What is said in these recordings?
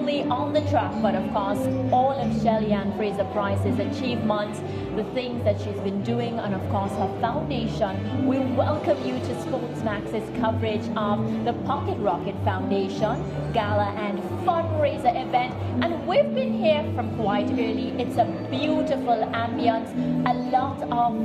only on the track, but of course, all of Shelly-Ann Fraser-Pryce's achievements, the things that she's been doing, and of course, her foundation. We welcome you to Sportsmax's coverage of the Pocket Rocket Foundation Gala and Fundraiser event. And we've been here from quite early. It's a beautiful ambience, a lot of,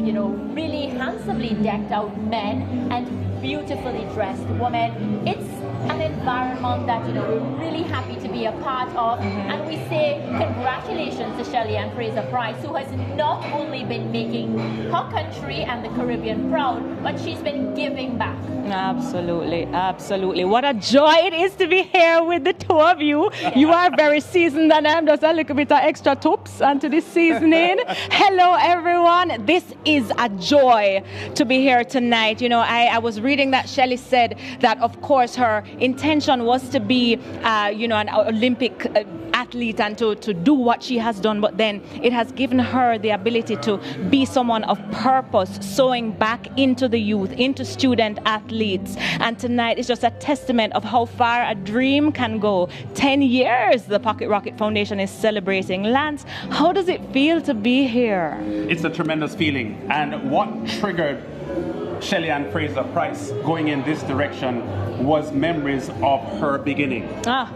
really handsomely decked out men and beautifully dressed women. It's an environment that we're really happy to be a part of, and we say congratulations to Shelly-Ann Fraser-Pryce, who has not only been making her country and the Caribbean proud, but she's been giving back. Absolutely, absolutely. What a joy it is to be here with the two of you. You are very seasoned, and I'm just a little bit of extra tips onto this seasoning. Hello, everyone. This is a joy to be here tonight. I was reading that Shelly said that, of course, her intention was to be, an Olympic athlete and to do what she has done, but then it has given her the ability to be someone of purpose, sowing back into the youth, into student athletes. And tonight is just a testament of how far a dream can go. 10 years the Pocket Rocket Foundation is celebrating. Lance, how does it feel to be here? It's a tremendous feeling. And what triggered Shelly-Ann Fraser-Pryce going in this direction was memories of her beginning.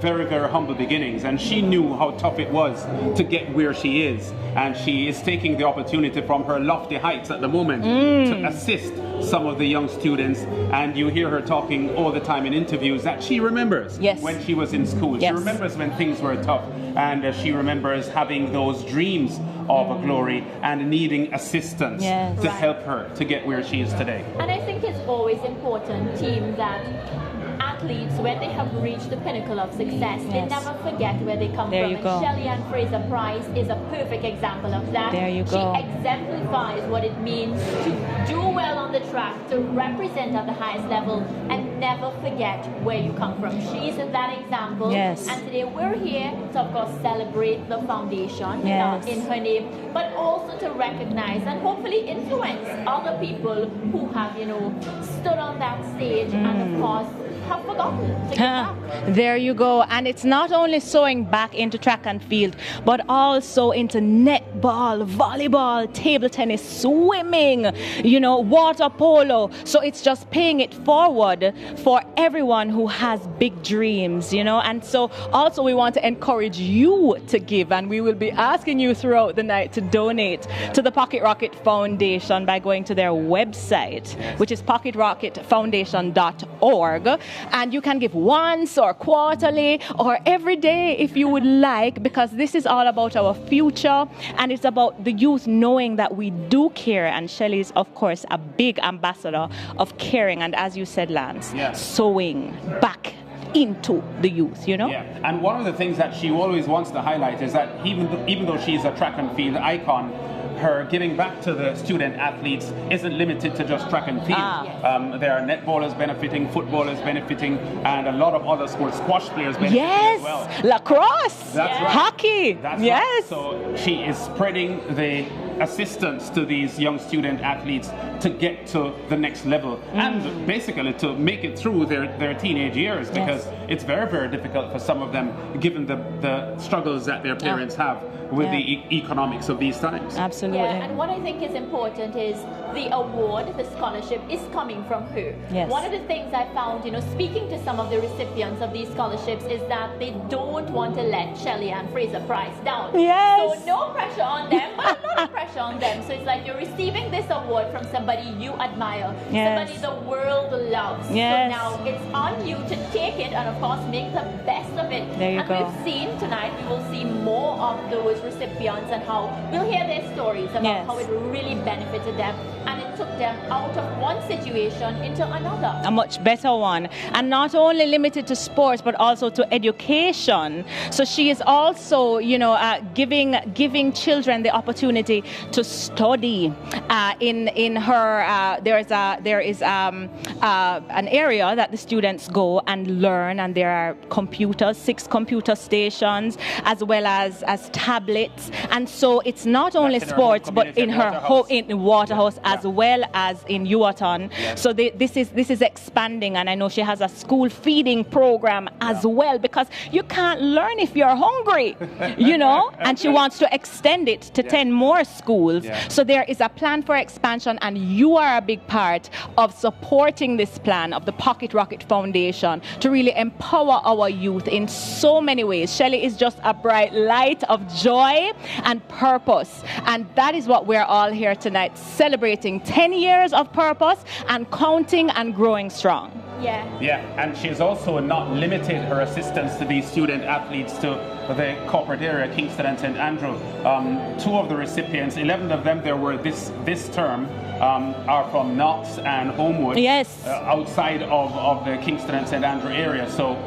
Very, very humble beginnings. And she knew how tough it was to get where she is. And she is taking the opportunity from her lofty heights at the moment to assist some of the young students. And you hear her talking all the time in interviews that she remembers when she was in school. She remembers when things were tough. And she remembers having those dreams of a glory and needing assistance to help her to get where she is today. And I think it's always important, team, that athletes, when they have reached the pinnacle of success, they never forget where they come from. And Shelly-Ann Fraser-Pryce is a perfect example of that. There you go. She exemplifies what it means to do well on the track, to represent at the highest level, and never forget where you come from. She's that example. And today we're here to, of course, celebrate the foundation in her name, but also to recognize and hopefully influence other people who have, stood on that stage and, of course, have forgotten to give back. There you go. And it's not only sewing back into track and field, but also into netball, volleyball, table tennis, swimming, water polo. So it's just paying it forward for everyone who has big dreams, And so also we want to encourage you to give, and we will be asking you throughout the night to donate to the Pocket Rocket Foundation by going to their website, which is pocketrocketfoundation.org. And you can give once or quarterly or every day if you would like, because this is all about our future, and it's about the youth knowing that we do care. And Shelly is, of course, a big ambassador of caring, and as you said, Lance, sowing back into the youth, And one of the things that she always wants to highlight is that even though she's a track and field icon, her giving back to the student athletes isn't limited to just track and field. There are netballers benefiting, footballers benefiting, and a lot of other sports, squash players benefiting as well. Lacrosse, hockey. That's right. So she is spreading the assistance to these young student athletes to get to the next level and basically to make it through their teenage years, because it's very, very difficult for some of them given the struggles that their parents have with the economics of these times. Absolutely. And what I think is important is the award, the scholarship, is coming from her. One of the things I found, speaking to some of the recipients of these scholarships, is that they don't want to let Shelly-Ann Fraser-Pryce down. So no pressure on them, but a lot of pressure on them. So it's like you're receiving this award from somebody you admire, somebody the world loves. So now it's on you to take it and, of course, make the best of it. We've seen tonight, we will see more of those recipients and how we'll hear their stories about how it really benefited them, and it took them out of one situation into another. A much better one. And not only limited to sports, but also to education. So she is also, giving children the opportunity to study. In her, there is an area that the students go and learn, and there are computers, 6 computer stations, as well as tablets. And so it's not only sports, but in her home, in Waterhouse, as well as in Yuaton. Yes. So this is expanding, and I know she has a school feeding program as well, because you can't learn if you're hungry, you know. And she wants to extend it to 10 more schools. Yeah. So there is a plan for expansion, and you are a big part of supporting this plan of the Pocket Rocket Foundation to really empower our youth in so many ways. Shelley is just a bright light of joy and purpose, and that is what we're all here tonight, celebrating 10 years of purpose and counting and growing strong. Yeah, and she's also not limited her assistance to these student athletes to the corporate area, Kingston and St. Andrew. 2 of the recipients, 11 of them there were this term, are from Knox and Homewood. Yes. Outside of the Kingston and St. Andrew area. So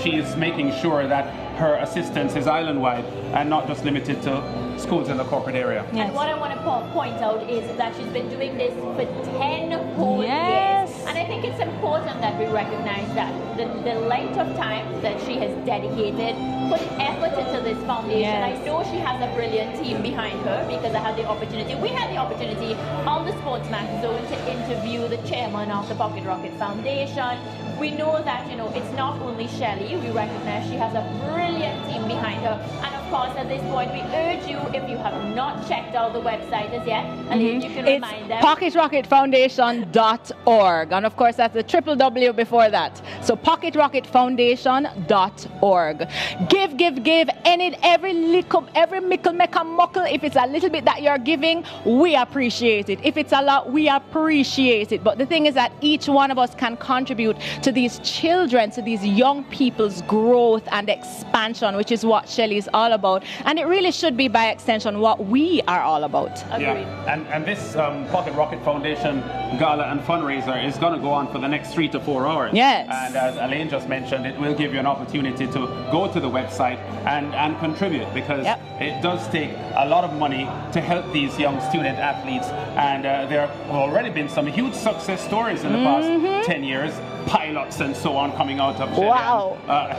she is making sure that her assistance is island-wide and not just limited to schools in the corporate area. Yes. And what I want to point out is that she's been doing this for 10 whole years. And I think it's important that we recognize that the length of time that she has dedicated, put effort into this foundation. Yes. I know she has a brilliant team behind her, because we had the opportunity on the Sports Max Zone to interview the chairman of the Pocket Rocket Foundation. We know that, you know, it's not only Shelley. We recognize she has a brilliant team behind her. And of course, at this point, we urge you, if you have not checked out the website as yet, and if you can remind them. PocketRocketFoundation.org. And of course, that's the www before that. So PocketRocketFoundation.org. Give. Every mickle, mecca, muckle. If it's a little bit that you're giving, we appreciate it. If it's a lot, we appreciate it. But the thing is that each one of us can contribute to these children, to these young people's growth and expansion, which is what Shelley is all about. And it really should be, by extension, what we are all about. Agreed. Yeah. And this Pocket Rocket Foundation Gala and Fundraiser is going to go on for the next 3 to 4 hours. Yes. And as Elaine just mentioned, it will give you an opportunity to go to the website and contribute, because it does take a lot of money to help these young student athletes. And there have already been some huge success stories in the past 10 years. Pilots and so on coming out of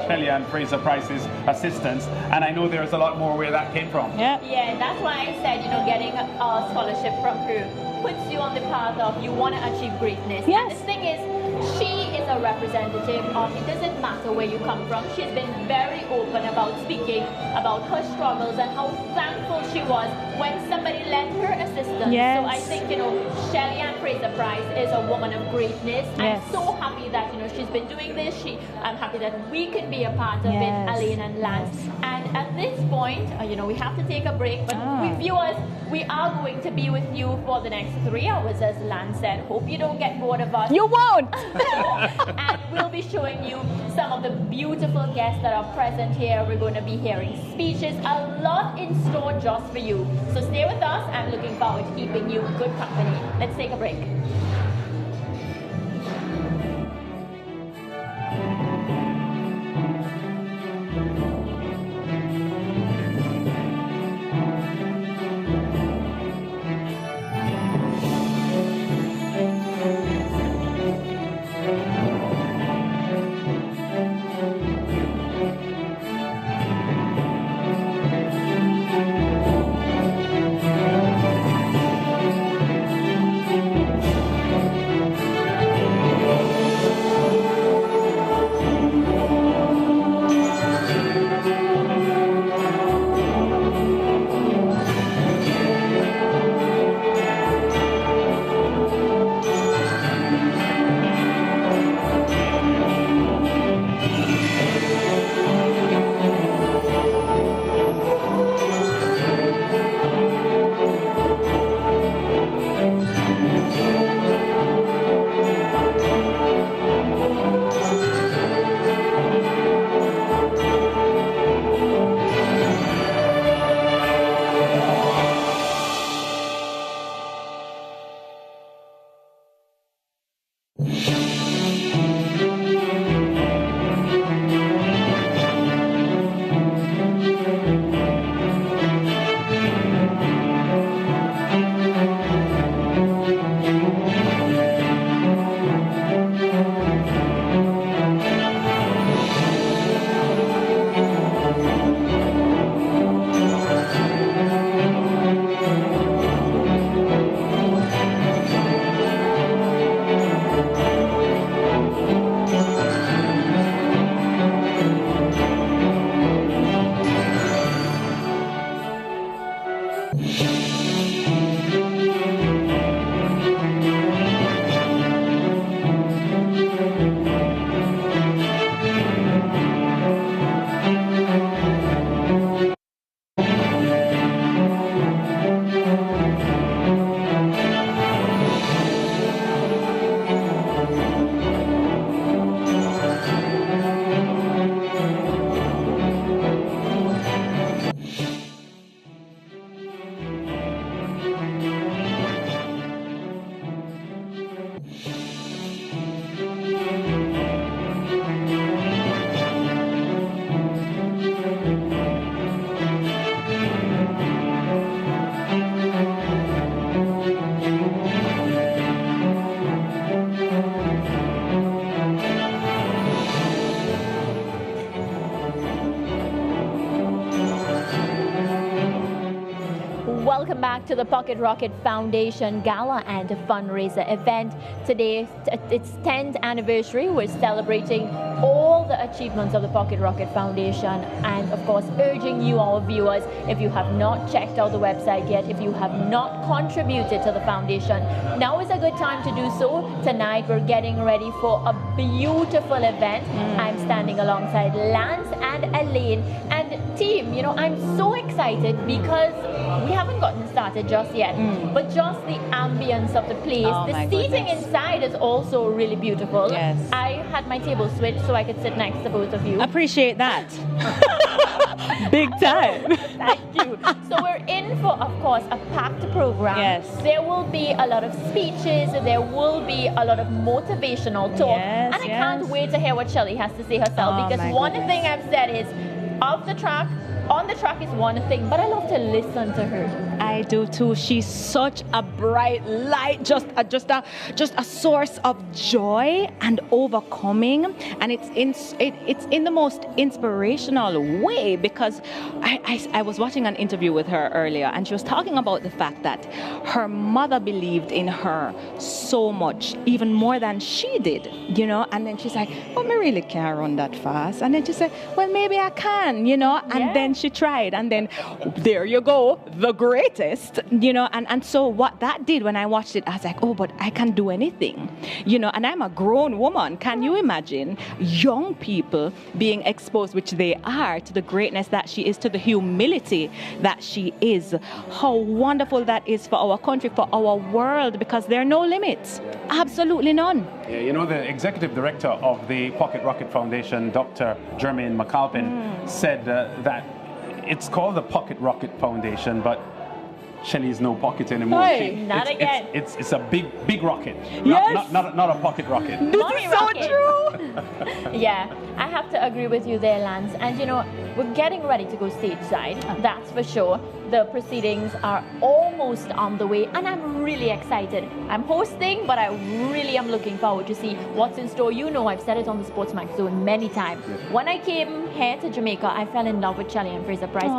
Shelley and Fraser Price's assistance, and I know there's a lot more where that came from. Yeah, that's why I said, you know, getting a scholarship from her puts you on the path of you want to achieve greatness. Yes. And the thing is, she is a representative of, it doesn't matter where you come from. She's been very open about speaking about her struggles and how thankful she was when somebody lent her assistance. Yes. So I think, you know, Shelley Ann Fraser Price is a woman of greatness. Yes. I'm so happy that, you know, she's been doing this. I'm happy that we can be a part of it, Elaine and Lance. And at this point, you know, we have to take a break, but viewers, we are going to be with you for the next 3 hours, as Lance said. Hope you don't get bored of us. You won't! And we'll be showing you some of the beautiful guests that are present here. We're going to be hearing speeches, a lot in store just for you. So stay with us. I'm looking forward to keeping you good company. Let's take a break. welcome back to the Pocket Rocket Foundation Gala and Fundraiser event. Today, its 10th anniversary. We're celebrating all the achievements of the Pocket Rocket Foundation and, of course, urging you, our viewers, if you have not checked out the website yet, if you have not contributed to the foundation, now is a good time to do so. Tonight, we're getting ready for a beautiful event. I'm standing alongside Lance and Elaine. And team, you know, I'm so excited because we haven't gotten started just yet, but just the ambience of the place, the seating inside is also really beautiful. Yes. I had my table switched so I could sit next to both of you. Appreciate that. Big time. Thank you. So we're in for, of course, a packed program. Yes. There will be a lot of speeches. There will be a lot of motivational talk. Yes, and I can't wait to hear what Shelley has to say herself, because one thing I've said is, off the track, on the track is one thing, but I love to listen to her. I do too. She's such a bright light, just a source of joy and overcoming, and it's in the most inspirational way, because I was watching an interview with her earlier, and she was talking about the fact that her mother believed in her so much, even more than she did, you know. And then she's like, "But me really can't run that fast." And then she said, "Well, maybe I can, you know." And then she tried, and then there you go, the greatest, you know. And so what that did, when I watched it, I was like, oh, but I can do anything, you know. And I'm a grown woman. Can you imagine young people being exposed, which they are, to the greatness that she is, to the humility that she is? How wonderful that is for our country, for our world, because there are no limits, absolutely none. Yeah, you know, the executive director of the Pocket Rocket Foundation, Dr. Jermaine McAlpin, said that it's called the Pocket Rocket Foundation, but Shelley's no pocket anymore. Hey, not again. It's a big rocket, Yes. not a pocket rocket. This Mommy is so rocket. true. Yeah, I have to agree with you there, Lance. And you know, we're getting ready to go stateside, that's for sure. The proceedings are almost on the way, and I'm really excited. I'm hosting, but I really am looking forward to see what's in store. You know, I've said it on the Sports Max Zone many times. When I came here to Jamaica, I fell in love with Shelley and Fraser Price.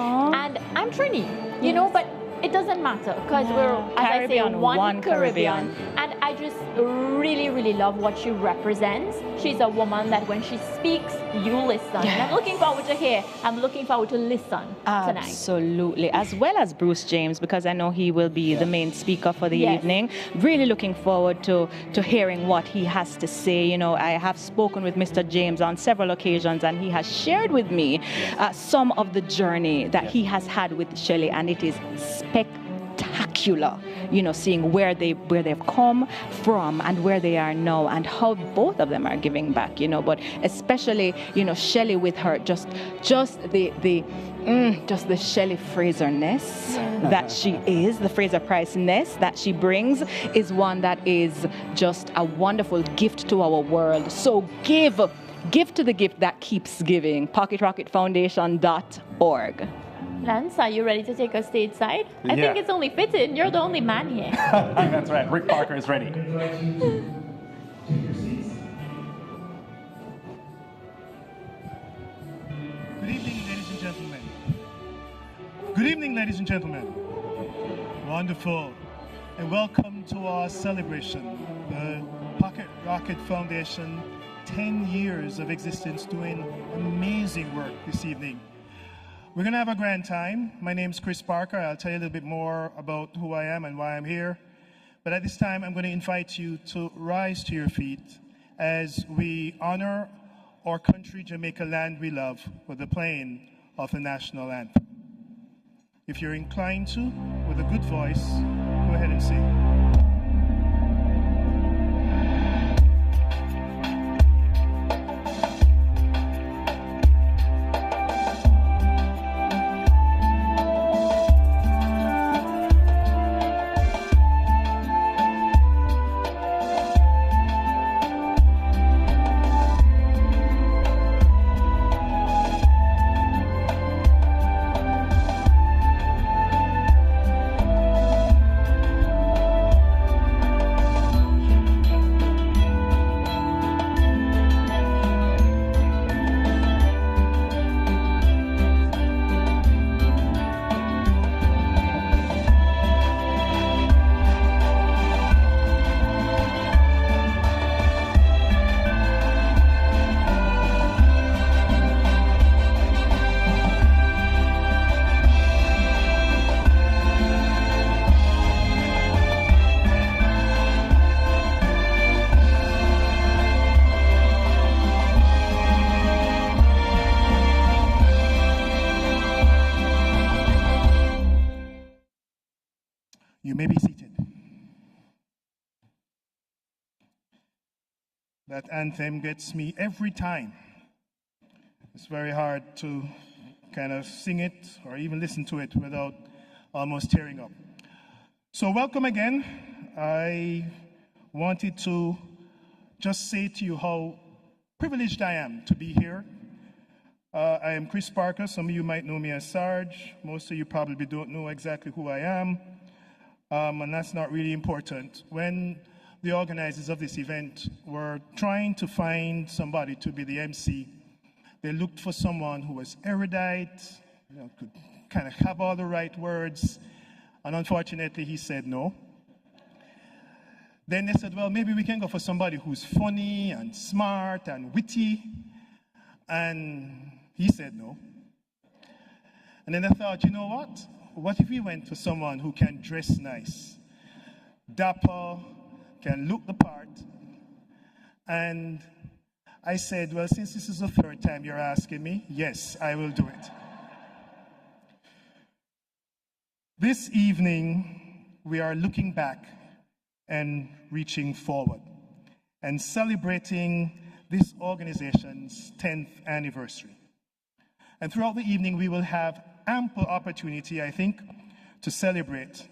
And I'm Trini, you know, but it doesn't matter, because we're, as I say, one Caribbean. And I just really love what she represents. She's a woman that when she speaks, you listen. And I'm looking forward to hear. I'm looking forward to listen tonight. Absolutely. As well as Bruce James, because I know he will be the main speaker for the evening. Really looking forward to hearing what he has to say. You know, I have spoken with Mr. James on several occasions, and he has shared with me some of the journey that he has had with Shelley, and it is spectacular, you know, seeing where they've come from and where they are now, and how both of them are giving back, you know. But especially, you know, Shelley with her just the Shelley Fraser-ness that she is, the Fraser Price-ness that she brings, is one that is just a wonderful gift to our world. So give to the gift that keeps giving. PocketRocketFoundation.org. Lance, are you ready to take us stateside? I think it's only fitting. You're the only man here. That's right. Rick Parker is ready. Good evening, ladies and gentlemen. Good evening, ladies and gentlemen. Wonderful. And welcome to our celebration, the Pocket Rocket Foundation, 10 years of existence, doing amazing work this evening. We're going to have a grand time. My name's Chris Parker. I'll tell you a little bit more about who I am and why I'm here. But at this time, I'm going to invite you to rise to your feet as we honor our country, Jamaica, land we love, with the playing of the national anthem. If you're inclined to, with a good voice, go ahead and sing. You may be seated. That anthem gets me every time. It's very hard to kind of sing it or even listen to it without almost tearing up. So welcome again. I wanted to just say to you how privileged I am to be here. I am Chris Parker. Some of you might know me as Sarge. Most of you probably don't know exactly who I am. And that's not really important. When the organizers of this event were trying to find somebody to be the MC, they looked for someone who was erudite, could kind of have all the right words, and unfortunately he said no. Then they said, well, maybe we can go for somebody who's funny and smart and witty, and he said no. And then I thought, you know what? What if we went for someone who can dress nice, dapper, can look the part? And I said, well, since this is the third time you're asking me, yes, I will do it. This evening, we are looking back and reaching forward and celebrating this organization's 10th anniversary. And throughout the evening, we will have ample opportunity, I think, to celebrate.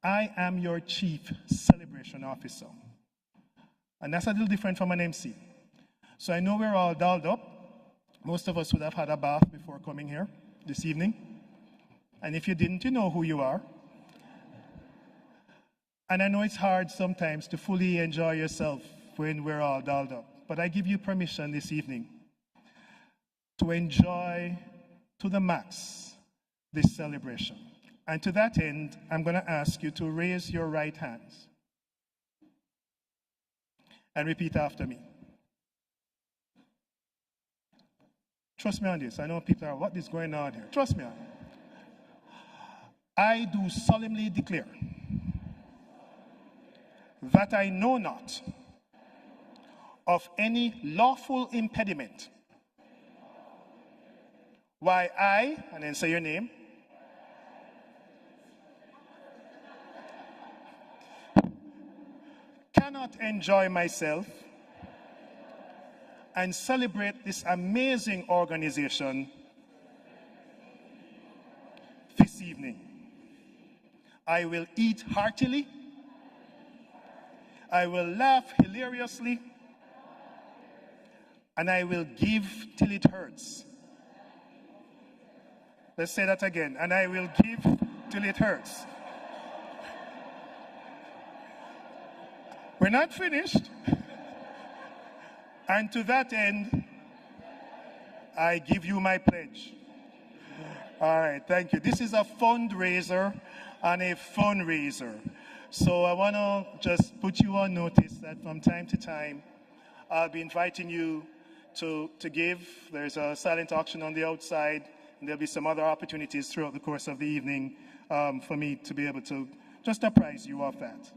I am your Chief Celebration Officer. And that's a little different from an MC. So I know we're all dolled up. Most of us would have had a bath before coming here this evening. And if you didn't, you know who you are. And I know it's hard sometimes to fully enjoy yourself when we're all dolled up. But I give you permission this evening to enjoy to the max this celebration. And to that end, I'm going to ask you to raise your right hands and repeat after me. Trust me on this. I know people are, what is going on here? Trust me on it. I do solemnly declare that I know not of any lawful impediment why I, and then say your name, cannot enjoy myself and celebrate this amazing organization this evening. I will eat heartily, I will laugh hilariously, and I will give till it hurts. Let's say that again. And I will give till it hurts. We're not finished. And to that end, I give you my pledge. All right, thank you. This is a fundraiser and a fundraiser. So I want to just put you on notice that from time to time, I'll be inviting you to give. There's a silent auction on the outside. And there'll be some other opportunities throughout the course of the evening for me to be able to just apprise you of that.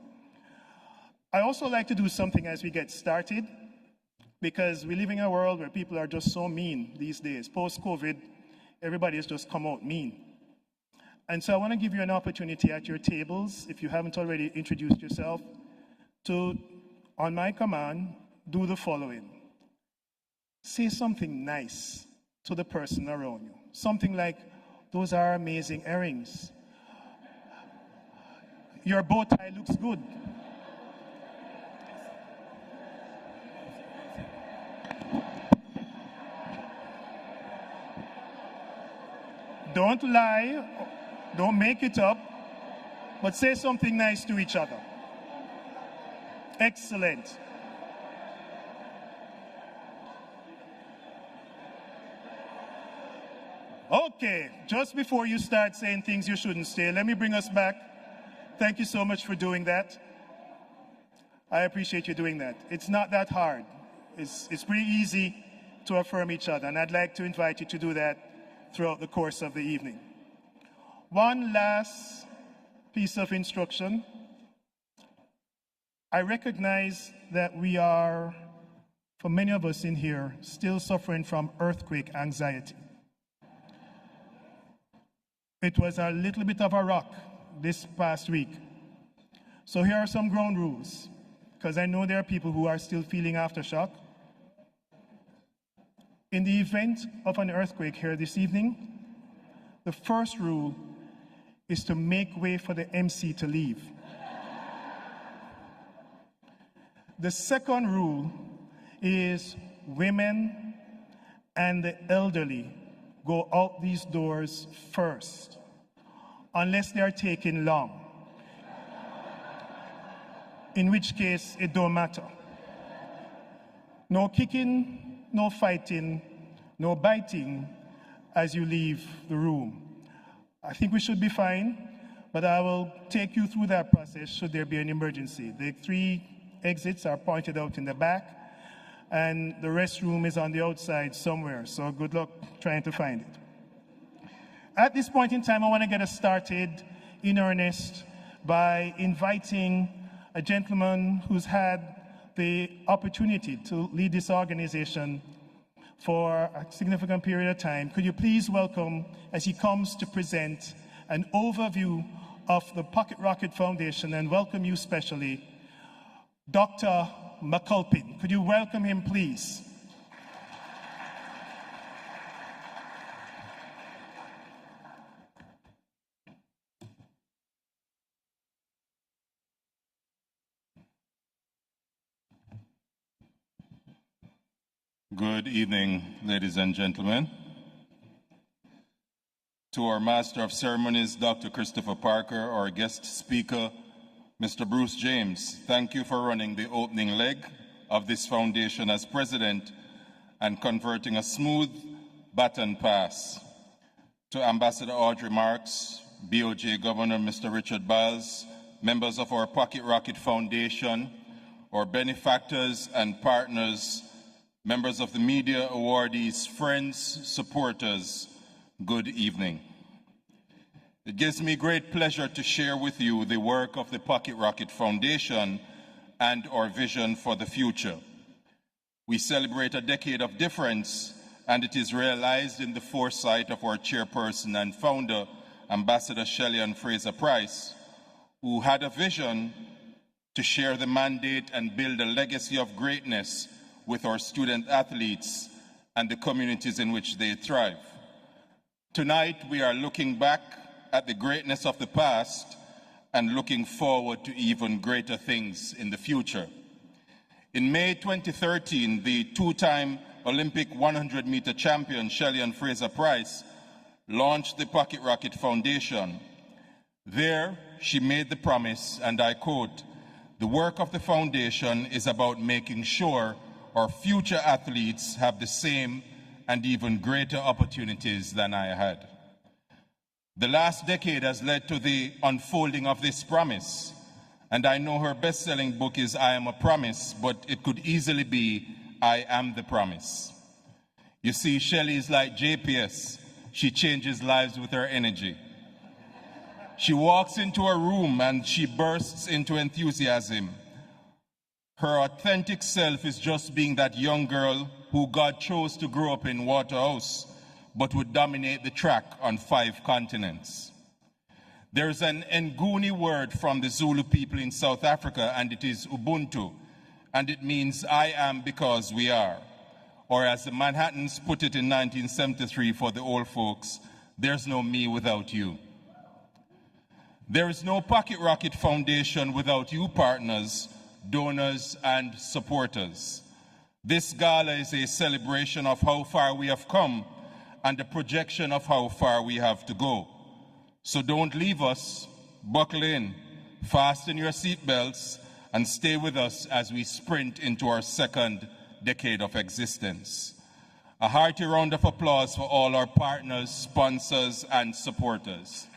I also like to do something as we get started, because we live in a world where people are just so mean these days. Post-COVID, everybody has just come out mean. And so I want to give you an opportunity at your tables, if you haven't already introduced yourself, to, on my command, do the following. Say something nice to the person around you. Something like, those are amazing earrings. Your bow tie looks good. Don't lie, don't make it up, but say something nice to each other. Excellent. Okay, just before you start saying things you shouldn't say, let me bring us back. Thank you so much for doing that. I appreciate you doing that. It's not that hard. It's pretty easy to affirm each other, and I'd like to invite you to do that throughout the course of the evening. One last piece of instruction. I recognize that we are, for many of us in here, still suffering from earthquake anxiety. It was a little bit of a rock this past week So here are some ground rules, because I know there are people who are still feeling aftershock. In the event of an earthquake here this evening, the first rule is to make way for the MC to leave. The second rule is women and the elderly go out these doors first, unless they are taking long, in which case it don't matter. No kicking, no fighting, no biting as you leave the room. I think we should be fine, but I will take you through that process should there be an emergency. The 3 exits are pointed out in the back, and the restroom is on the outside somewhere, so good luck trying to find it. At this point in time, I want to get us started in earnest by inviting a gentleman who's had the opportunity to lead this organization for a significant period of time. Could you please welcome, as he comes to present an overview of the Pocket Rocket Foundation, and welcome you specially, Dr. McAlpin. Could you welcome him, please? Good evening, ladies and gentlemen. To our Master of Ceremonies, Dr. Christopher Parker, our guest speaker, Mr. Bruce James, thank you for running the opening leg of this foundation as president and converting a smooth baton pass. To Ambassador Audrey Marks, BOJ Governor Mr. Richard Biles, members of our Pocket Rocket Foundation, our benefactors and partners, members of the media, awardees, friends, supporters, good evening. It gives me great pleasure to share with you the work of the Pocket Rocket Foundation and our vision for the future. We celebrate a decade of difference, and it is realized in the foresight of our chairperson and founder, Ambassador Shelley-Ann Fraser-Pryce, who had a vision to share the mandate and build a legacy of greatness with our student athletes and the communities in which they thrive. Tonight, we are looking back at the greatness of the past and looking forward to even greater things in the future. In May 2013, the 2-time Olympic 100-meter champion Shelley-Ann Fraser-Pryce launched the Pocket Rocket Foundation. There, she made the promise, and I quote, "The work of the foundation is about making sure our future athletes have the same and even greater opportunities than I had." The last decade has led to the unfolding of this promise, and I know her best-selling book is I Am a Promise, but it could easily be I Am the Promise. You see, Shelley is like JPS. She changes lives with her energy. She walks into a room and she bursts into enthusiasm. Her authentic self is just being that young girl who God chose to grow up in Waterhouse, but would dominate the track on 5 continents. There's an Nguni word from the Zulu people in South Africa, and it is Ubuntu, and it means I am because we are. Or as the Manhattans put it in 1973 for the old folks, there's no me without you. There is no Pocket Rocket Foundation without you partners, donors, and supporters. This gala is a celebration of how far we have come and a projection of how far we have to go. So don't leave us, buckle in, fasten your seatbelts, and stay with us as we sprint into our 2nd decade of existence. A hearty round of applause for all our partners, sponsors, and supporters.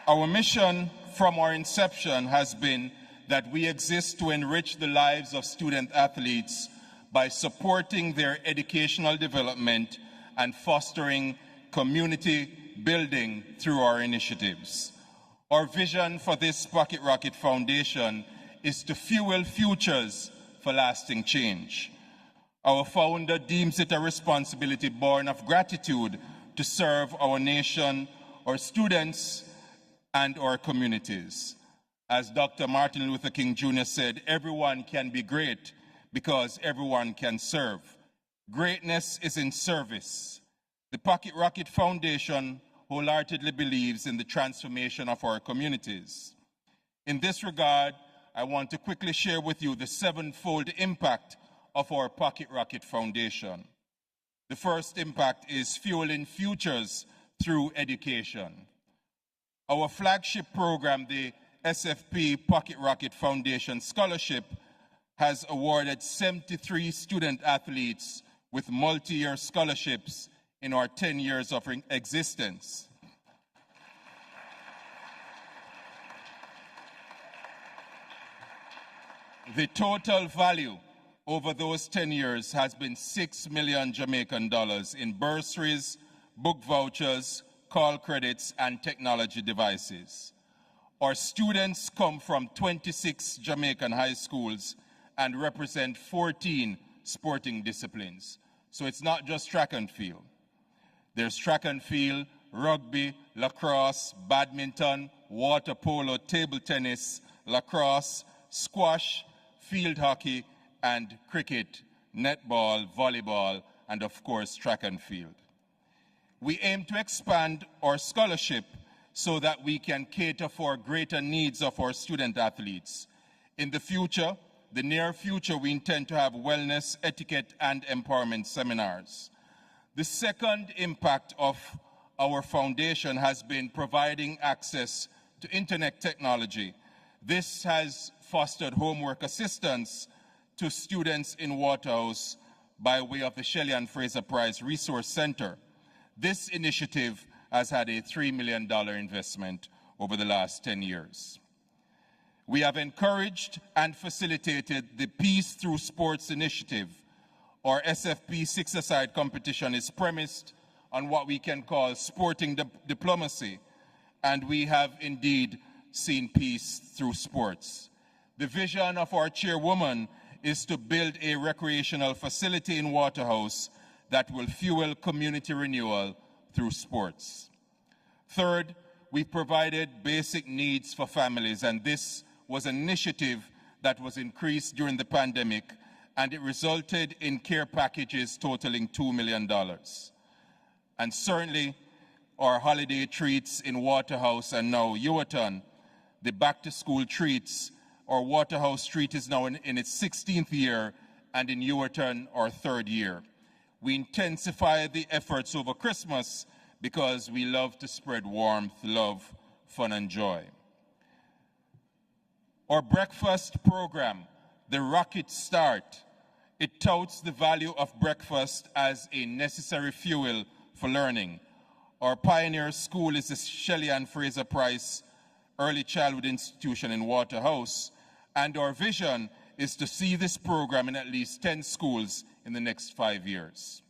Our mission from our inception has been that we exist to enrich the lives of student athletes by supporting their educational development and fostering community building through our initiatives. Our vision for this Pocket Rocket Foundation is to fuel futures for lasting change. Our founder deems it a responsibility born of gratitude to serve our nation, our students, and our communities. As Dr. Martin Luther King Jr. said, everyone can be great because everyone can serve. Greatness is in service. The Pocket Rocket Foundation wholeheartedly believes in the transformation of our communities. In this regard, I want to quickly share with you the sevenfold impact of our Pocket Rocket Foundation. The first impact is fueling futures through education. Our flagship program, the SFP Pocket Rocket Foundation Scholarship, has awarded 73 student athletes with multi-year scholarships in our 10 years of existence. The total value over those 10 years has been 6 million Jamaican dollars in bursaries, book vouchers, call credits, and technology devices. Our students come from 26 Jamaican high schools and represent 14 sporting disciplines. So it's not just track and field. There's track and field, rugby, lacrosse, badminton, water polo, table tennis, lacrosse, squash, field hockey, and cricket, netball, volleyball, and of course track and field. We aim to expand our scholarship so that we can cater for greater needs of our student athletes. In the future, the near future, we intend to have wellness, etiquette, and empowerment seminars. The second impact of our foundation has been providing access to internet technology. This has fostered homework assistance to students in Waterhouse by way of the Shelley and Fraser Prize Resource Center. This initiative has had a $3 million investment over the last 10 years. We have encouraged and facilitated the Peace Through Sports initiative. Our SFP six-a-side competition is premised on what we can call sporting diplomacy, and we have indeed seen peace through sports. The vision of our chairwoman is to build a recreational facility in Waterhouse that will fuel community renewal through sports. Third, we've provided basic needs for families, and this was an initiative that was increased during the pandemic, and it resulted in care packages totaling $2 million. And certainly, our holiday treats in Waterhouse and now Ewaton, the back-to-school treats. Our Waterhouse treat is now in its 16th year, and in Ewaton, our 3rd year. We intensify the efforts over Christmas because we love to spread warmth, love, fun, and joy. Our breakfast program, the Rocket Start, it touts the value of breakfast as a necessary fuel for learning. Our pioneer school is the Shelley and Fraser Prize Early Childhood Institution in Waterhouse, and our vision is to see this program in at least 10 schools in the next 5 years.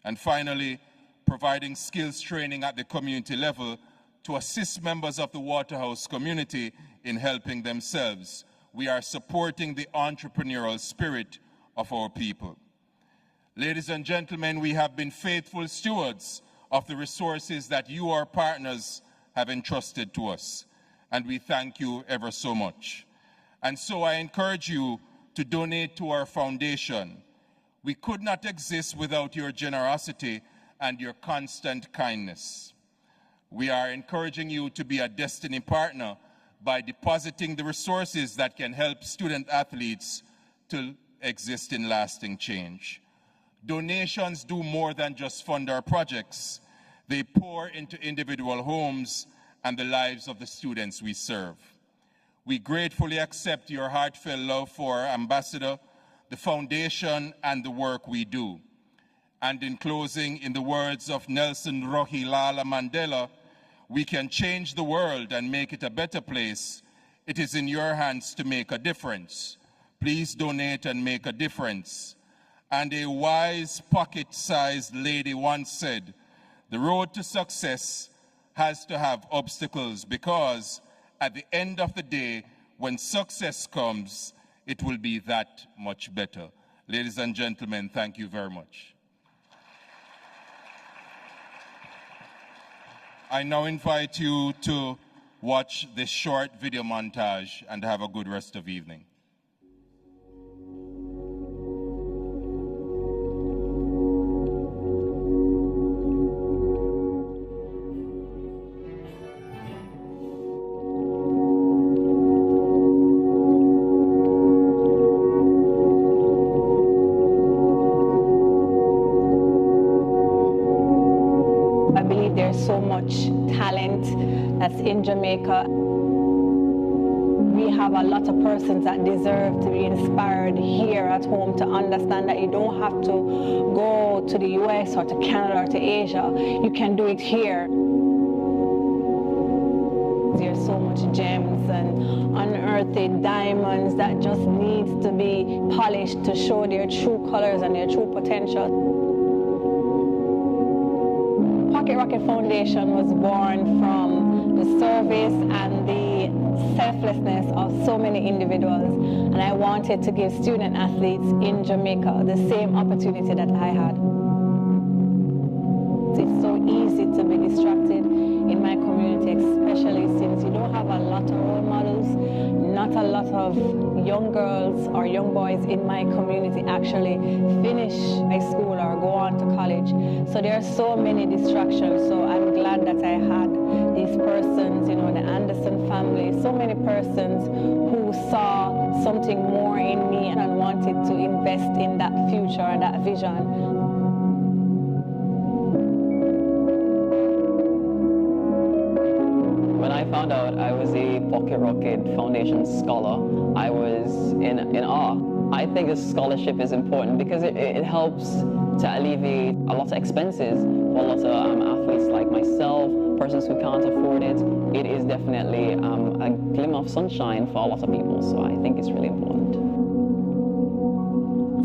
And finally, providing skills training at the community level to assist members of the Waterhouse community in helping themselves. We are supporting the entrepreneurial spirit of our people. Ladies and gentlemen, we have been faithful stewards of the resources that you, our partners, have entrusted to us, and we thank you ever so much. And so I encourage you to donate to our foundation. We could not exist without your generosity and your constant kindness. We are encouraging you to be a destiny partner by depositing the resources that can help student athletes to exist in lasting change. Donations do more than just fund our projects. They pour into individual homes and the lives of the students we serve. We gratefully accept your heartfelt love for our ambassador, the foundation, and the work we do. And in closing, in the words of Nelson Rolihlahla Mandela, we can change the world and make it a better place. It is in your hands to make a difference. Please donate and make a difference. And a wise pocket-sized lady once said, the road to success has to have obstacles because at the end of the day, when success comes, it will be that much better. Ladies and gentlemen, thank you very much. I now invite you to watch this short video montage and have a good rest of evening. I believe there's so much talent that's in Jamaica. We have a lot of persons that deserve to be inspired here at home to understand that you don't have to go to the US or to Canada or to Asia. You can do it here. There's so much gems and unearthed diamonds that just needs to be polished to show their true colors and their true potential. Pocket Rocket Foundation was born from the service and the selflessness of so many individuals, and I wanted to give student athletes in Jamaica the same opportunity that I had. It's so easy to be distracted in my community, especially since you don't have a lot of role models. Not a lot of young girls or young boys in my community actually finish high school or go on to college. So there are so many distractions. So I'm glad that I had these persons, you know, the Anderson family, so many persons who saw something more in me and wanted to invest in that future and that vision. When I found out I was a Pocket Rocket Foundation scholar, I was in awe. I think this scholarship is important because it helps to alleviate a lot of expenses for a lot of athletes like myself, persons who can't afford it. It is definitely a glimmer of sunshine for a lot of people, so I think it's really important.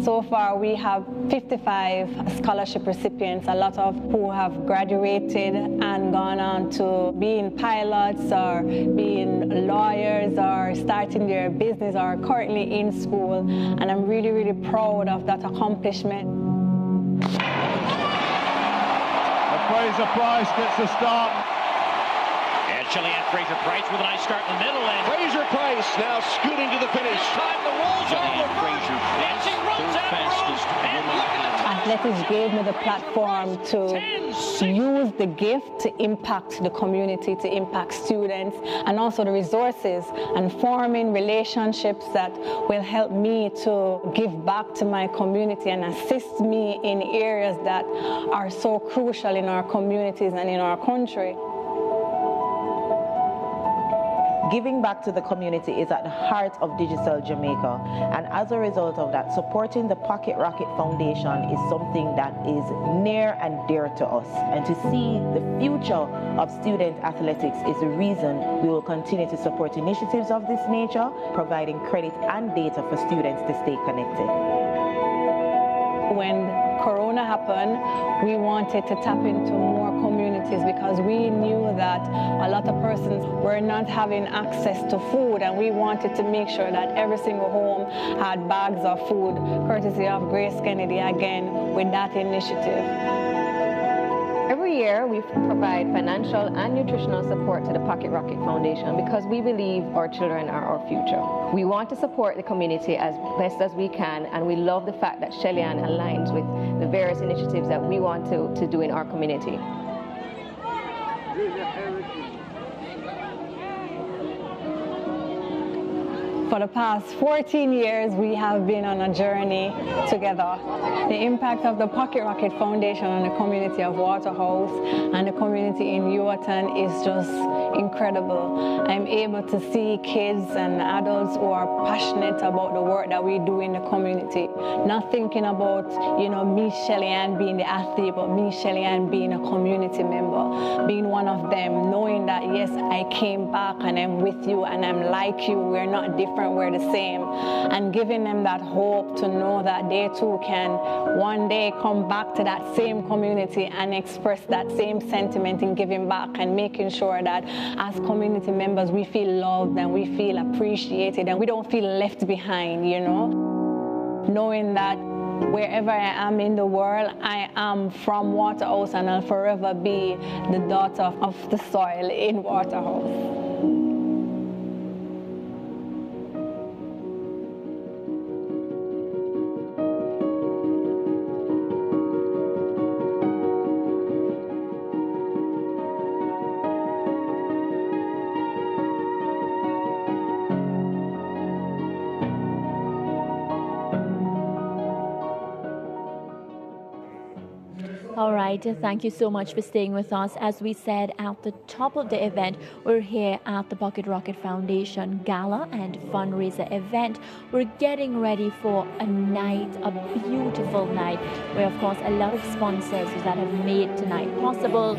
So far, we have 55 scholarship recipients, a lot of who have graduated and gone on to being pilots or being lawyers or starting their business or currently in school. And I'm really, really proud of that accomplishment. The Fraser Price gets the start. And Shelley-Ann Fraser-Pryce with a nice start in the middle. And Fraser-Pryce now scooting to the finish. time the rolls are Fraser. And she rolls out fastest and look at the Athletics gave me the platform to use the gift to impact the community, to impact students, and also the resources and forming relationships that will help me to give back to my community and assist me in areas that are so crucial in our communities and in our country. Giving back to the community is at the heart of Digital Jamaica, and as a result of that, supporting the Pocket Rocket Foundation is something that is near and dear to us. And to see the future of student athletics is the reason we will continue to support initiatives of this nature, providing credit and data for students to stay connected. When Corona happened, we wanted to tap into more communities because we knew that a lot of persons were not having access to food, and we wanted to make sure that every single home had bags of food, courtesy of Grace Kennedy again with that initiative. Every year, we provide financial and nutritional support to the Pocket Rocket Foundation because we believe our children are our future. We want to support the community as best as we can, and we love the fact that Shelley-Ann aligns with the various initiatives that we want to do in our community. For the past 14 years, we have been on a journey together. The impact of the Pocket Rocket Foundation on the community of Waterhouse and the community in Yuatan is just incredible. I'm able to see kids and adults who are passionate about the work that we do in the community. Not thinking about, you know, me, Shelley-Ann, being the athlete, but me, Shelley-Ann, being a community member, being one of them, knowing that, yes, I came back and I'm with you and I'm like you. We're not different, we're the same. And giving them that hope to know that they too can one day come back to that same community and express that same sentiment in giving back and making sure that as community members we feel loved and we feel appreciated and we don't feel left behind, you know. Knowing that Wherever I am in the world, I am from Waterhouse, and I'll forever be the daughter of the soil in Waterhouse. All right, thank you so much for staying with us. As we said at the top of the event, we're here at the Pocket Rocket Foundation Gala and Fundraiser event. We're getting ready for a night, a beautiful night, where of course a lot of sponsors that have made tonight possible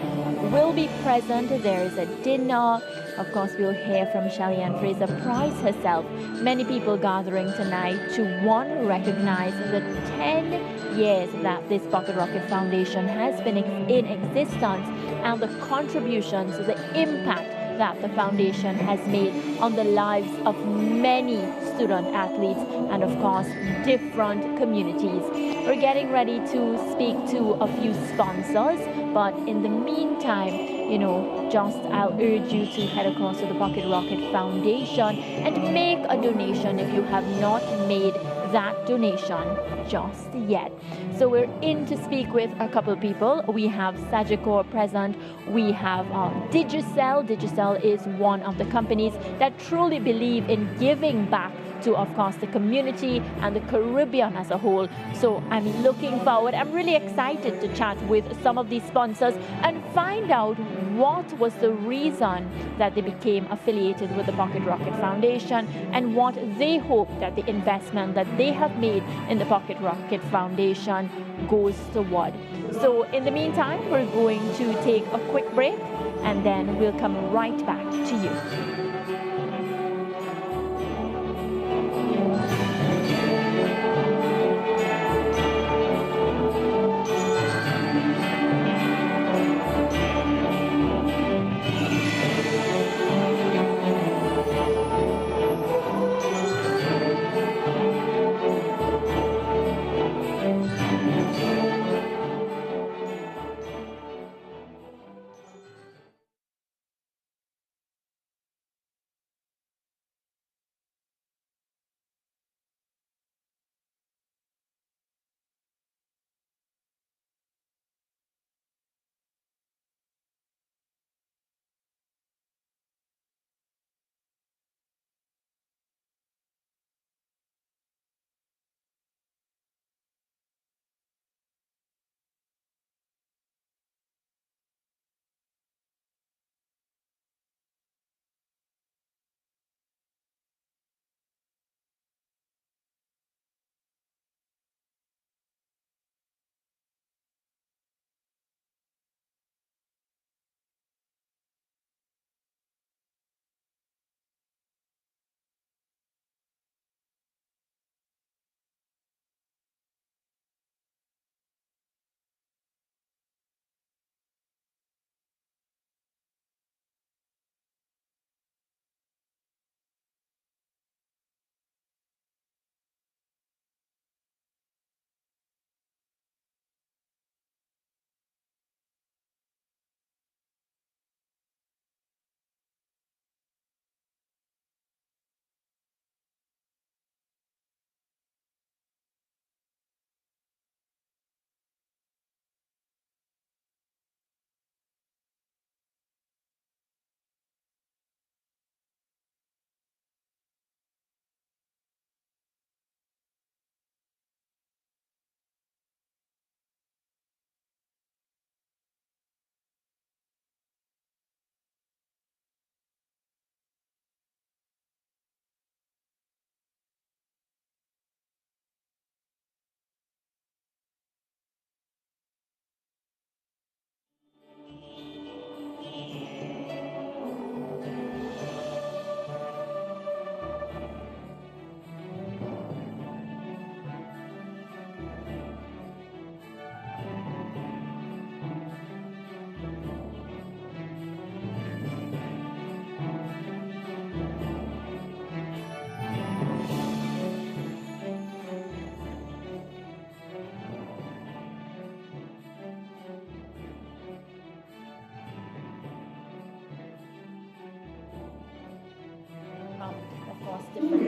will be present. There is a dinner. Of course, we'll hear from Shelly-Ann Fraser-Pryce herself. Many people gathering tonight to, one, recognize the 10 years that this Pocket Rocket Foundation has been in existence and the contributions, the impact that the foundation has made on the lives of many student athletes and of course different communities. We're getting ready to speak to a few sponsors, but in the meantime, I'll urge you to head across to the Pocket Rocket Foundation and make a donation if you have not made that donation just yet. So we're in to speak with a couple of people. We have Sagicor present. We have Digicel. Digicel is one of the companies that truly believe in giving back to, of course, the community and the Caribbean as a whole. So I'm looking forward. I'm really excited to chat with some of these sponsors and find out what was the reason that they became affiliated with the Pocket Rocket Foundation and what they hope that the investment that they have made in the Pocket Rocket Foundation goes toward. So in the meantime, we're going to take a quick break and then we'll come right back to you.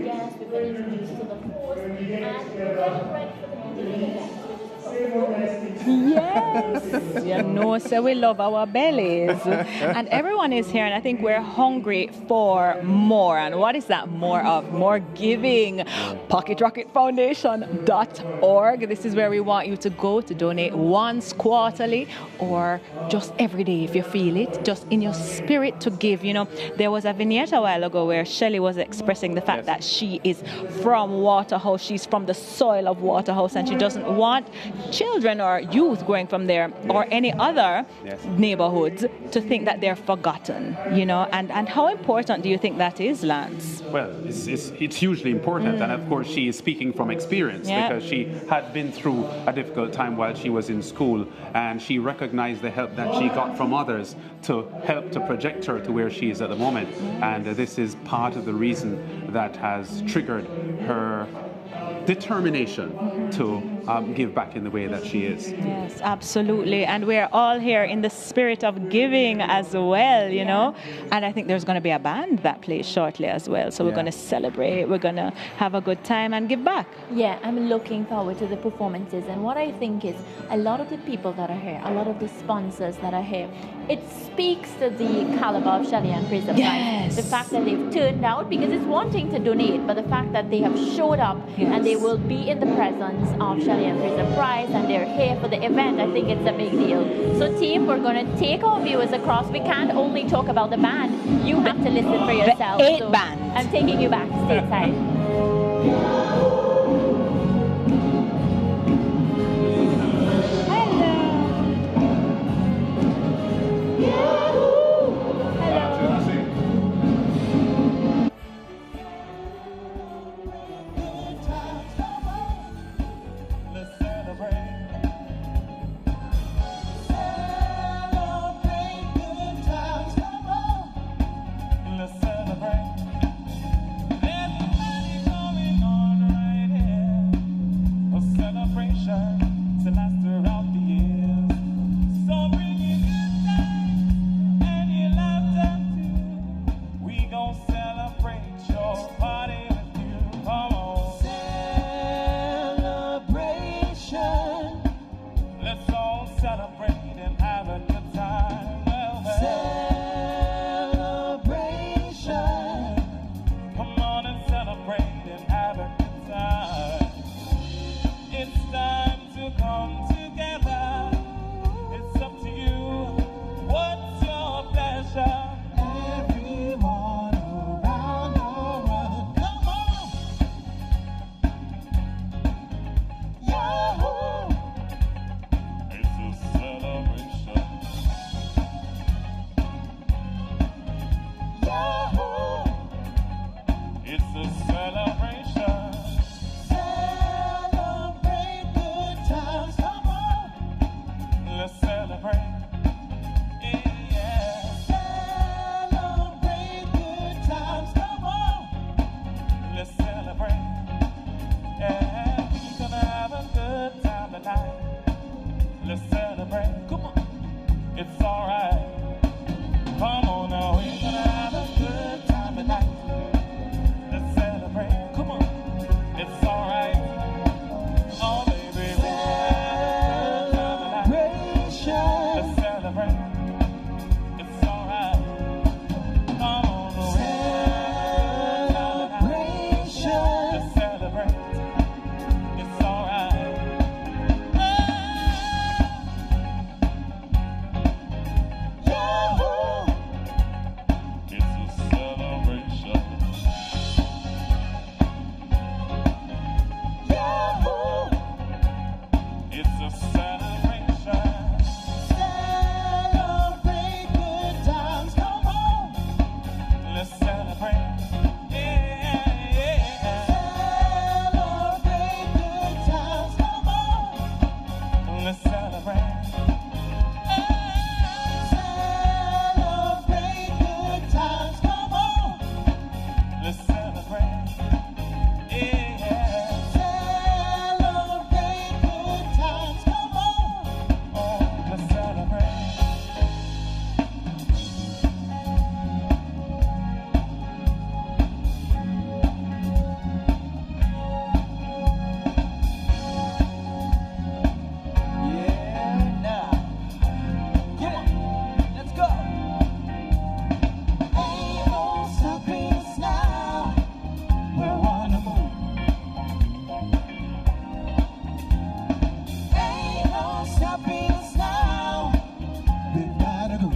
guests, we've been introduced to the course, and we're getting ready for the beginning event, which is yes, you know, so we love our bellies. And everyone is here, and I think we're hungry for more. And what is that more of? More giving. PocketRocketFoundation.org. This is where we want you to go to donate once quarterly or just every day if you feel it, just in your spirit to give. You know, there was a vignette a while ago where Shelley was expressing the fact that she is from Waterhouse, she's from the soil of Waterhouse, and she doesn't want children or youth going from there or any other neighborhoods to think that they're forgotten, you know, and how important do you think that is, Lance? Well, it's hugely important, and of course she is speaking from experience because she had been through a difficult time while she was in school, and she recognized the help that she got from others to help to project her to where she is at the moment, and this is part of the reason that has triggered her determination to give back in the way that she is. Yes, absolutely. And we're all here in the spirit of giving as well, you know. And I think there's going to be a band that plays shortly as well. So we're going to celebrate, we're going to have a good time and give back. Yeah, I'm looking forward to the performances. And what I think is a lot of the people that are here, a lot of the sponsors that are here, it speaks to the caliber of Shelley and Fraser Price. The fact that they've turned out, because it's one thing to donate, but the fact that they have showed up and they will be in the presence of Shelley and Fraser Price and they're here for the event, I think it's a big deal. So team, we're going to take our viewers across. We can't only talk about the band. You have to listen for yourself. The 8 band. I'm taking you back stateside. stopping us now. We've gotta go.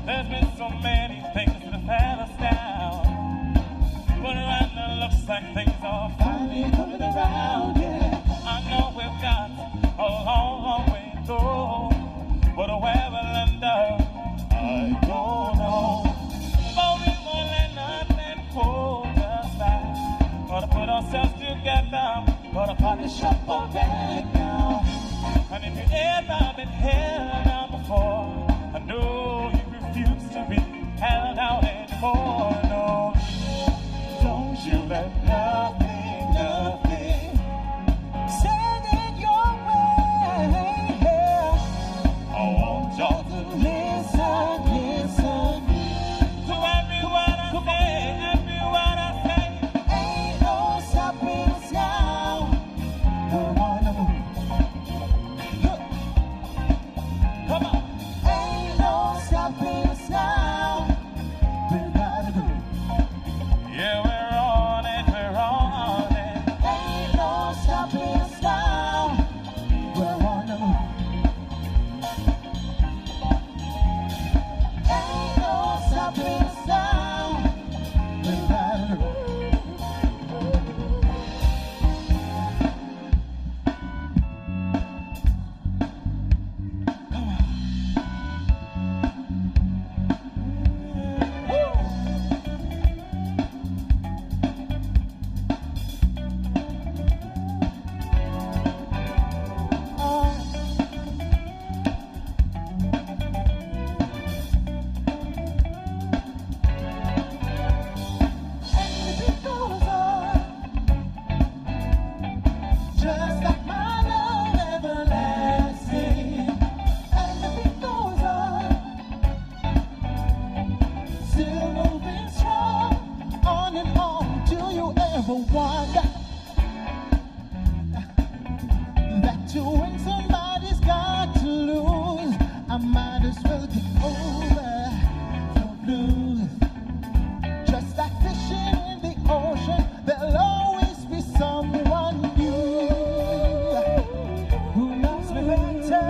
There's been so many things that have had us down, but right now it looks like things are finally coming around. Yeah, I know we've got a long, long way to go, but where we'll end up, I don't know. But we won't let nothing hold us back. Gotta put ourselves together, gotta polish up our back now. And if you ever been held down before, I know you refuse to be held out anymore. No, don't you let nothing, nothing stand in your way. I want y'all to listen, listen to everyone I say, everyone I say. Ain't no stopping us now. We're on the move. Come on. Ain't no stopping us now. We're gotta go. Yeah, we're on it, we're on it. Ain't no stopping us now. We're on the move. Ain't no stopping us now. We're gotta go. Just like my love everlasting, and the beat goes on, still moving strong, on and on. Do you ever wonder that to win somebody's got to lose? I might as well get over the blues. Just like fishing in the ocean, there'll always be someone new who knows me better.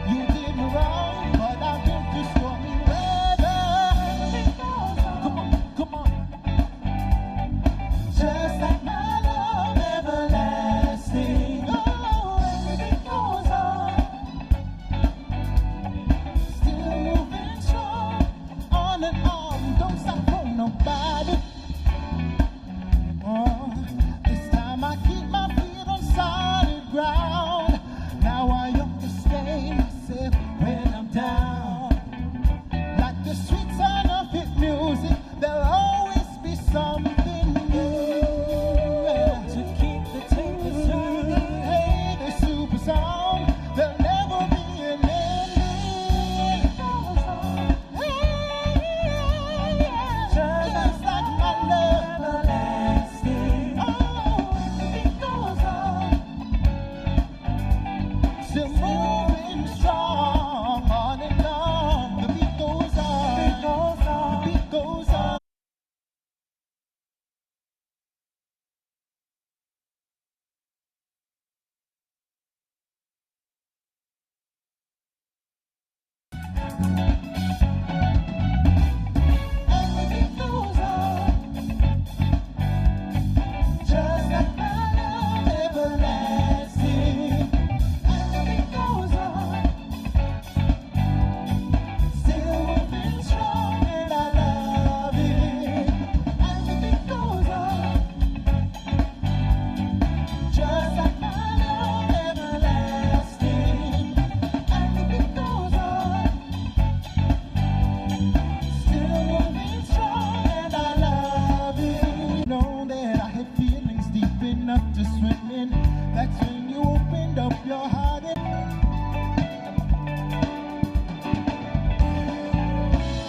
You did me wrong, but I've been through stormy weather. Come on, come on. Just like my love everlasting. Oh, everything goes on. Still moving strong, on and on. Don't stop for nobody. Oh, this time I keep my feet on solid ground. Now I understand myself when I'm down. Like the sweet sound of hit music, there'll always be something new to keep the tape turning. Hey, the super song, there'll never be an ending. Hey, just like my love everlasting. Oh, it goes on, still moving strong, on and on. The beat goes on, the beat goes on. And the beat goes on, just like my love everlasting. And the beat goes on, still moving strong, and I love it. And the beat goes on, just like my love everlasting. And the beat goes on, still moving strong, and I love it. Know that I had feelings deep enough to swim in. That's when you opened up your heart and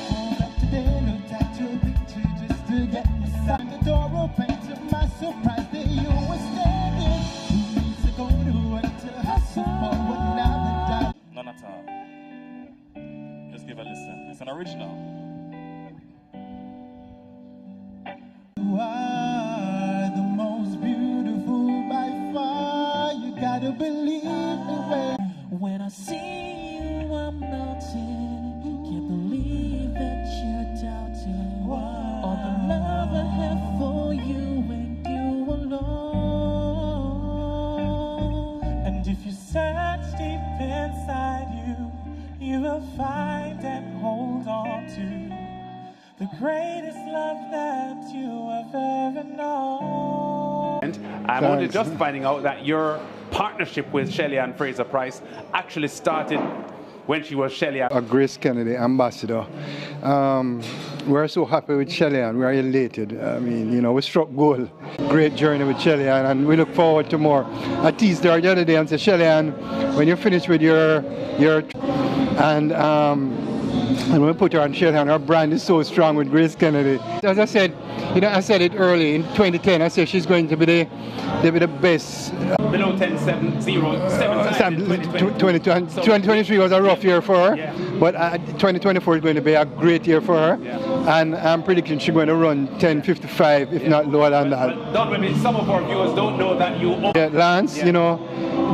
pulled up today, looked at your picture just to get inside. The door open to my surprise, there you were standing. 2 weeks ago, you went to hustle for another dollar. None at all. Just give a listen. It's an original. You are the most beautiful by far. gotta believe me when I see you, I'm melting. Can't believe that you're doubting. All the love I have for you and you alone. And if you search deep inside you, you will find and hold on to the greatest love that you have ever known. And I'm only just finding out that your partnership with Shelly-Ann Fraser-Pryce actually started when she was Shelly-Ann. Grace Kennedy ambassador. We're so happy with Shelly-Ann. We are elated. I mean, you know, we struck gold. Great journey with Shelly-Ann, and we look forward to more. I teased her the other day and said, Shelly-Ann, when you're finished with your and we put her on Shelly-Ann, her brand is so strong with Grace Kennedy. As I said, you know, I said it early in 2010. I said she's going to be the best. Below 10.70 2023 was a rough year for her, but 2024 is going to be a great year for her, and I'm predicting she's going to run 10.55, if not lower than that. Some of our viewers don't know that you... Lance, you know,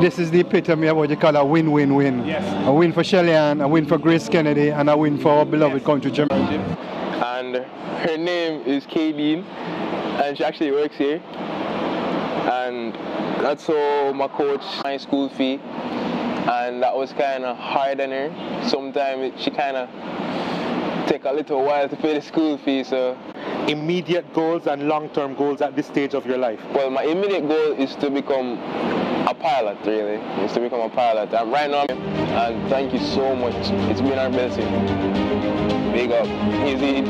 this is the epitome of what you call a win-win-win. Yes. A win for Shelly-Ann, a win for Grace Kennedy, and a win for our beloved country, Jamaica. And her name is Kayleen, and she actually works here. And that's how my coach my school fee, and that was kind of hard on her. Sometimes she kind of take a little while to pay the school fee. So immediate goals and long-term goals at this stage of your life? Well, my immediate goal is to become a pilot, really. Is to become a pilot. And right now, and thank you so much. It's been our blessing. Big up. Easy.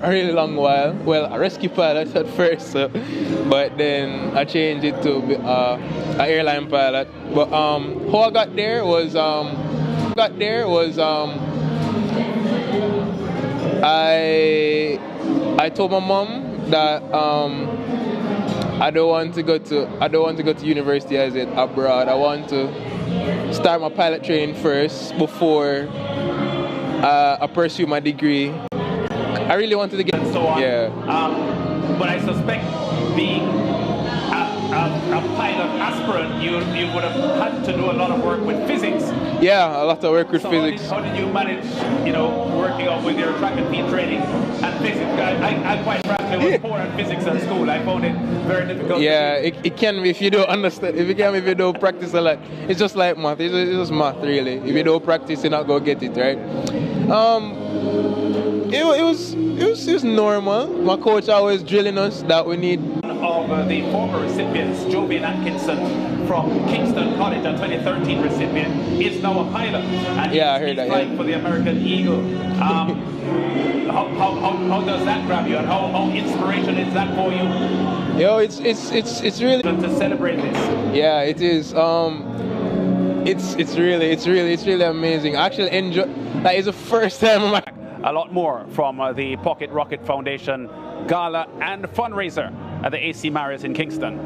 A really long while. Well, a rescue pilot at first, but then I changed it to an airline pilot. But how I got there was I told my mom that I don't want to go to university as it abroad. I want to start my pilot training first before I pursue my degree. I really wanted to get and so on. Yeah. But I suspect being a pilot aspirant, you would have had to do a lot of work with physics. Yeah, a lot of work with physics. How did you manage, you know, working up with your track and field training and physics? I quite frankly was poor at physics at school. I found it very difficult. Yeah, it can be if you don't understand. If you don't practice a lot. It's just like math. It's just math, really. If you don't practice, you're not gonna get it, right? It was normal. My coach always drilling us that we need. Of the former recipients, Jovian Atkinson from Kingston College, a 2013 recipient, is now a pilot. And I heard that. Flying for the American Eagle. How does that grab you, and how inspiration is that for you? Yo, it's really to celebrate this. Yeah, it is. It's really amazing. I actually enjoy. That is the first time. A lot more from the Pocket Rocket Foundation Gala and Fundraiser at the AC Marriott in Kingston.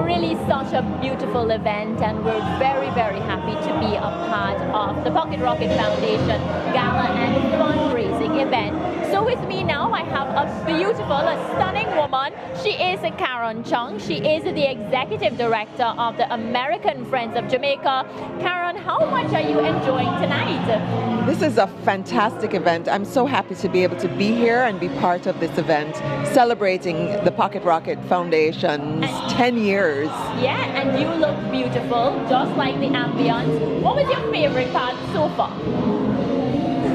really such a beautiful event, and we're very, very happy to be a part of the Pocket Rocket Foundation Gala and Fundraising event. So with me now, I have a beautiful, a stunning woman. She is Karen Chung. She is the Executive Director of the American Friends of Jamaica. Karen, how much are you enjoying tonight? This is a fantastic event. I'm so happy to be able to be here and be part of this event, celebrating the Pocket Rocket Foundation's 10 years. Yeah, and you look beautiful, just like the ambience. What was your favorite part so far?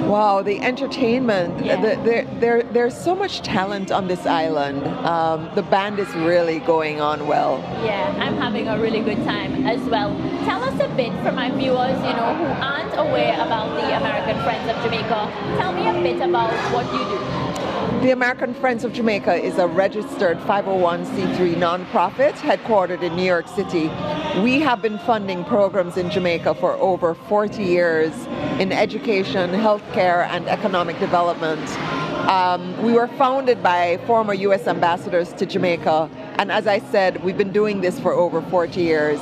Wow, the entertainment. Yeah. There's so much talent on this island. The band is really going on well. Yeah, I'm having a really good time as well. Tell us a bit for my viewers, who aren't aware about the American Friends of Jamaica. Tell me a bit about what you do. The American Friends of Jamaica is a registered 501c3 nonprofit headquartered in New York City. We have been funding programs in Jamaica for over 40 years in education, healthcare, and economic development. We were founded by former U.S. ambassadors to Jamaica, and as I said, we've been doing this for over 40 years.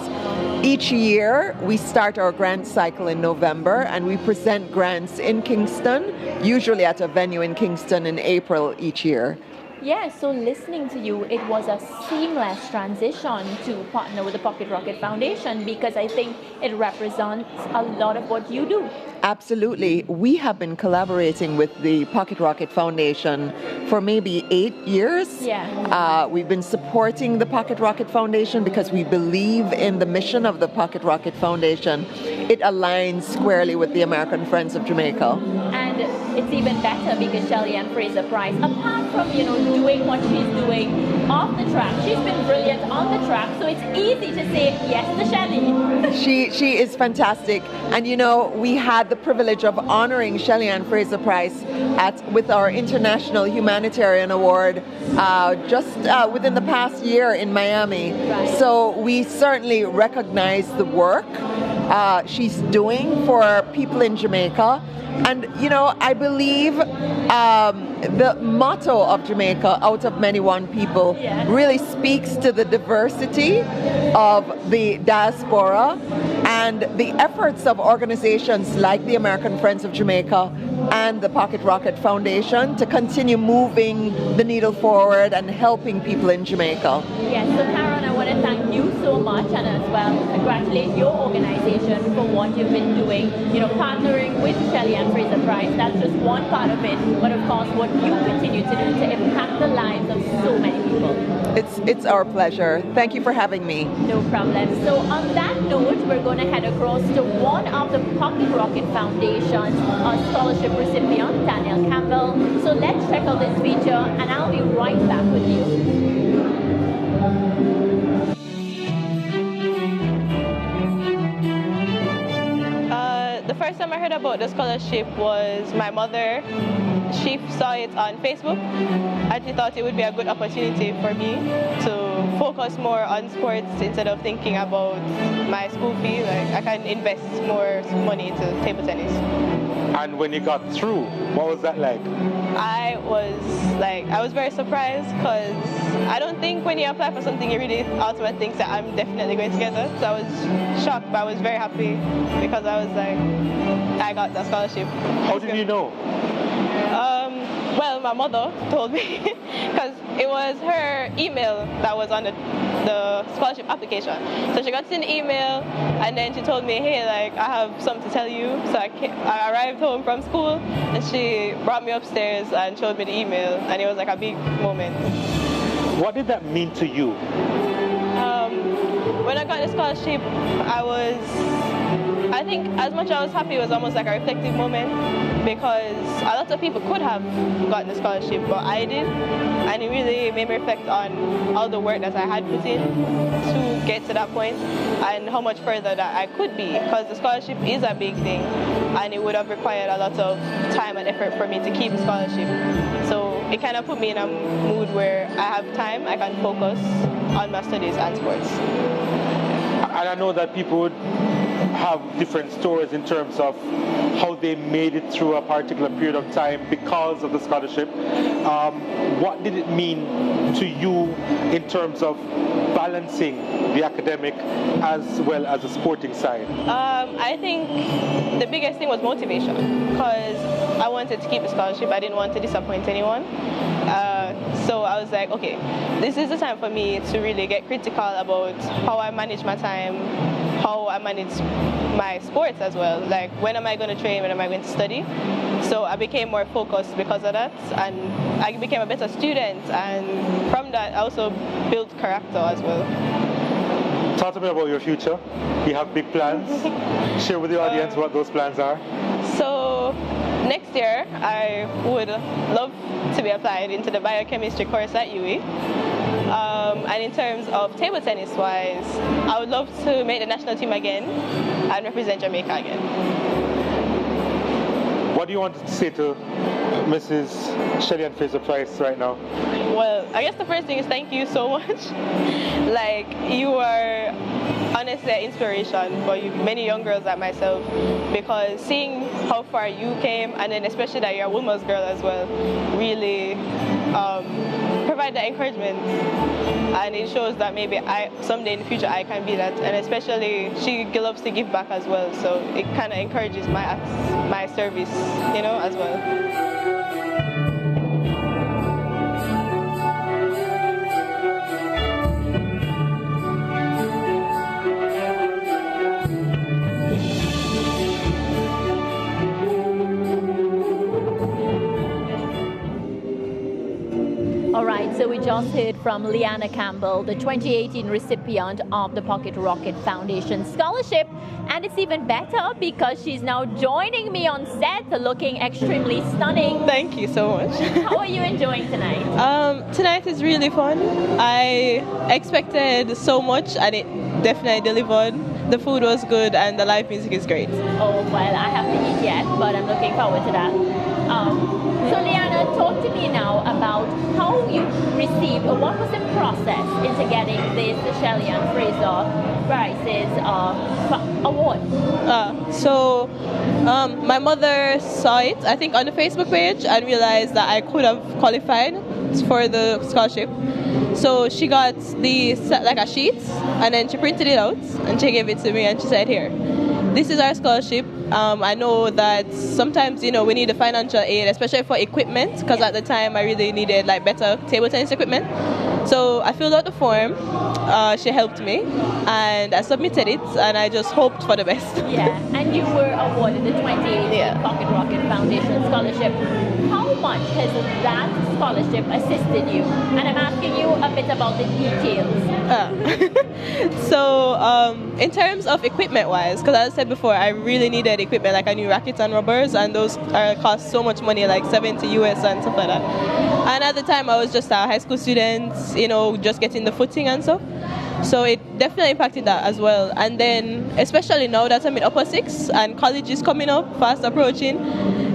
Each year, we start our grant cycle in November, and we present grants in Kingston, usually at a venue in Kingston in April each year. Yeah, so listening to you, it was a seamless transition to partner with the Pocket Rocket Foundation, because I think it represents a lot of what you do. Absolutely. We have been collaborating with the Pocket Rocket Foundation for maybe 8 years. Yeah. We've been supporting the Pocket Rocket Foundation because we believe in the mission of the Pocket Rocket Foundation. It aligns squarely with the American Friends of Jamaica. And it's even better because Shelly Ann Fraser Price, apart from, doing what she's doing off the track, she's been brilliant on the track, so it's easy to say yes to Shelly. She is fantastic. And we had the privilege of honoring Shelly Ann Fraser Price with our International Humanitarian Award just within the past year in Miami. Right. So we certainly recognize the work she's doing for people in Jamaica. And, I believe the motto of Jamaica, out of many one people, really speaks to the diversity of the diaspora and the efforts of organizations like the American Friends of Jamaica and the Pocket Rocket Foundation to continue moving the needle forward and helping people in Jamaica. Yes, so Karen, I want to thank you so much, and as well congratulate your organization for what you've been doing, partnering with Shelly Ann Fraser Price. That's just one part of it, but of course what you continue to do to impact the lives of so many people. It's our pleasure. Thank you for having me. No problem. So on that note, we're going to head across to one of the Pocket Rocket Foundation's scholarship recipient, Daniel Campbell. So let's check out this feature, and I'll be right back with you. The first time I heard about the scholarship was my mother. She saw it on Facebook, and she thought it would be a good opportunity for me to focus more on sports instead of thinking about my school fee. Like, I can invest more money into table tennis. And when you got through, what was that like? I was very surprised, because I don't think when you apply for something you really ultimately think that I'm definitely going to get that. So I was shocked, but I was very happy because I was like, I got that scholarship. How did you know? Well, my mother told me, because it was her email that was on the scholarship application. So she got an email, and then she told me, hey, I have something to tell you. So I arrived home from school, and she brought me upstairs and showed me the email, and it was like a big moment. What did that mean to you? When I got the scholarship, I think as much as I was happy, it was almost like a reflective moment, because a lot of people could have gotten the scholarship, but I did, and it really made me reflect on all the work that I had put in to get to that point, and how much further that I could be, because the scholarship is a big thing, and it would have required a lot of time and effort for me to keep the scholarship. So it kind of put me in a mood where I have time, I can focus on my studies and sports. And I know that people would have different stories in terms of how they made it through a particular period of time because of the scholarship. What did it mean to you in terms of balancing the academic as well as the sporting side? I think the biggest thing was motivation, because I wanted to keep the scholarship. I didn't want to disappoint anyone. So I was like, okay, this is the time for me to really get critical about how I manage my time, how I manage my sports as well. Like, when am I going to train, when am I going to study? So I became more focused because of that, and I became a better student, and from that I also built character as well. Talk to me about your future. You have big plans. Share with the audience what those plans are. So next year I would love to be applied into the biochemistry course at UE. And in terms of table tennis wise, I would love to make the national team again and represent Jamaica again. What do you want to say to Mrs. Shelly-Ann Fraser-Pryce right now? Well, I guess the first thing is thank you so much. Like, you are honestly an inspiration for many young girls like myself, because seeing how far you came, and then especially that you're a woman's girl as well, really provide that encouragement, and it shows that maybe someday in the future I can be that. And especially she loves to give back as well, so it kind of encourages my service, you know, as well. All right, so we just heard from Leanna Campbell, the 2018 recipient of the Pocket Rocket Foundation Scholarship. And it's even better because she's now joining me on set, looking extremely stunning. Thank you so much. How are you enjoying tonight? Tonight is really fun. I expected so much and it definitely delivered. The food was good and the live music is great. Oh, well, I haven't eaten yet, but I'm looking forward to that. So Leanna, talk to me now about how you received, or what was the process into getting this Shelly-Ann Fraser-Pryce's award? My mother saw it, I think, on the Facebook page and realized that I could have qualified for the scholarship. So she got a sheet, and then she printed it out and she gave it to me and she said, here, this is our scholarship. I know that sometimes, you know, we need a financial aid, especially for equipment, because at the time I really needed like better table tennis equipment. So I filled out the form, she helped me, and I submitted it, and I just hoped for the best. Yeah, and you were awarded the 2018 Pocket Rocket Foundation Scholarship. How much has that scholarship assisted you? And I'm asking you a bit about the details. In terms of equipment-wise, because as I said before, I really needed equipment, like I knew rackets and rubbers, and those cost so much money, like $70 US and stuff like that. And at the time, I was just a high school student, you know, just getting the footing and stuff. So it definitely impacted that as well. And then, especially now that I'm in upper six and college is coming up, fast approaching,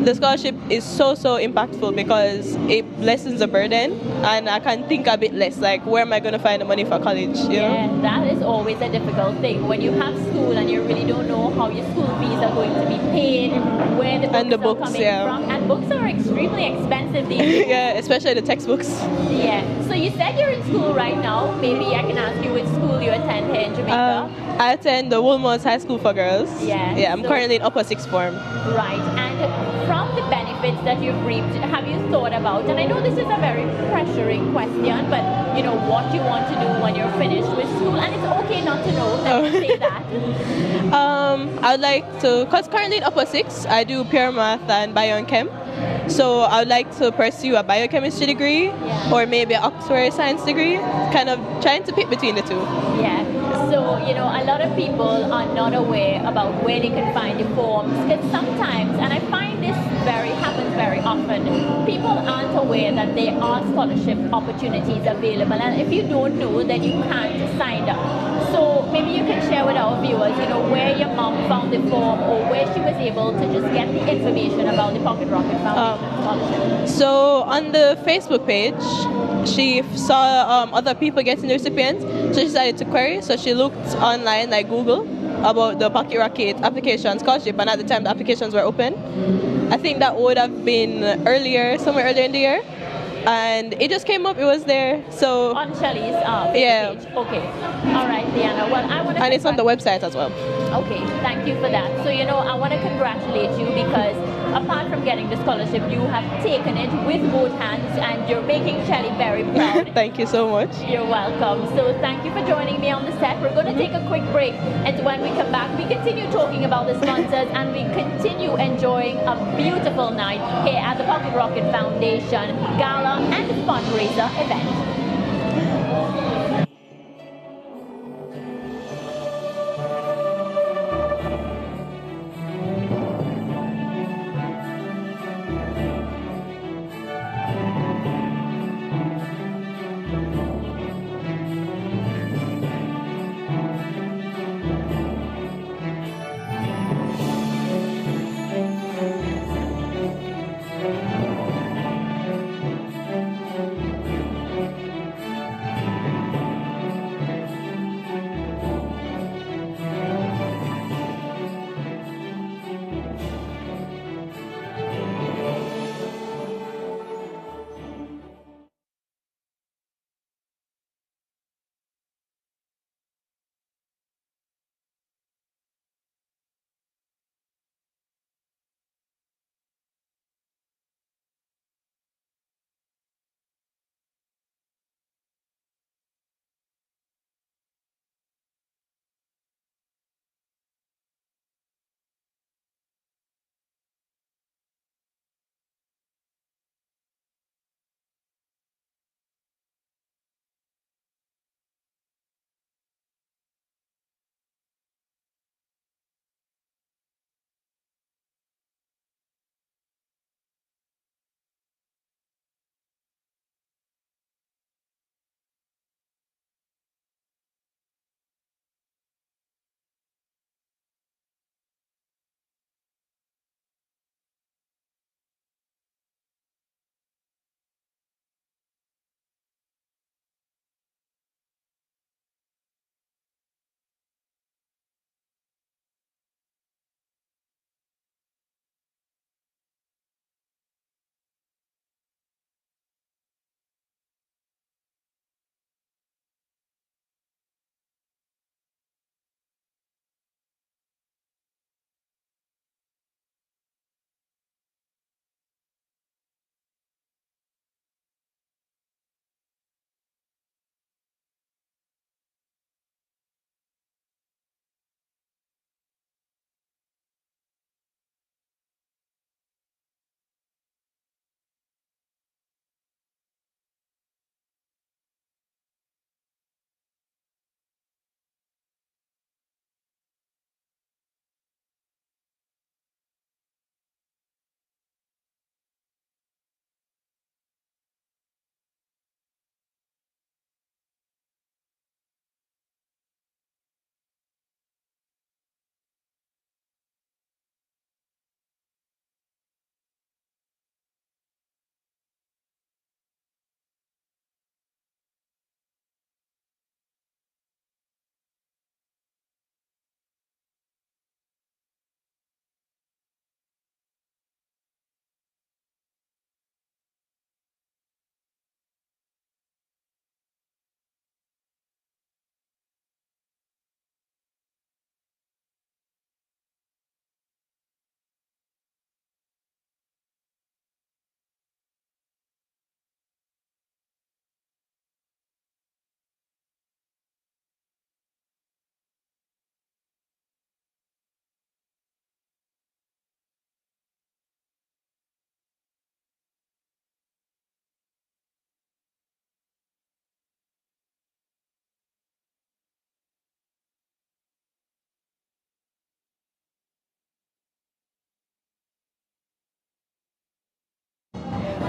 the scholarship is so impactful because it lessens the burden and I can think a bit less, like where am I going to find the money for college? You know? That is always a difficult thing. When you have school and you really don't know how your school fees are going to be paid, where the books are coming from. And books are extremely expensive these days. Yeah, especially the textbooks. Yeah. So you said you're in school right now. Maybe I can ask you which school you attend here in Jamaica. I attend the Woolmore's High School for Girls. Yeah, I'm currently in upper sixth form. Right. And from the benefits that you've reaped, have you thought about, and I know this is a very pressuring question, but you know, what you want to do when you're finished with school, and it's okay not to know, let me say that. I'd like to, because currently in upper six, I do pure math and bio and chem. So I would like to pursue a biochemistry degree or maybe an Oxford science degree, kind of trying to pick between the two. Yeah. So, you know, a lot of people are not aware about where they can find the forms, because sometimes, and I find this happens very often, people aren't aware that there are scholarship opportunities available, and if you don't know, then you can't sign up. So maybe you can share with our viewers, you know, where your mom found the form or where she was able to just get the information about the Pocket Rocket Foundation scholarship. So on the Facebook page, she saw other people getting the recipients, so she decided to query. So she looked online, like Google, about the Pocket Rocket application scholarship, and at the time the applications were open. I think that would have been somewhere earlier in the year. And it just came up, it was there. So on Shelly's page. Okay. All right, Liana. Well, I want to. And it's on the website as well. Okay, thank you for that. So, I want to congratulate you because apart from getting the scholarship, you have taken it with both hands and you're making Shelly very proud. Thank you so much. You're welcome. So thank you for joining me on the set. We're going to take a quick break, and when we come back, we continue talking about the sponsors and we continue enjoying a beautiful night here at the Pocket Rocket Foundation Gala and Fundraiser event.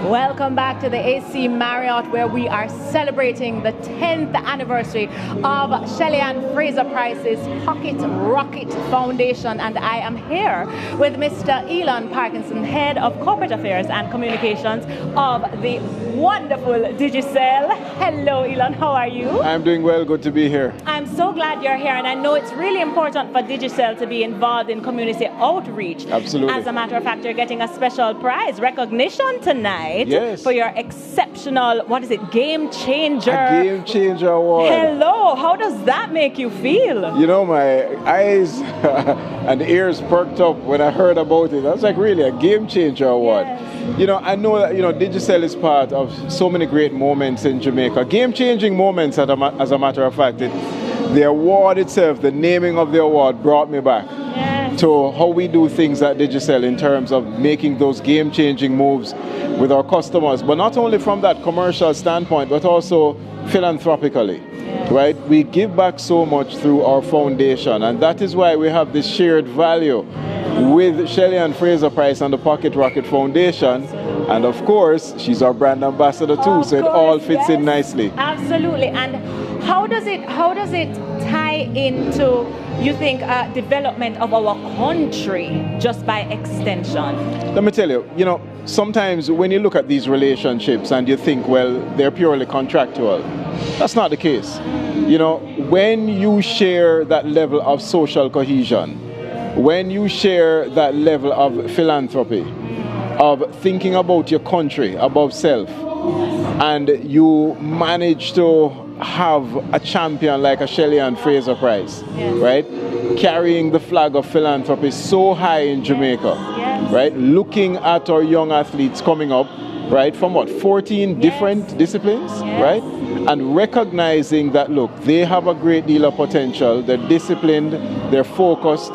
Welcome back to the AC Marriott, where we are celebrating the 10th anniversary of Shelly Ann Fraser Price's Pocket Rocket Foundation. And I am here with Mr. Elon Parkinson, Head of Corporate Affairs and Communications of the wonderful Digicel. Hello, Elon. How are you? I'm doing well. Good to be here. I'm so glad you're here. And I know it's really important for Digicel to be involved in community outreach. Absolutely. As a matter of fact, you're getting a special prize recognition tonight. Yes. For your exceptional, what is it, Game Changer? A Game Changer award. Hello, how does that make you feel? You know, my eyes and ears perked up when I heard about it. I was like, really, a Game Changer award. Yes. You know, I know that, Digicel is part of so many great moments in Jamaica. Game-changing moments, as a matter of fact. The award itself, the naming of the award brought me back. Yes. To how we do things at Digicel in terms of making those game-changing moves with our customers, but not only from that commercial standpoint, but also philanthropically, yes. Right? We give back so much through our foundation, and that is why we have this shared value with Shelly Ann Fraser Price and the Pocket Rocket Foundation. And of course, she's our brand ambassador too, so it all fits in nicely. Absolutely. And how does it tie into, you think, development of our country just by extension? Let me tell you, sometimes when you look at these relationships and you think, well, they're purely contractual, that's not the case. When you share that level of social cohesion, when you share that level of philanthropy, of thinking about your country, above self, and you manage to have a champion like a Shelly Ann Fraser Price, yes. Right? Carrying the flag of philanthropy so high in Jamaica, yes. Right? Looking at our young athletes coming up, right, from 14 different disciplines, yes. Right? And recognizing that, look, they have a great deal of potential, they're disciplined, they're focused,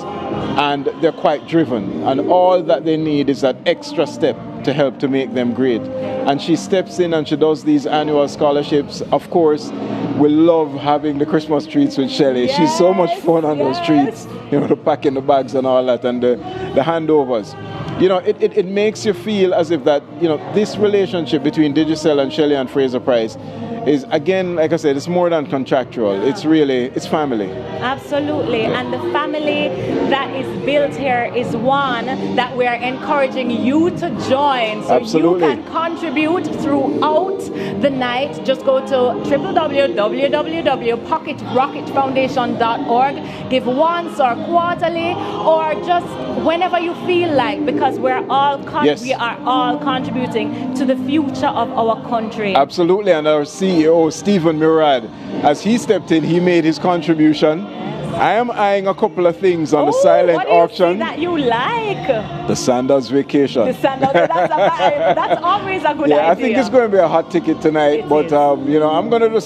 and they're quite driven. And all that they need is that extra step to help to make them great. And she steps in and she does these annual scholarships. Of course, we love having the Christmas treats with Shelly. Yes, she's so much fun on those treats, the packing the bags and all that, and the handovers. It makes you feel as if that, this relationship between Digicel and Shelly Ann Fraser Price is, again, like I said, it's more than contractual. It's family. Absolutely. Yeah. And the family that is built here is one that we are encouraging you to join. So absolutely. You can contribute throughout the night. Just go to www.pocketrocketfoundation.org. Give once or quarterly, or just whenever you feel like, because we are all contributing to the future of our country. Absolutely. And our CEO, Stephen Murad, as he stepped in, he made his contribution. I am eyeing a couple of things on the silent auction. That you like? The Sandals Vacation. The Sandals, that's always a good idea. Yeah, I think it's going to be a hot ticket tonight, but I'm going to do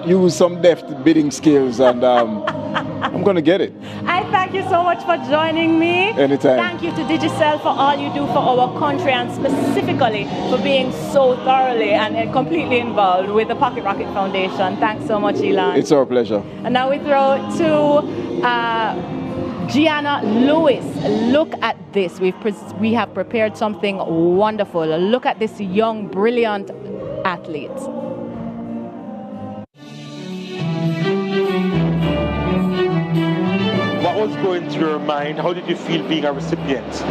use some deft bidding skills, and I'm going to get it. I thank you so much for joining me. Anytime. Thank you to Digicel for all you do for our country, and specifically for being so thoroughly and completely involved with the Pocket Rocket Foundation. Thanks so much, Elon. It's our pleasure. And now we throw to Gianna Lewis. Look at this. We have prepared something wonderful. Look at this young, brilliant athlete. What was going through your mind? How did you feel being a recipient?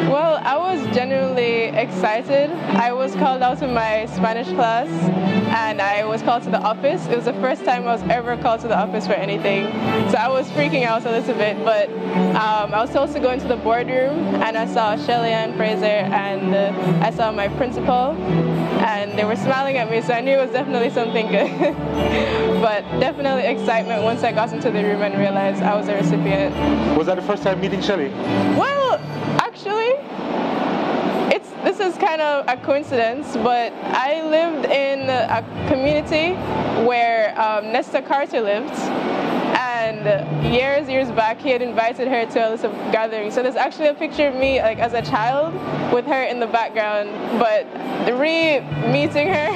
Well, I was genuinely excited. I was called out to my Spanish class, and I was called to the office. It was the first time I was ever called to the office for anything. So I was freaking out a little bit, but I was supposed to go into the boardroom, and I saw Shelly Ann Fraser, and I saw my principal, and they were smiling at me, so I knew it was definitely something good. But definitely excitement once I got into the room and realized I was a recipient. Was that the first time meeting Shelly? Well, actually, this is kind of a coincidence, but I lived in a community where Nesta Carter lived, and years back, he had invited her to a little gathering. So there's actually a picture of me like as a child with her in the background, but re-meeting her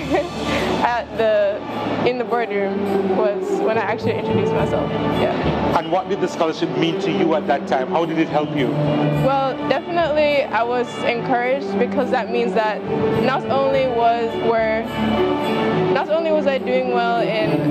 in the boardroom was when I actually introduced myself. Yeah. And what did the scholarship mean to you at that time? How did it help you? Well, definitely I was encouraged, because that means that not only was I doing well in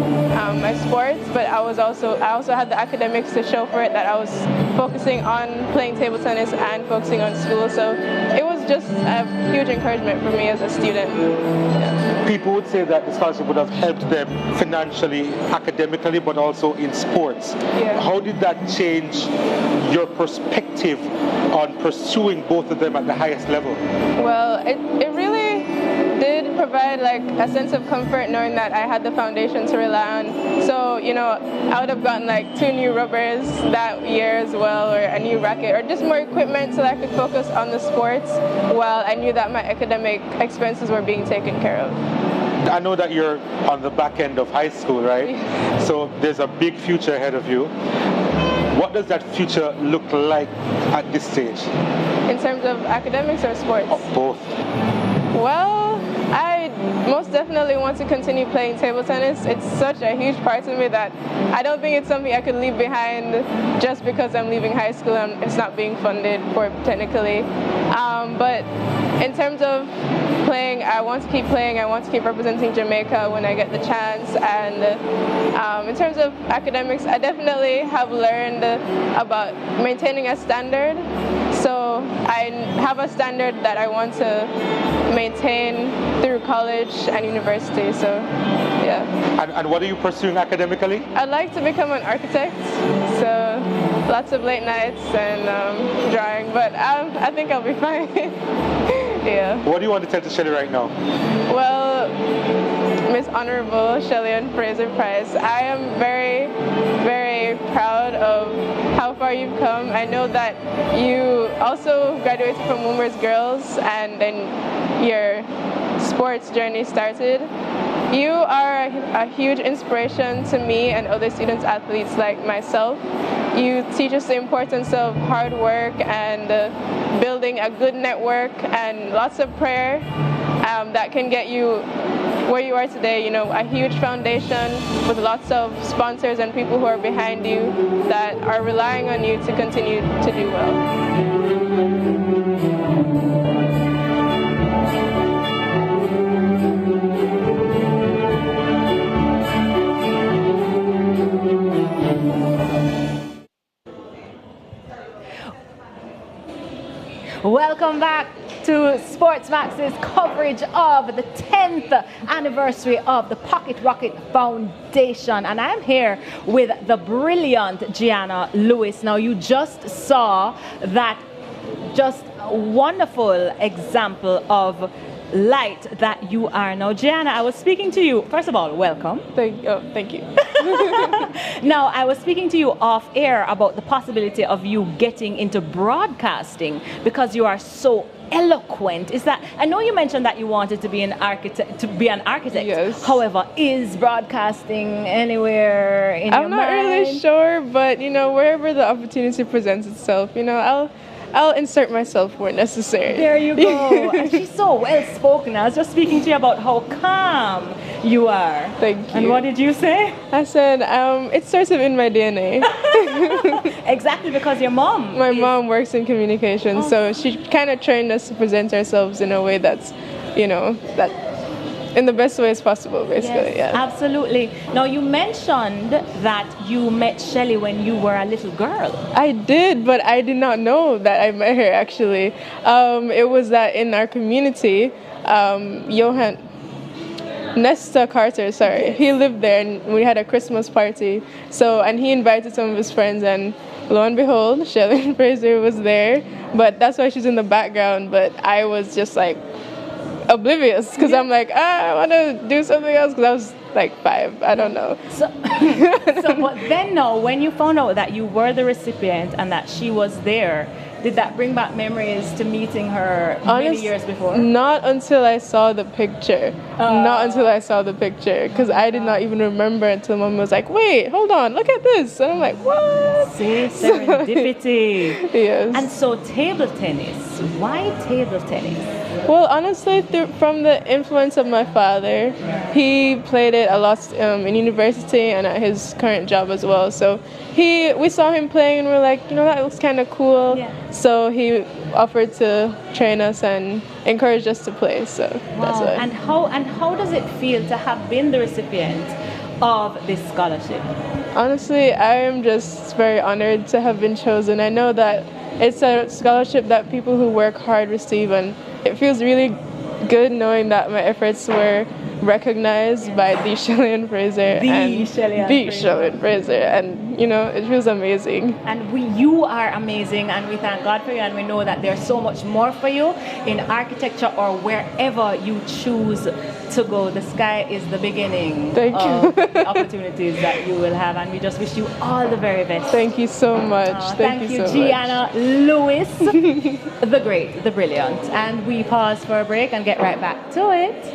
my sports, but I also had the academics to show for it, that I was focusing on playing table tennis and focusing on school. So it was just a huge encouragement for me as a student. Yeah. People would say that the scholarship would have helped them financially, academically, but also in sports. Yeah. How did that change your perspective on pursuing both of them at the highest level? Well, it really did provide like a sense of comfort knowing that I had the foundation to rely on. So, I would have gotten like 2 new rubbers that year as well, or a new racket, or just more equipment so that I could focus on the sports while I knew that my academic expenses were being taken care of. I know that you're on the back end of high school, right? So there's a big future ahead of you. What does that future look like at this stage? In terms of academics or sports? Both. Well, I most definitely want to continue playing table tennis. It's such a huge part of me that I don't think it's something I could leave behind just because I'm leaving high school and it's not being funded for technically. But in terms of playing, I want to keep playing. I want to keep representing Jamaica when I get the chance. And in terms of academics, I definitely have learned about maintaining a standard. So I have a standard that I want to maintain through college and university. So yeah. And what are you pursuing academically? I'd like to become an architect. So lots of late nights and drawing, but I think I'll be fine. Yeah. What do you want to tell to Shelly right now? Well, Miss Honorable Shelly Ann Fraser Price, I am very, very proud of how far you've come. I know that you also graduated from Woomers Girls and then your sports journey started. You are a huge inspiration to me and other students athletes like myself. You teach us the importance of hard work and building a good network and lots of prayer that can get you where you are today. A huge foundation with lots of sponsors and people who are behind you that are relying on you to continue to do well. Welcome back to Sportsmax's coverage of the 10th anniversary of the Pocket Rocket Foundation, and I'm here with the brilliant Gianna Lewis. Now, you just saw that just wonderful example of light that you are. Now, Gianna, I was speaking to you. First of all, welcome. Thank you. Now, I was speaking to you off air about the possibility of you getting into broadcasting because you are so eloquent. Is that, I know you mentioned that you wanted to be an architect. Yes. However, is broadcasting anywhere in your mind? I'm not really sure, but wherever the opportunity presents itself, I'll insert myself where necessary. There you go. And she's so well spoken. I was just speaking to you about how calm you are. Thank you. And what did you say? I said, it's sort of in my DNA. Exactly, because your mom. My mom works in communication, so she kind of trained us to present ourselves in a way that's, that in the best way as possible, basically. Yes, yeah. Absolutely. Now, you mentioned that you met Shelly when you were a little girl. I did, but I did not know that I met her, actually. It was that in our community, Nesta Carter, he lived there, and we had a Christmas party. And he invited some of his friends, and lo and behold, Shelly Ann Fraser was there. But that's why she's in the background. But I was just like oblivious because I'm like, I want to do something else because I was like 5. I don't know. But then, no, when you found out that you were the recipient and that she was there, Did that bring back memories to meeting her many years before? Not until I saw the picture. Not until I saw the picture, because I did not even remember until Mom was like, wait, hold on, look at this. And I'm like, what? See, serendipity. Yes. And so table tennis. Why table tennis? Well, honestly, from the influence of my father, he played it a lot in university and at his current job as well. So we saw him playing and we're like, that looks kind of cool. Yeah. So he offered to train us and encouraged us to play. So that's why. And how does it feel to have been the recipient of this scholarship? Honestly, I am just very honored to have been chosen. I know that it's a scholarship that people who work hard receive, and it feels really good knowing that my efforts were recognized by the Shelly Fraser. And it feels amazing. And you are amazing, and we thank God for you, and we know that there's so much more for you in architecture or wherever you choose to go. The sky is the beginning of the opportunities that you will have, and we just wish you all the very best. Thank you so much. Thank you, Gianna Lewis, the great, the brilliant. And we pause for a break and get right back to it.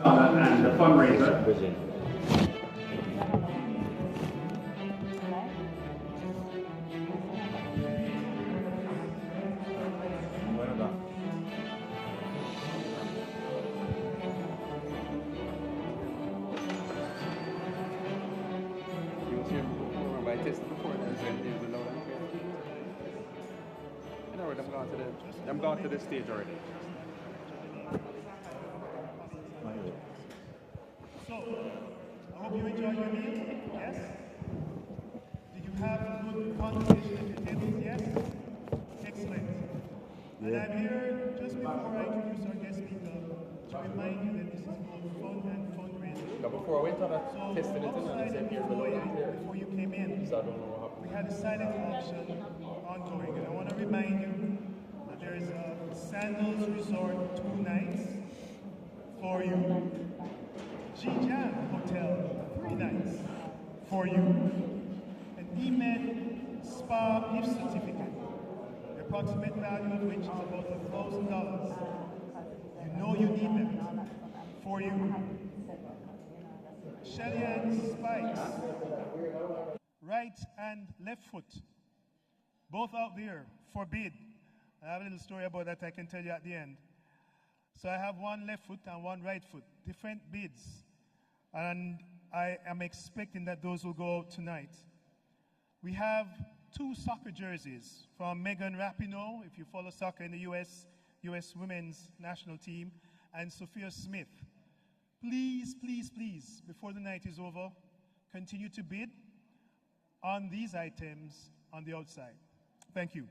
And the fundraiser. test before there's the load and clear. You know, I'm going to the stage already. So, I hope you enjoyed your meal. Yes? Did you have a good conversation at your tables? Yes? Excellent. And I'm here just before I introduce our guest speaker to remind you that this is both fun and fundraising. Now before I went on a testing it and said here's the load and clear. Before you came in, So I don't know what happened. we had a silent auction ongoing, and I want to remind you that there is a Sandals Resort 2 nights for you. G-Jam Hotel 3 nights for you. An EMED Spa gift certificate, the approximate value of which is about $1,000. You know you need that for you. Shelly spikes, right and left foot, both out there, forbid. I have a little story about that I can tell you at the end. So I have one left foot and one right foot, different bids. And I am expecting that those will go out tonight. We have 2 soccer jerseys from Megan Rapinoe, if you follow soccer in the US women's national team, and Sophia Smith. Please, please, please, before the night is over, continue to bid on these items on the outside. Thank you.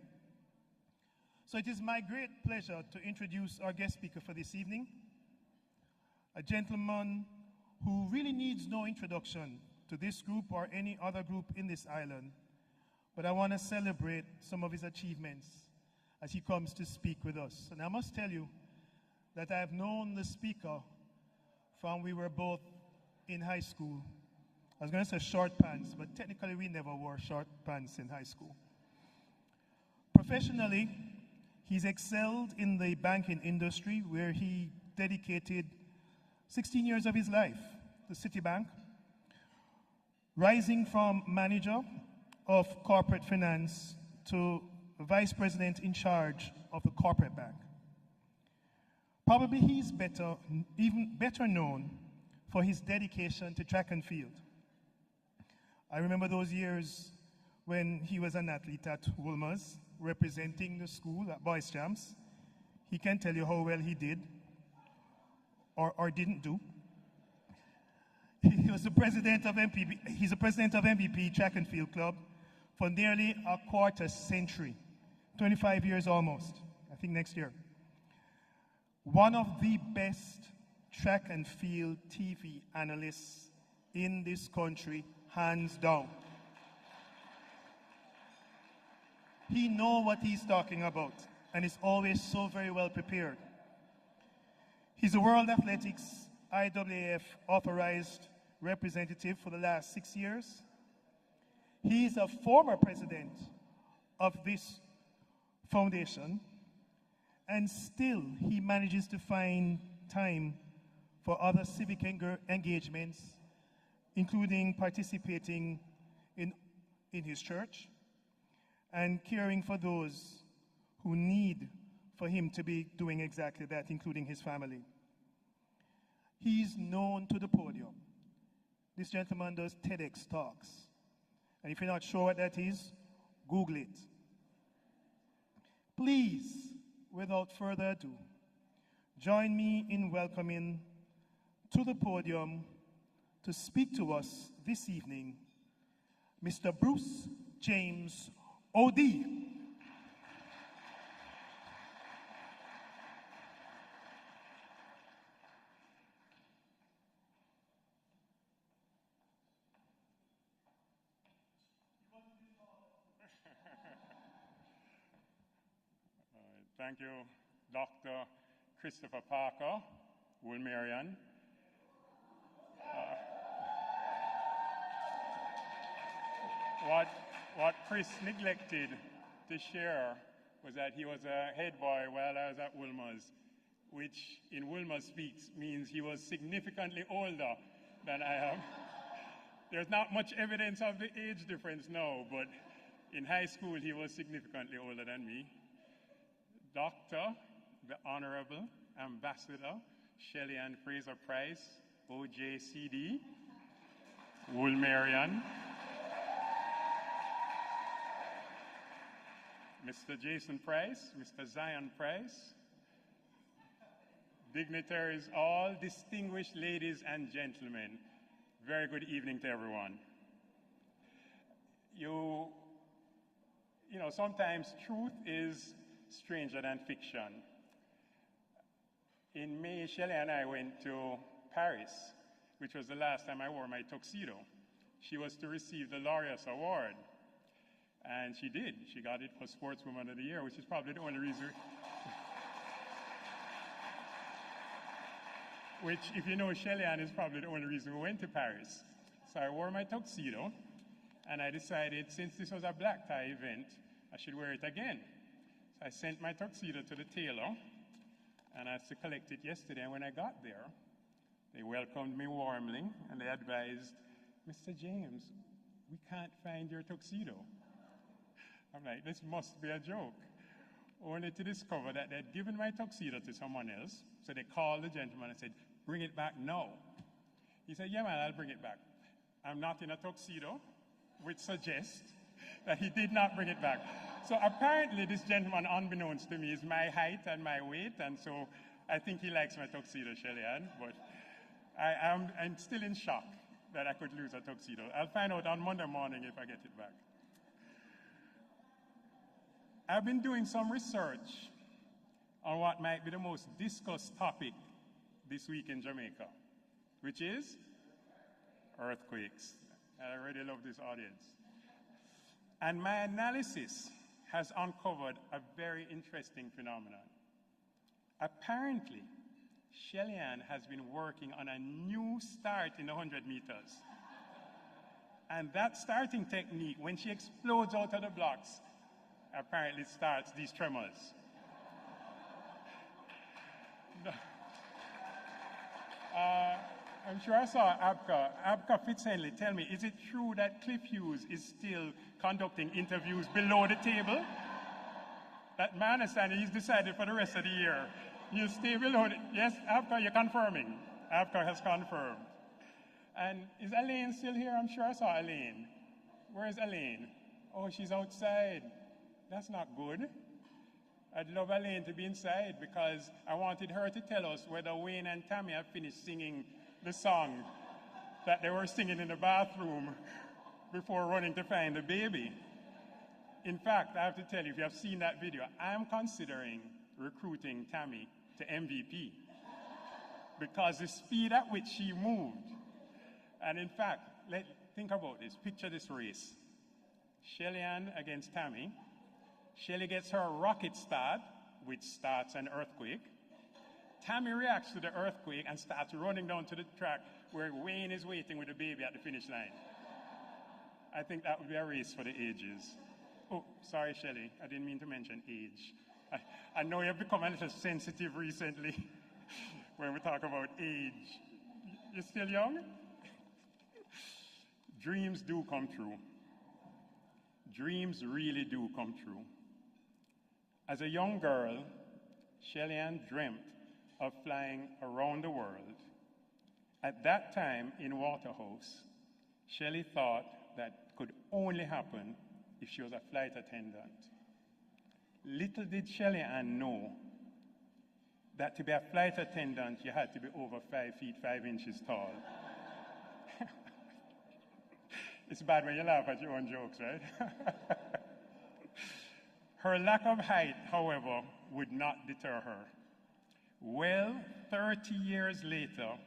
So it is my great pleasure to introduce our guest speaker for this evening, a gentleman who really needs no introduction to this group or any other group in this island, but I want to celebrate some of his achievements as he comes to speak with us. And I must tell you that I have known the speaker from we were both in high school. I was going to say short pants, but technically we never wore short pants in high school. Professionally, he's excelled in the banking industry, where he dedicated 16 years of his life to Citibank, rising from manager of corporate finance to vice president in charge of the corporate bank. Probably he's even better known for his dedication to track and field. I remember those years when he was an athlete at Wolmer's, representing the school at Boys Champs. He can tell you how well he did or didn't do. He was the president of MPP. He's the president of MVP Track and Field Club for nearly a quarter century, 25 years almost, I think next year. One of the best track and field TV analysts in this country, hands down. He knows what he's talking about and is always so very well prepared. He's a World Athletics IAAF authorized representative for the last 6 years. He's a former president of this foundation, and still he manages to find time for other civic engagements, including participating in his church and caring for those who need for him to be doing exactly that, including his family. He's known to the podium. This gentleman does TEDx talks. And if you're not sure what that is, Google it. Please, without further ado, join me in welcoming to the podium to speak to us this evening, Mr. Bruce James O.D. Thank you, Dr. Christopher Parker, Woolmerian. What Chris neglected to share was that he was a head boy while I was at Wolmer's, which in Wolmer's speaks means he was significantly older than I am. There's not much evidence of the age difference now, but in high school he was significantly older than me. Dr. the Honorable Ambassador Shelly Ann Fraser Price, OJCD, Woolmerian. Mr. Jason Price, Mr. Zion Price, dignitaries, all distinguished ladies and gentlemen, very good evening to everyone. You know, sometimes truth is stranger than fiction. In May, Shelley and I went to Paris, which was the last time I wore my tuxedo. She was to receive the Laureus Award, and she did. She got it for Sportswoman of the Year, which is probably the only reason. Which, if you know Shelley Ann, is probably the only reason we went to Paris. So I wore my tuxedo, and I decided, since this was a black tie event, I should wear it again. So I sent my tuxedo to the tailor, and I had to collect it yesterday. And when I got there, they welcomed me warmly, and they advised, Mr. James, we can't find your tuxedo. I'm like, this must be a joke. Only to discover that they'd given my tuxedo to someone else. So they called the gentleman and said, bring it back now. He said, yeah, man, I'll bring it back. I'm not in a tuxedo, which suggests that he did not bring it back. So apparently this gentleman, unbeknownst to me, is my height and my weight, and so I think he likes my tuxedo, Shelley Ann, but I'm still in shock that I could lose a tuxedo. I'll find out on Monday morning if I get it back. I've been doing some research on what might be the most discussed topic this week in Jamaica, which is earthquakes. I really love this audience. And my analysis has uncovered a very interesting phenomenon. Apparently, Shelley Ann has been working on a new start in the 100 meters. And that starting technique, when she explodes out of the blocks, apparently starts these tremors. I'm sure I saw Abka Fitzhenley tell me, is it true that Cliff Hughes is still conducting interviews below the table? That man is saying he's decided for the rest of the year. He'll stay below yes, Abka, you're confirming. Abka has confirmed. And is Elaine still here? I'm sure I saw Elaine. Where is Elaine? Oh, she's outside. That's not good. I'd love Elaine to be inside because I wanted her to tell us whether Wayne and Tammy have finished singing the song that they were singing in the bathroom before running to find the baby. In fact, I have to tell you, if you have seen that video, I'm considering recruiting Tammy to MVP because the speed at which she moved. And in fact, think about this. Picture this race. Shelley Ann against Tammy. Shelley gets her rocket start, which starts an earthquake. Tammy reacts to the earthquake and starts running down to the track where Wayne is waiting with the baby at the finish line. I think that would be a race for the ages. Oh, sorry, Shelley, I didn't mean to mention age. I know you've become a little sensitive recently when we talk about age. You're still young? Dreams do come true. Dreams really do come true. As a young girl, Shelley Ann dreamt of flying around the world. At that time in Waterhouse, Shelley thought that could only happen if she was a flight attendant. Little did Shelley Ann know that to be a flight attendant, you had to be over 5 feet 5 inches tall. It's bad when you laugh at your own jokes, right? Her lack of height, however, would not deter her. Well, 30 years later,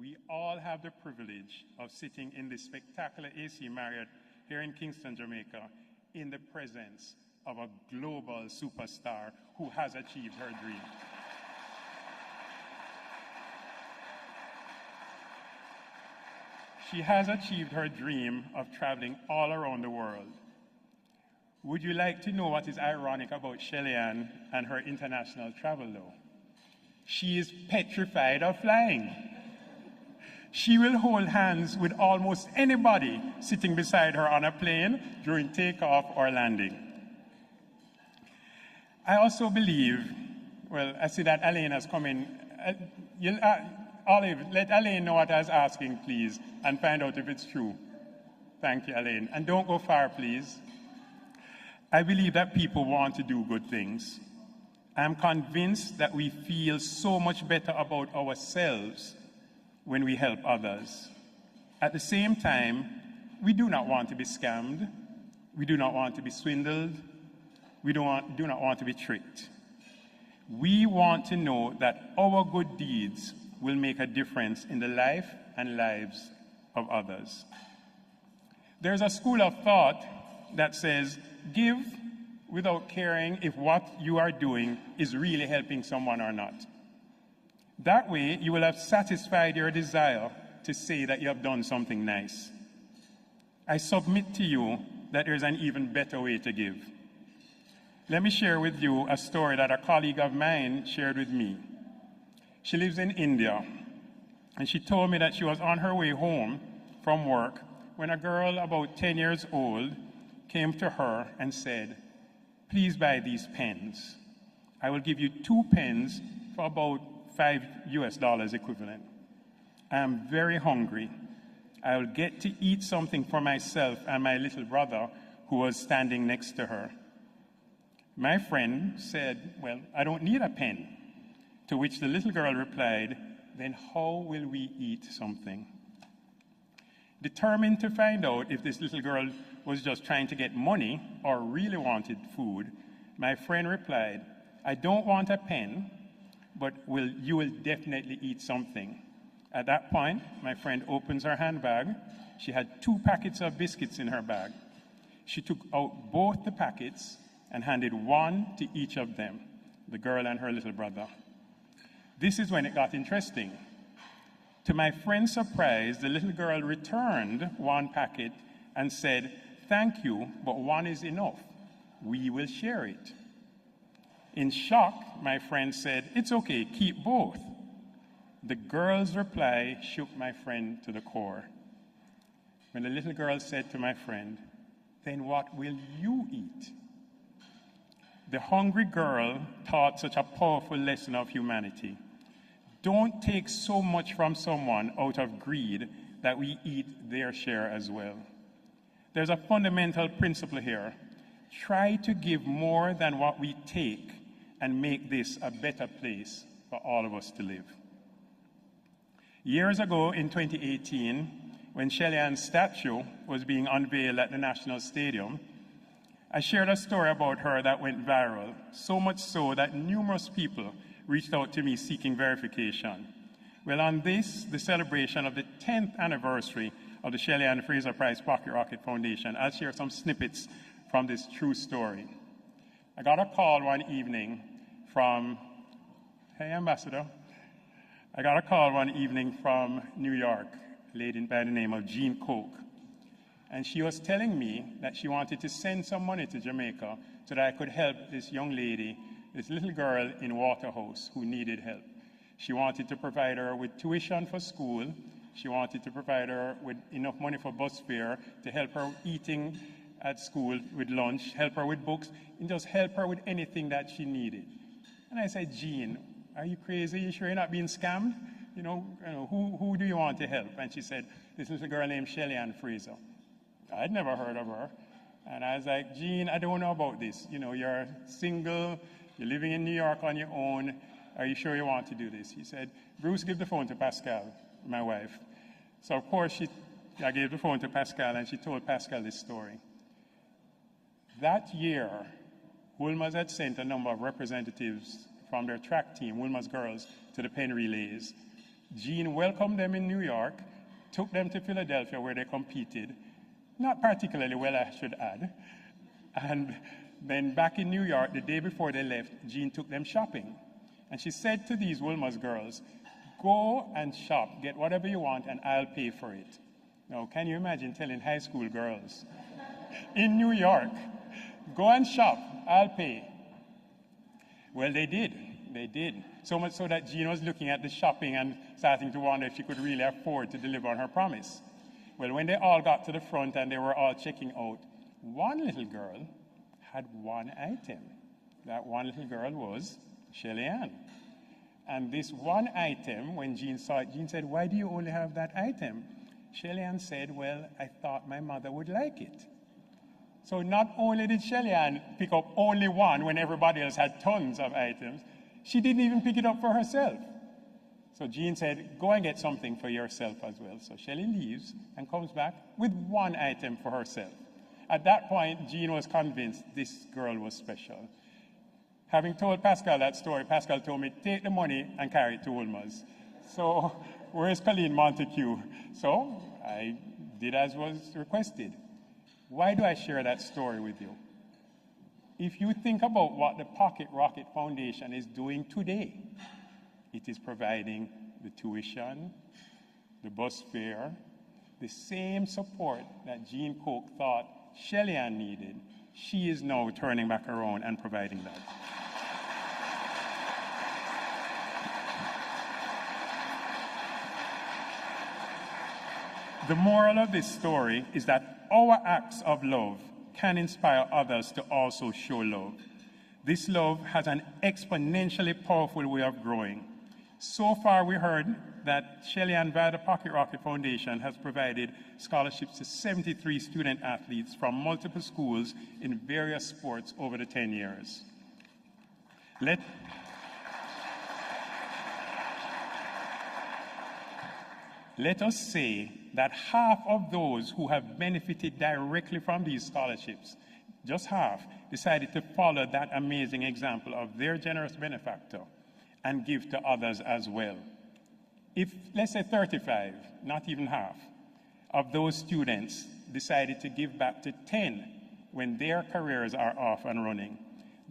we all have the privilege of sitting in the spectacular AC Marriott here in Kingston, Jamaica, in the presence of a global superstar who has achieved her dream. She has achieved her dream of traveling all around the world. Would you like to know what is ironic about Shelley Ann and her international travel, though? She is petrified of flying. She will hold hands with almost anybody sitting beside her on a plane during takeoff or landing. I also believe, well, I see that Elaine has come in. Olive, let Elaine know what I was asking, please, and find out if it's true. Thank you, Elaine. And don't go far, please. I believe that people want to do good things. I'm convinced that we feel so much better about ourselves when we help others. At the same time, we do not want to be scammed. We do not want to be swindled. We do not want to be tricked. We want to know that our good deeds will make a difference in the life and lives of others. There's a school of thought that says, give without caring if what you are doing is really helping someone or not. That way, you will have satisfied your desire to say that you have done something nice. I submit to you that there's an even better way to give. Let me share with you a story that a colleague of mine shared with me. She lives in India, and she told me that she was on her way home from work when a girl about 10 years old came to her and said, please buy these pens. I will give you 2 pens for about $5 equivalent. I am very hungry. I will get to eat something for myself and my little brother who was standing next to her. My friend said, well, I don't need a pen. To which the little girl replied, then how will we eat something? Determined to find out if this little girl was just trying to get money or really wanted food, my friend replied, I don't want a pen, but you will definitely eat something. At that point, my friend opens her handbag. She had 2 packets of biscuits in her bag. She took out both the packets and handed one to each of them, the girl and her little brother. This is when it got interesting. To my friend's surprise, the little girl returned 1 packet and said, thank you, but 1 is enough. We will share it. In shock, my friend said, it's okay, keep both. The girl's reply shook my friend to the core. When the little girl said to my friend, then what will you eat? The hungry girl taught such a powerful lesson of humanity. Don't take so much from someone out of greed that we eat their share as well. There's a fundamental principle here. Try to give more than what we take and make this a better place for all of us to live. Years ago in 2018, when Shelly Ann's statue was being unveiled at the National Stadium, I shared a story about her that went viral, so much so that numerous people reached out to me seeking verification. Well, on this, the celebration of the 10th anniversary of the Shelly Ann Fraser Prize Pocket Rocket Foundation, I'll share some snippets from this true story. I got a call one evening from, hey, Ambassador. I got a call one evening from New York, a lady by the name of Jean Coke. And she was telling me that she wanted to send some money to Jamaica so that I could help this young lady, this little girl in Waterhouse who needed help. She wanted to provide her with tuition for school. She wanted to provide her with enough money for bus fare to help her eating at school with lunch, help her with books, and just help her with anything that she needed. And I said, Jean, are you crazy? You sure you're not being scammed? Who do you want to help? And she said, this little girl named Shelly Ann Fraser. I'd never heard of her. And I was like, Jean, I don't know about this. You're single, you're living in New York on your own. Are you sure you want to do this? He said, Bruce, give the phone to Pascal, my wife. So of course, I gave the phone to Pascal and she told Pascal this story. That year, Wilma's had sent a number of representatives from their track team, Wilma's girls, to the pen relays. Jean welcomed them in New York, took them to Philadelphia where they competed. Not particularly well, I should add. And then back in New York, the day before they left, Jean took them shopping. And she said to these Wilma's girls, go and shop, get whatever you want, and I'll pay for it. Now, can you imagine telling high school girls in New York, go and shop, I'll pay? Well, they did. They did. So much so that Jean was looking at the shopping and starting to wonder if she could really afford to deliver on her promise. Well, when they all got to the front and they were all checking out, one little girl had one item. That one little girl was Shelly Ann. And this one item, when Jean saw it, Jean said, why do you only have that item? Shelly Ann said, well, I thought my mother would like it. So not only did Shelly-Ann pick up only one when everybody else had tons of items, she didn't even pick it up for herself. So Jean said, go and get something for yourself as well. So Shelly leaves and comes back with one item for herself. At that point, Jean was convinced this girl was special. Having told Pascal that story, Pascal told me, take the money and carry it to Ulmer's. So where's Colleen Montague? So I did as was requested. Why do I share that story with you? If you think about what the Pocket Rocket Foundation is doing today, it is providing the tuition, the bus fare, the same support that Jean Coke thought Shelly-Ann needed. She is now turning back around and providing that. The moral of this story is that our acts of love can inspire others to also show love. This love has an exponentially powerful way of growing. So far, we heard that Shelly-Ann via the Pocket Rocket Foundation has provided scholarships to 73 student athletes from multiple schools in various sports over the 10 years. Let us say that half of those who have benefited directly from these scholarships, just half, decided to follow that amazing example of their generous benefactor and give to others as well. If, let's say 35, not even half, of those students decided to give back to 10 when their careers are off and running,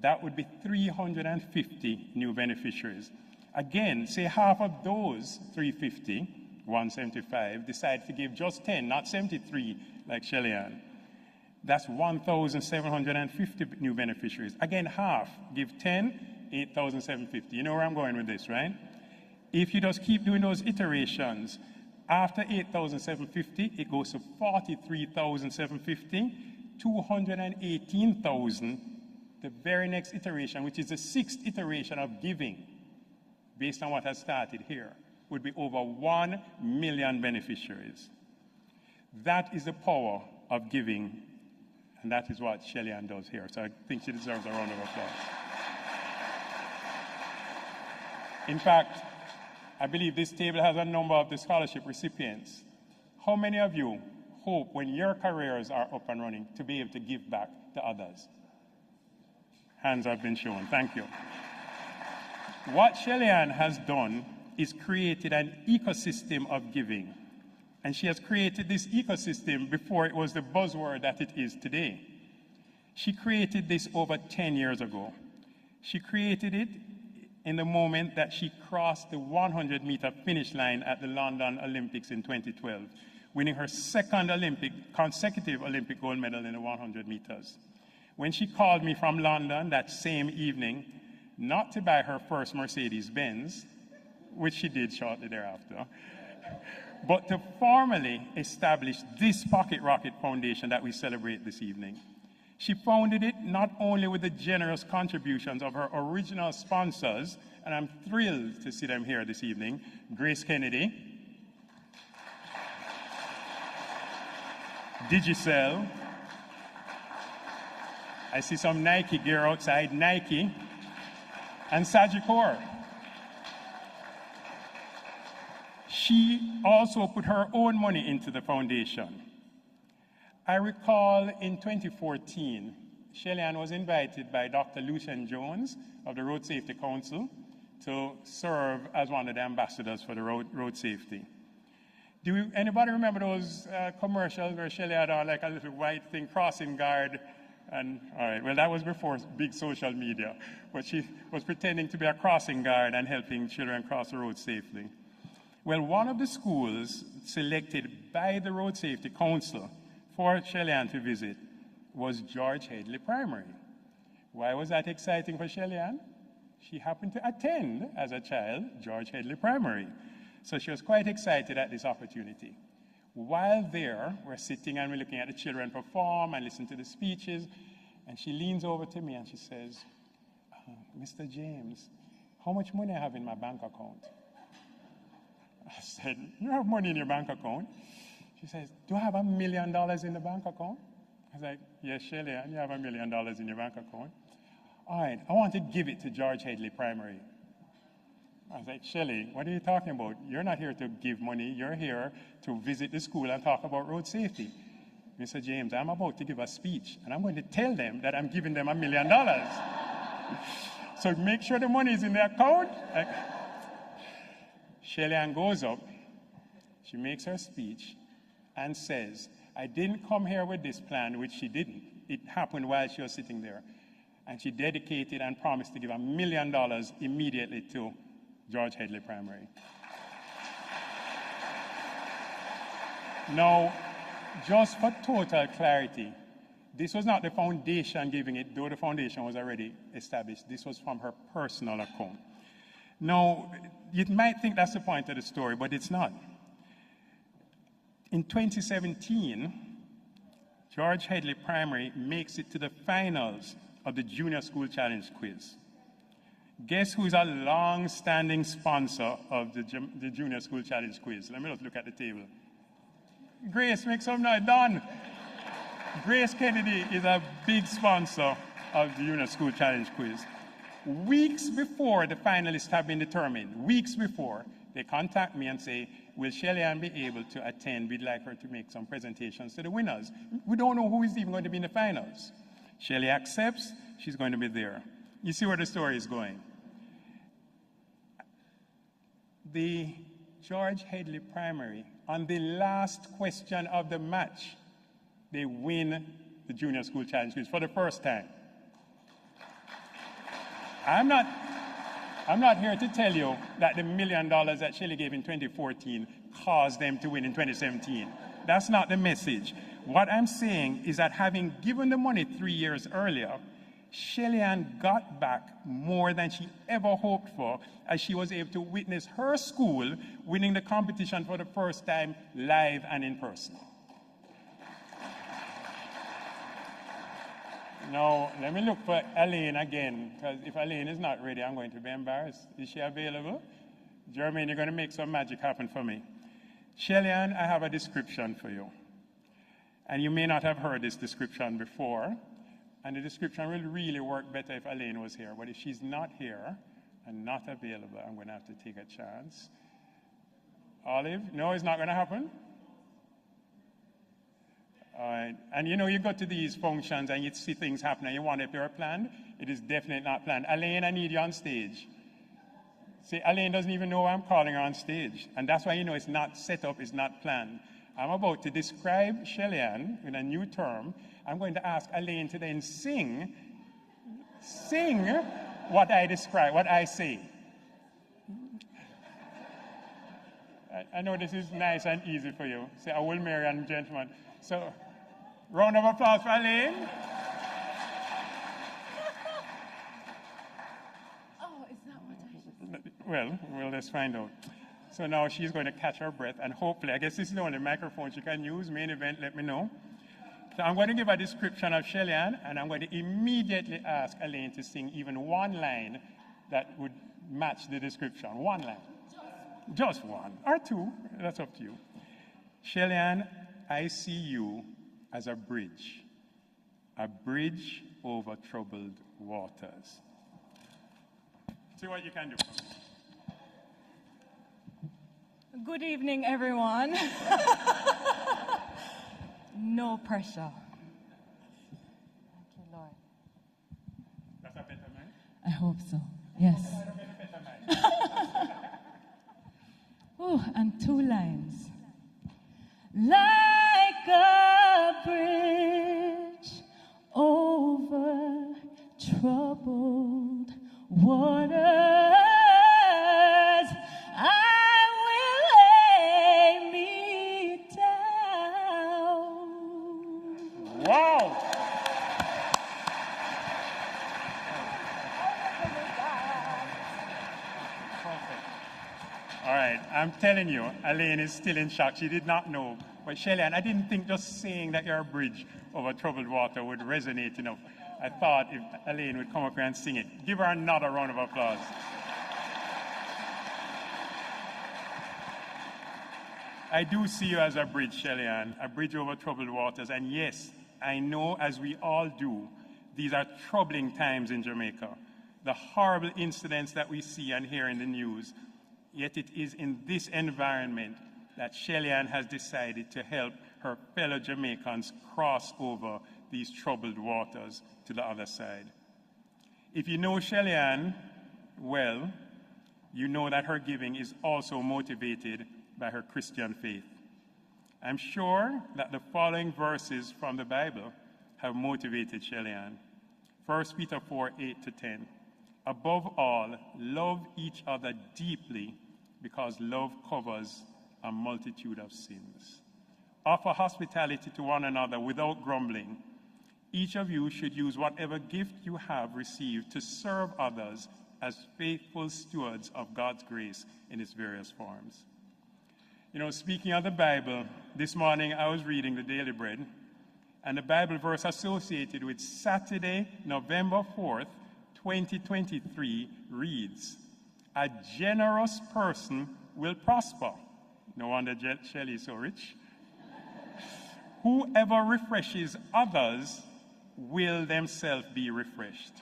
that would be 350 new beneficiaries. Again, say half of those 350, 175, decide to give just 10, not 73 like Shelly-Ann. That's 1,750 new beneficiaries. Again, half give 10, 8,750. You know where I'm going with this, right? If you just keep doing those iterations, after 8,750, it goes to 43,750, 218,000, the very next iteration, which is the 6th iteration of giving, based on what has started here, would be over 1 million beneficiaries. That is the power of giving, and that is what Shelly-Ann does here. So I think she deserves a round of applause. In fact, I believe this table has a number of the scholarship recipients. How many of you hope when your careers are up and running to be able to give back to others? Hands have been shown. Thank you. What Shelly-Ann has done is created an ecosystem of giving. And she has created this ecosystem before it was the buzzword that it is today. She created this over 10 years ago. She created it in the moment that she crossed the 100-meter finish line at the London Olympics in 2012, winning her second consecutive Olympic gold medal in the 100 meters. When she called me from London that same evening, not to buy her first Mercedes-Benz, which she did shortly thereafter, but to formally establish this Pocket Rocket Foundation that we celebrate this evening. She founded it not only with the generous contributions of her original sponsors, and I'm thrilled to see them here this evening, Grace Kennedy, Digicel, I see some Nike gear outside, Nike, and Sagicor. She also put her own money into the foundation. I recall in 2014, Shelly-Ann was invited by Dr. Lucian Jones of the Road Safety Council to serve as one of the ambassadors for the road safety. Anybody remember those commercials where Shelly had on like a little white thing, crossing guard? And all right, well, that was before big social media, but she was pretending to be a crossing guard and helping children cross the road safely. Well, one of the schools selected by the Road Safety Council for Shelly-Ann to visit was George Headley Primary. Why was that exciting for Shelly-Ann? She happened to attend, as a child, George Headley Primary. So she was quite excited at this opportunity. While there, we're sitting and we're looking at the children perform and listen to the speeches, and she leans over to me and she says, Mr. James, how much money I have in my bank account? I said, you have money in your bank account? She says, do I have $1 million in the bank account? was like, yes, Shelly, you have $1 million in your bank account. All right, I want to give it to George Headley Primary. I was like, Shelly, what are you talking about? You're not here to give money. You're here to visit the school and talk about road safety. Mr. James, I'm about to give a speech, and I'm going to tell them that I'm giving them $1 million. So make sure the money is in their account. Shelly Ann goes up, she makes her speech, and says, I didn't come here with this plan, which she didn't. It happened while she was sitting there. And she dedicated and promised to give $1 million immediately to George Headley Primary. Now, just for total clarity, this was not the foundation giving it, though the foundation was already established. This was from her personal account. Now, you might think that's the point of the story, but it's not. In 2017, George Headley Primary makes it to the finals of the Junior School Challenge Quiz. Guess who's a long-standing sponsor of the Junior School Challenge Quiz? Let me just look at the table. Grace, make some noise. Done. Grace Kennedy is a big sponsor of the Junior School Challenge Quiz. Weeks before the finalists have been determined, weeks before, they contact me and say, will Shelly Ann be able to attend? We'd like her to make some presentations to the winners. We don't know who is even going to be in the finals. Shelly accepts, she's going to be there. You see where the story is going. The George Headley Primary, on the last question of the match, they win the Junior School Challenge Quiz for the first time. I'm not here to tell you that the $1 million that Shelly gave in 2014 caused them to win in 2017. That's not the message. What I'm saying is that having given the money 3 years earlier, Shelly Ann got back more than she ever hoped for, as she was able to witness her school winning the competition for the first time live and in person. Now, let me look for Elaine again, because if Elaine is not ready, I'm going to be embarrassed. Is she available? Jermaine, you're going to make some magic happen for me. Shelly Ann, I have a description for you. And you may not have heard this description before, and the description will really work better if Elaine was here. But if she's not here and not available, I'm going to have to take a chance. Olive? No, it's not going to happen? All right. And you know, you go to these functions and you see things happening, you wonder if they're planned. It is definitely not planned. Elaine, I need you on stage. See, Elaine doesn't even know I'm calling her on stage. And that's why you know it's not set up, it's not planned. I'm about to describe Shelly Ann in a new term. I'm going to ask Elaine to then sing what I describe, what I say. I know this is nice and easy for you. Say, I will marry a gentleman. So, round of applause for Elaine. Oh, is that what I should say? Well, let's find out. So now she's going to catch her breath, and hopefully, I guess this is the only microphone she can use. Main event, let me know. So I'm going to give a description of Shelly Ann, and I'm going to immediately ask Elaine to sing even one line that would match the description. One line. Just one. Or two. That's up to you. Shelly Ann, I see you as a bridge over troubled waters. See what you can do. Good evening, everyone. No pressure. Thank you, Lord. That's a better man? I hope so. Yes. Oh, and two lines. Like a bridge over troubled waters, I will lay me down. Wow! All right, I'm telling you, Elaine is still in shock. She did not know. But Shelly Ann, I didn't think just saying that you're a bridge over troubled water would resonate enough. I thought if Elaine would come up here and sing it. Give her another round of applause. I do see you as a bridge, Shelly Ann, a bridge over troubled waters. And yes, I know, as we all do, these are troubling times in Jamaica. The horrible incidents that we see and hear in the news. Yet it is in this environment that Shelly-Ann has decided to help her fellow Jamaicans cross over these troubled waters to the other side. If you know Shelly-Ann well, you know that her giving is also motivated by her Christian faith. I'm sure that the following verses from the Bible have motivated Shelly-Ann. 1 Peter 4:8-10. Above all, love each other deeply, because love covers a multitude of sins. Offer hospitality to one another without grumbling. Each of you should use whatever gift you have received to serve others as faithful stewards of God's grace in its various forms. You know, speaking of the Bible, this morning I was reading the Daily Bread, and the Bible verse associated with Saturday, November 4th, 2023 reads, "A generous person will prosper." No wonder Shelley is so rich. "Whoever refreshes others will themselves be refreshed."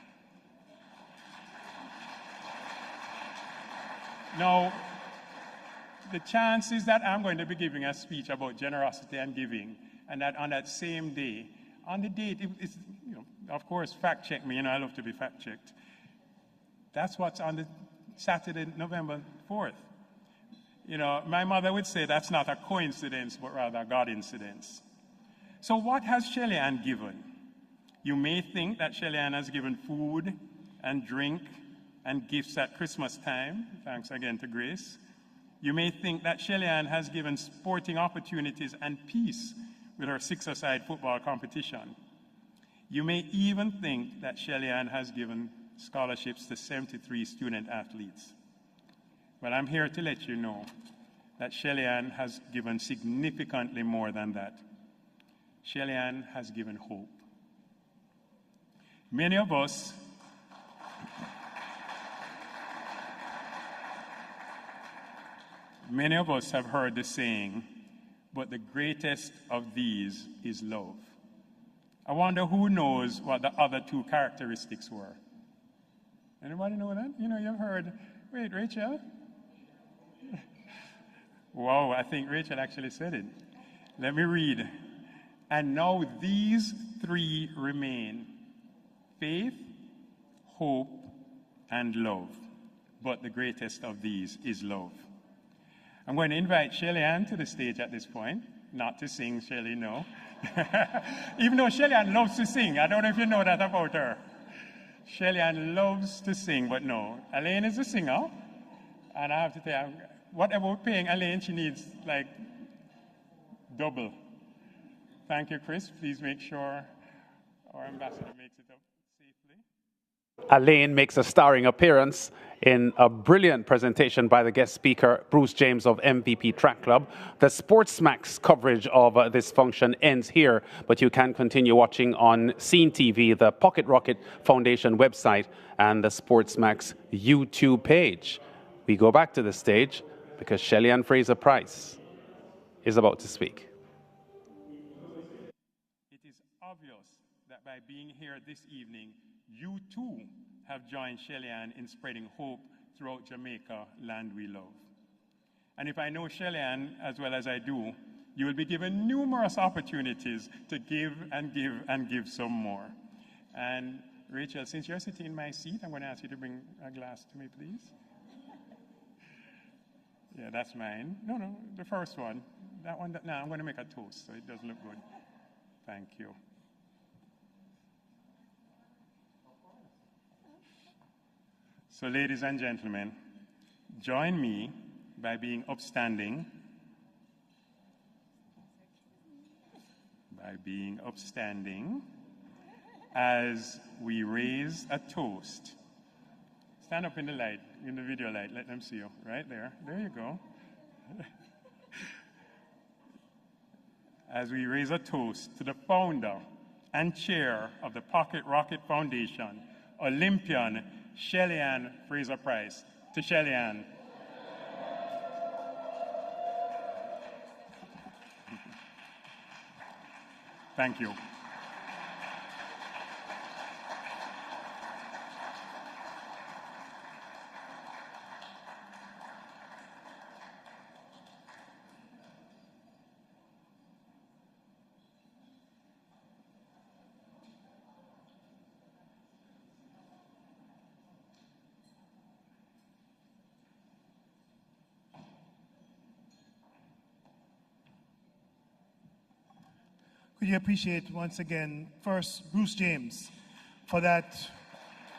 Now, the chances that I'm going to be giving a speech about generosity and giving, and that on that same day, on the date, it's, you know, of course, fact check me, you know, I love to be fact checked. That's what's on the Saturday, November 4th. You know, my mother would say that's not a coincidence, but rather a God incidence. So what has Shelly-Ann given? You may think that Shelly-Ann has given food and drink and gifts at Christmas time. Thanks again to Grace. You may think that Shelly-Ann has given sporting opportunities and peace with her six-a-side football competition. You may even think that Shelly-Ann has given scholarships to 73 student athletes. Well, I'm here to let you know that Shelly-Ann has given significantly more than that. Shelly-Ann has given hope. Many of us have heard the saying, but the greatest of these is love. I wonder who knows what the other two characteristics were. Anybody know that? You know, you've heard, wait, Rachel? Wow, I think Rachel actually said it. Let me read. "And now these three remain: faith, hope, and love. But the greatest of these is love." I'm going to invite Shelly-Ann to the stage at this point. Not to sing, Shelly, no. Even though Shelly-Ann loves to sing. I don't know if you know that about her. Shelly-Ann loves to sing, but no. Elaine is a singer. And I have to tell you, whatever we're paying Elaine, she needs like double. Thank you, Chris. Please make sure our ambassador makes it up safely. Elaine makes a starring appearance in a brilliant presentation by the guest speaker, Bruce James of MVP Track Club. The Sportsmax coverage of this function ends here, but you can continue watching on CEEN TV, the Pocket Rocket Foundation website, and the Sportsmax YouTube page. We go back to the stage because Shelly-Ann Fraser-Pryce is about to speak. It is obvious that by being here this evening, you too have joined Shelly-Ann in spreading hope throughout Jamaica, land we love. And if I know Shelly-Ann as well as I do, you will be given numerous opportunities to give and give and give some more. And Rachel, since you're sitting in my seat, I'm going to ask you to bring a glass to me, please. Yeah, that's mine. No, the first one. That one, no, I'm going to make a toast so it doesn't look good. Thank you. So, ladies and gentlemen, join me by being upstanding. As we raise a toast. Stand up in the light, in the video light, let them see you. Right there. There you go. As we raise a toast to the founder and chair of the Pocket Rocket Foundation, Olympian Shelly-Ann Fraser-Pryce. To Shelly-Ann. Thank you. could you appreciate once again, first, Bruce James, for that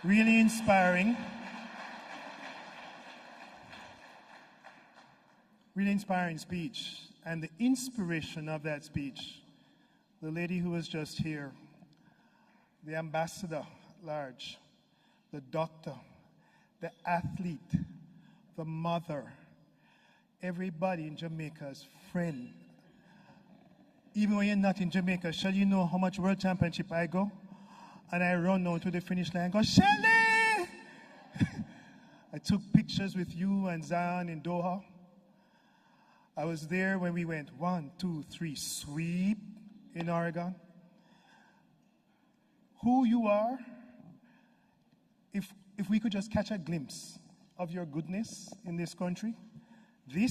really inspiring speech, and the inspiration of that speech. The lady who was just here, the ambassador at large, the doctor, the athlete, the mother, everybody in Jamaica's friend. Even when you're not in Jamaica, shall you know how much world championship I go? And I run down to the finish line and go, Shelly! I took pictures with you and Zion in Doha. I was there when we went 1, 2, 3, sweep in Oregon. Who you are, if we could just catch a glimpse of your goodness in this country, the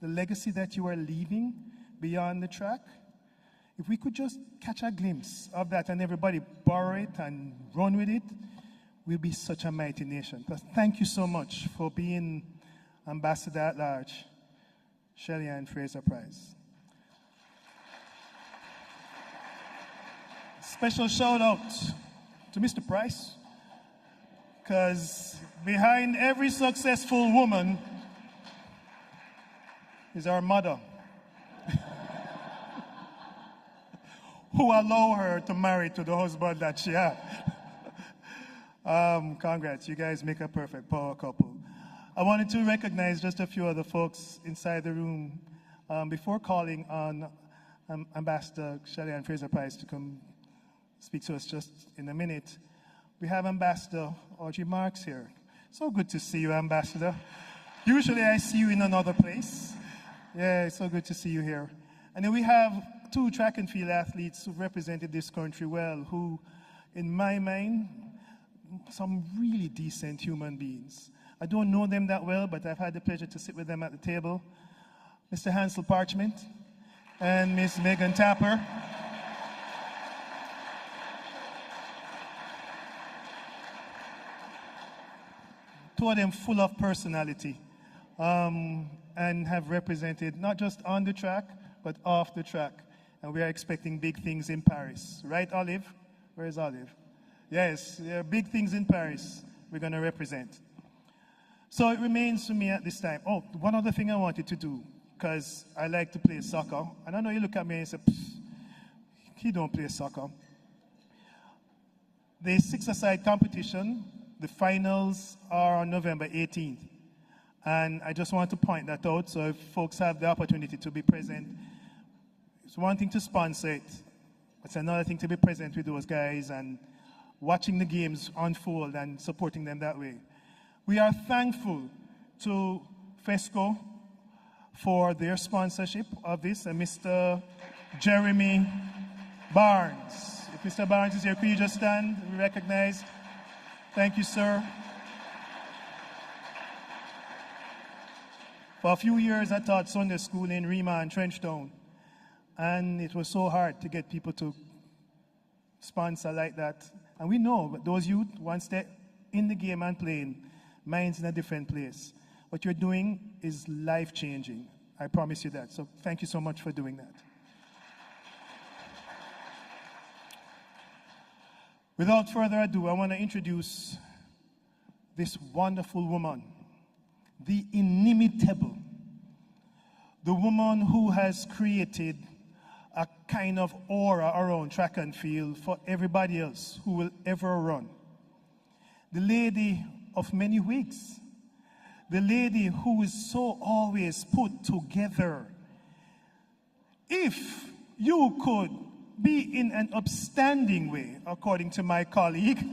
legacy that you are leaving beyond the track, if we could just catch a glimpse of that and everybody borrow it and run with it, we'll be such a mighty nation. But thank you so much for being Ambassador at Large, Shelly-Ann Fraser-Pryce. Special shout out to Mr. Price, because behind every successful woman is our mother, who allow her to marry to the husband that she had. Congrats, you guys make a perfect power couple. I wanted to recognize just a few other folks inside the room before calling on Ambassador Shelly-Ann Fraser-Pryce to come speak to us just in a minute. We have Ambassador Audrey Marks here. So good to see you, Ambassador. Usually I see you in another place. Yeah, it's so good to see you here. And then we have 2 track and field athletes who represented this country well, who, in my mind, some really decent human beings. I don't know them that well, but I've had the pleasure to sit with them at the table. Mr. Hansel Parchment and Miss Megan Tapper. Two of them full of personality and have represented not just on the track, but off the track. And we are expecting big things in Paris. Right, Olive? Where is Olive? Yes, there are big things in Paris we're going to represent. So it remains for me at this time. Oh, one other thing I wanted to do, because I like to play soccer. And I know you look at me and say, he don't play soccer. The 6-a-side competition, the finals are on November 18th. And I just want to point that out, so if folks have the opportunity to be present, it's one thing to sponsor it. It's another thing to be present with those guys and watching the games unfold and supporting them that way. We are thankful to FESCO for their sponsorship of this, and Mr. Jeremy Barnes. If Mr. Barnes is here, could you just stand? We recognize. Thank you, sir. For a few years, I taught Sunday school in Rima and Trenchtown, and it was so hard to get people to sponsor like that. And we know that those youth, once they're in the game and playing, mind's in a different place. What you're doing is life-changing. I promise you that. So thank you so much for doing that. Without further ado, I want to introduce this wonderful woman, the inimitable, the woman who has created a kind of aura around track and field for everybody else who will ever run. The lady of many wigs, the lady who is so always put together. If you could be in an upstanding way, according to my colleague,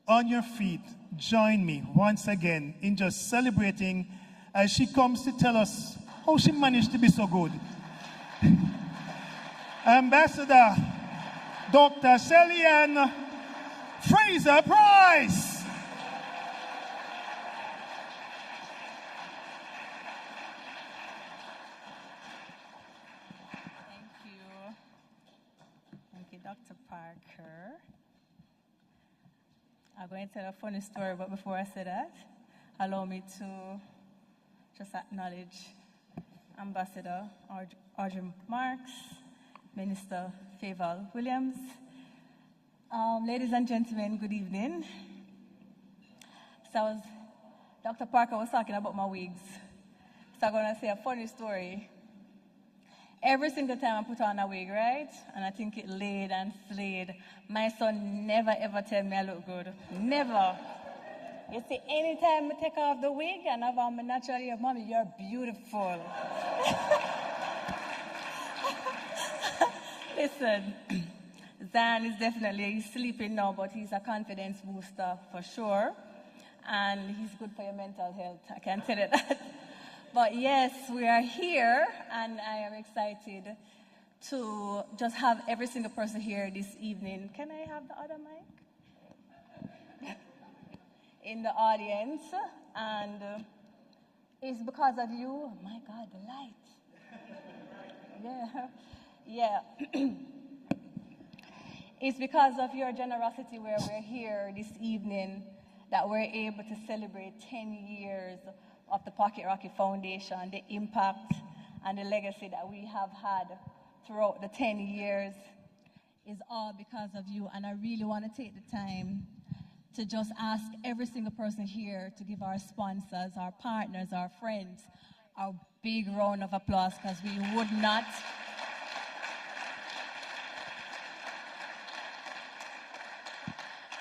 on your feet, join me once again in just celebrating as she comes to tell us how she managed to be so good. Ambassador Dr. Shelly-Ann Fraser-Pryce. Thank you, Dr. Parker. I'm going to tell a funny story, but before I say that, allow me to just acknowledge Ambassador Audrey Marks, Minister Favour Williams. Ladies and gentlemen, good evening. So Dr. Parker was talking about my wigs. So I'm going to say a funny story. Every single time I put on a wig, right? And I think it laid and slayed. My son never ever tell me I look good. Never. You see, anytime I take off the wig and I have on my natural hair, Mommy, you're beautiful. Listen, Zan is definitely, he's sleeping now, but he's a confidence booster for sure. And he's good for your mental health, I can tell you that. But yes, we are here, and I am excited to just have every single person here this evening. Can I have the other mic? In the audience, and it's because of you. Oh my God, the light. Yeah. It's because of your generosity where we're here this evening that we're able to celebrate 10 years of the Pocket Rocket Foundation, the impact and the legacy that we have had throughout the 10 years is all because of you. And I really want to take the time to just ask every single person here to give our sponsors, our partners, our friends, a big round of applause, because we would not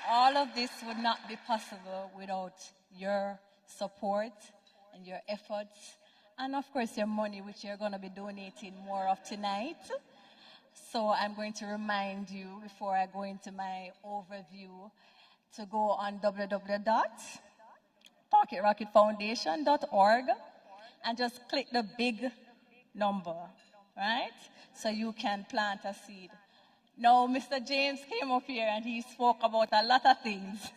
all of this would not be possible without your support and your efforts, and of course your money, which you're going to be donating more of tonight. So I'm going to remind you, before I go into my overview, to go on www.pocketrocketfoundation.org and just click the big number, right? So you can plant a seed. Now, Mr. James came up here and he spoke about a lot of things.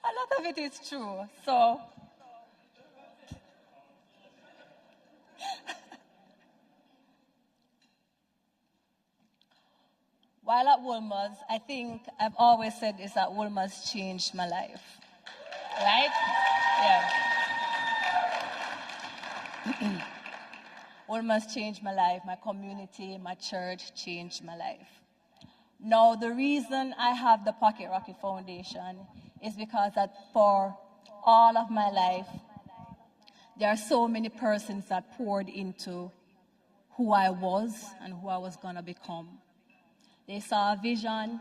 A lot of it is true. So, while at Wolmer's, I think I've always said this, that Wolmer's changed my life. Right? Yeah. Wolmer's changed my life, my community, my church changed my life. Now, the reason I have the Pocket Rocket Foundation is because that for all of my life, there are so many persons that poured into who I was and who I was going to become. They saw a vision,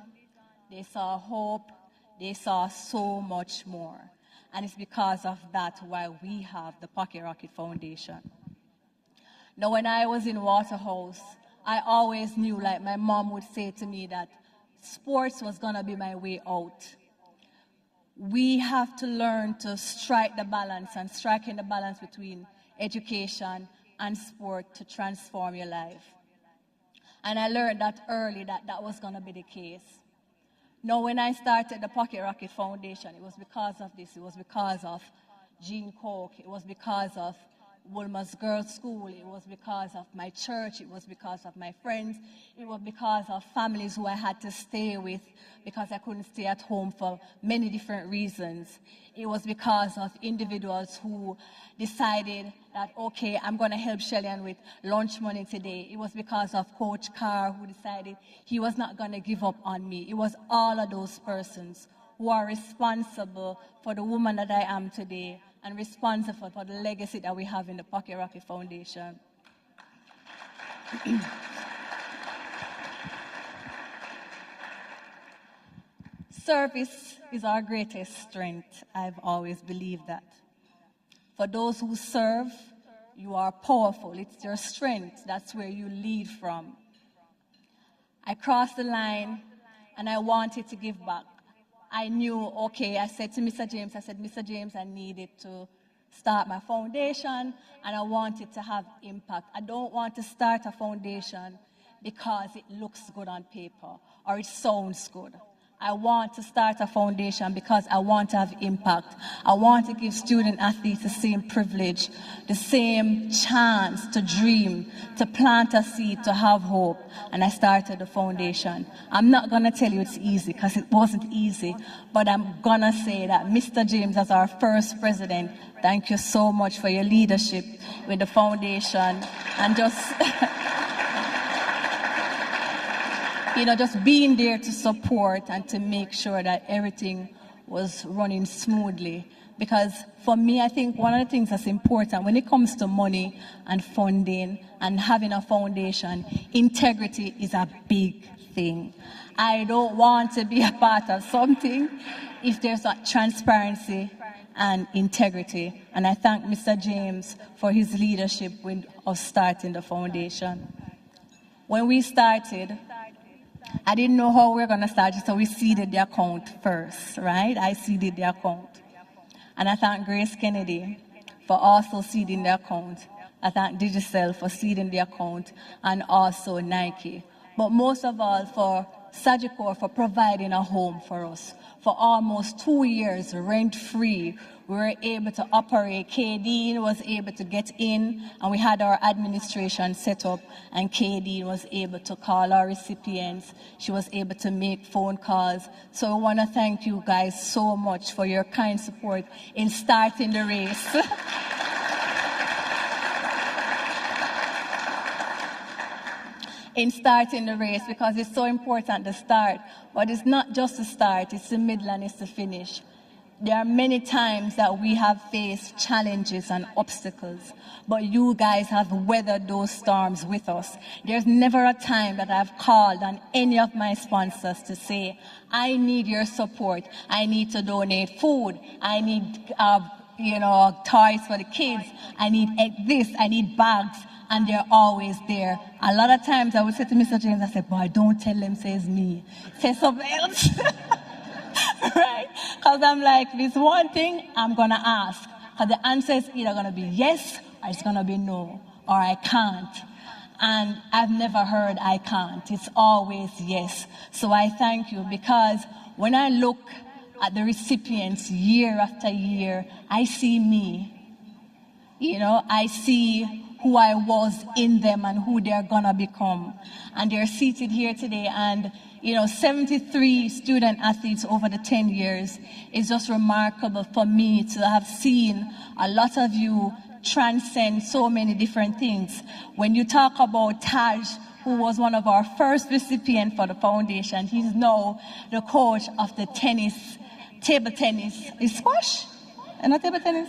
they saw hope, they saw so much more. And it's because of that why we have the Pocket Rocket Foundation. Now, when I was in Waterhouse, I always knew, like my mom would say to me, that sports was going to be my way out. We have to learn to strike the balance, and striking the balance between education and sport to transform your life. And I learned that early, that that was going to be the case. Now, when I started the Pocket Rocket Foundation, it was because of this. It was because of Jean Coke. It was because of Wolmer's Girls' School. It was because of my church. It was because of my friends. It was because of families who I had to stay with because I couldn't stay at home for many different reasons. It was because of individuals who decided that, okay, I'm going to help Shellyan with lunch money today. It was because of Coach Carr, who decided he was not going to give up on me. It was all of those persons who are responsible for the woman that I am today, and responsible for the legacy that we have in the Pocket Rocket Foundation. Service is our greatest strength. I've always believed that. For those who serve, you are powerful. It's your strength. That's where you lead from. I crossed the line and I wanted to give back. I knew, okay, I said to Mr. James, Mr. James, I needed to start my foundation and I wanted to have impact. I don't want to start a foundation because it looks good on paper or it sounds good. I want to start a foundation because I want to have impact. I want to give student athletes the same privilege, the same chance to dream, to plant a seed, to have hope. And I started the foundation. I'm not going to tell you it's easy because it wasn't easy, but I'm going to say that Mr. James, as our first president, thank you so much for your leadership with the foundation and just... just being there to support and to make sure that everything was running smoothly. Because for me, I think one of the things that's important when it comes to money and funding and having a foundation, integrity is a big thing. I don't want to be a part of something if there's not transparency and integrity. And I thank Mr. James for his leadership of starting the foundation. When we started, I didn't know how we were going to start it, so we seeded the account first, right? I seeded the account. And I thank Grace Kennedy for also seeding the account. I thank Digicel for seeding the account, and also Nike. But most of all, for Sagicor for providing a home for us. For almost 2 years, rent-free, we were able to operate. KD was able to get in, and we had our administration set up, and KD was able to call our recipients. She was able to make phone calls. So I want to thank you guys so much for your kind support in starting the race. In starting the race, because it's so important to start. But it's not just to start, it's the middle and it's the finish. There are many times that we have faced challenges and obstacles, but you guys have weathered those storms with us. There's never a time that I've called on any of my sponsors to say, I need your support. I need to donate food. I need toys for the kids. I need this. I need bags. And they're always there. A lot of times I would say to Mr. James, I said, boy, don't tell them, says me. Say something else. Right? Because I'm like, this one thing I'm going to ask. Because the answer is either going to be yes, or it's going to be no, or I can't. And I've never heard I can't. It's always yes. So I thank you, because when I look at the recipients year after year, I see me. I see who I was in them and who they're gonna become. And they're seated here today, and 73 student athletes over the 10 years is just remarkable for me to have seen a lot of you transcend so many different things. When you talk about Taj, who was one of our first recipients for the foundation, he's now the coach of the table tennis, is squash? Not table tennis?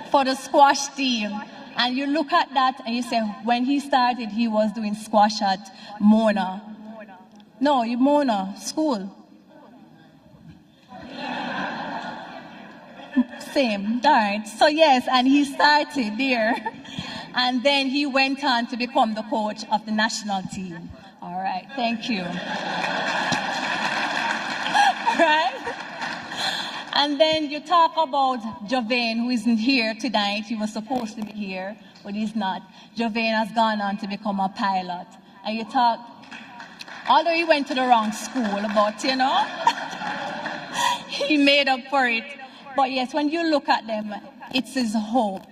For the squash team. And you look at that and you say, when he started, he was doing squash at Mona. No, Mona, school. Same, all right. So yes, and he started there. And then he went on to become the coach of the national team. All right, thank you. Right? And then you talk about Javain, who isn't here tonight. He was supposed to be here, but he's not. Javain has gone on to become a pilot. And you talk, although he went to the wrong school, but he made up for it. But yes, when you look at them, it's his hope.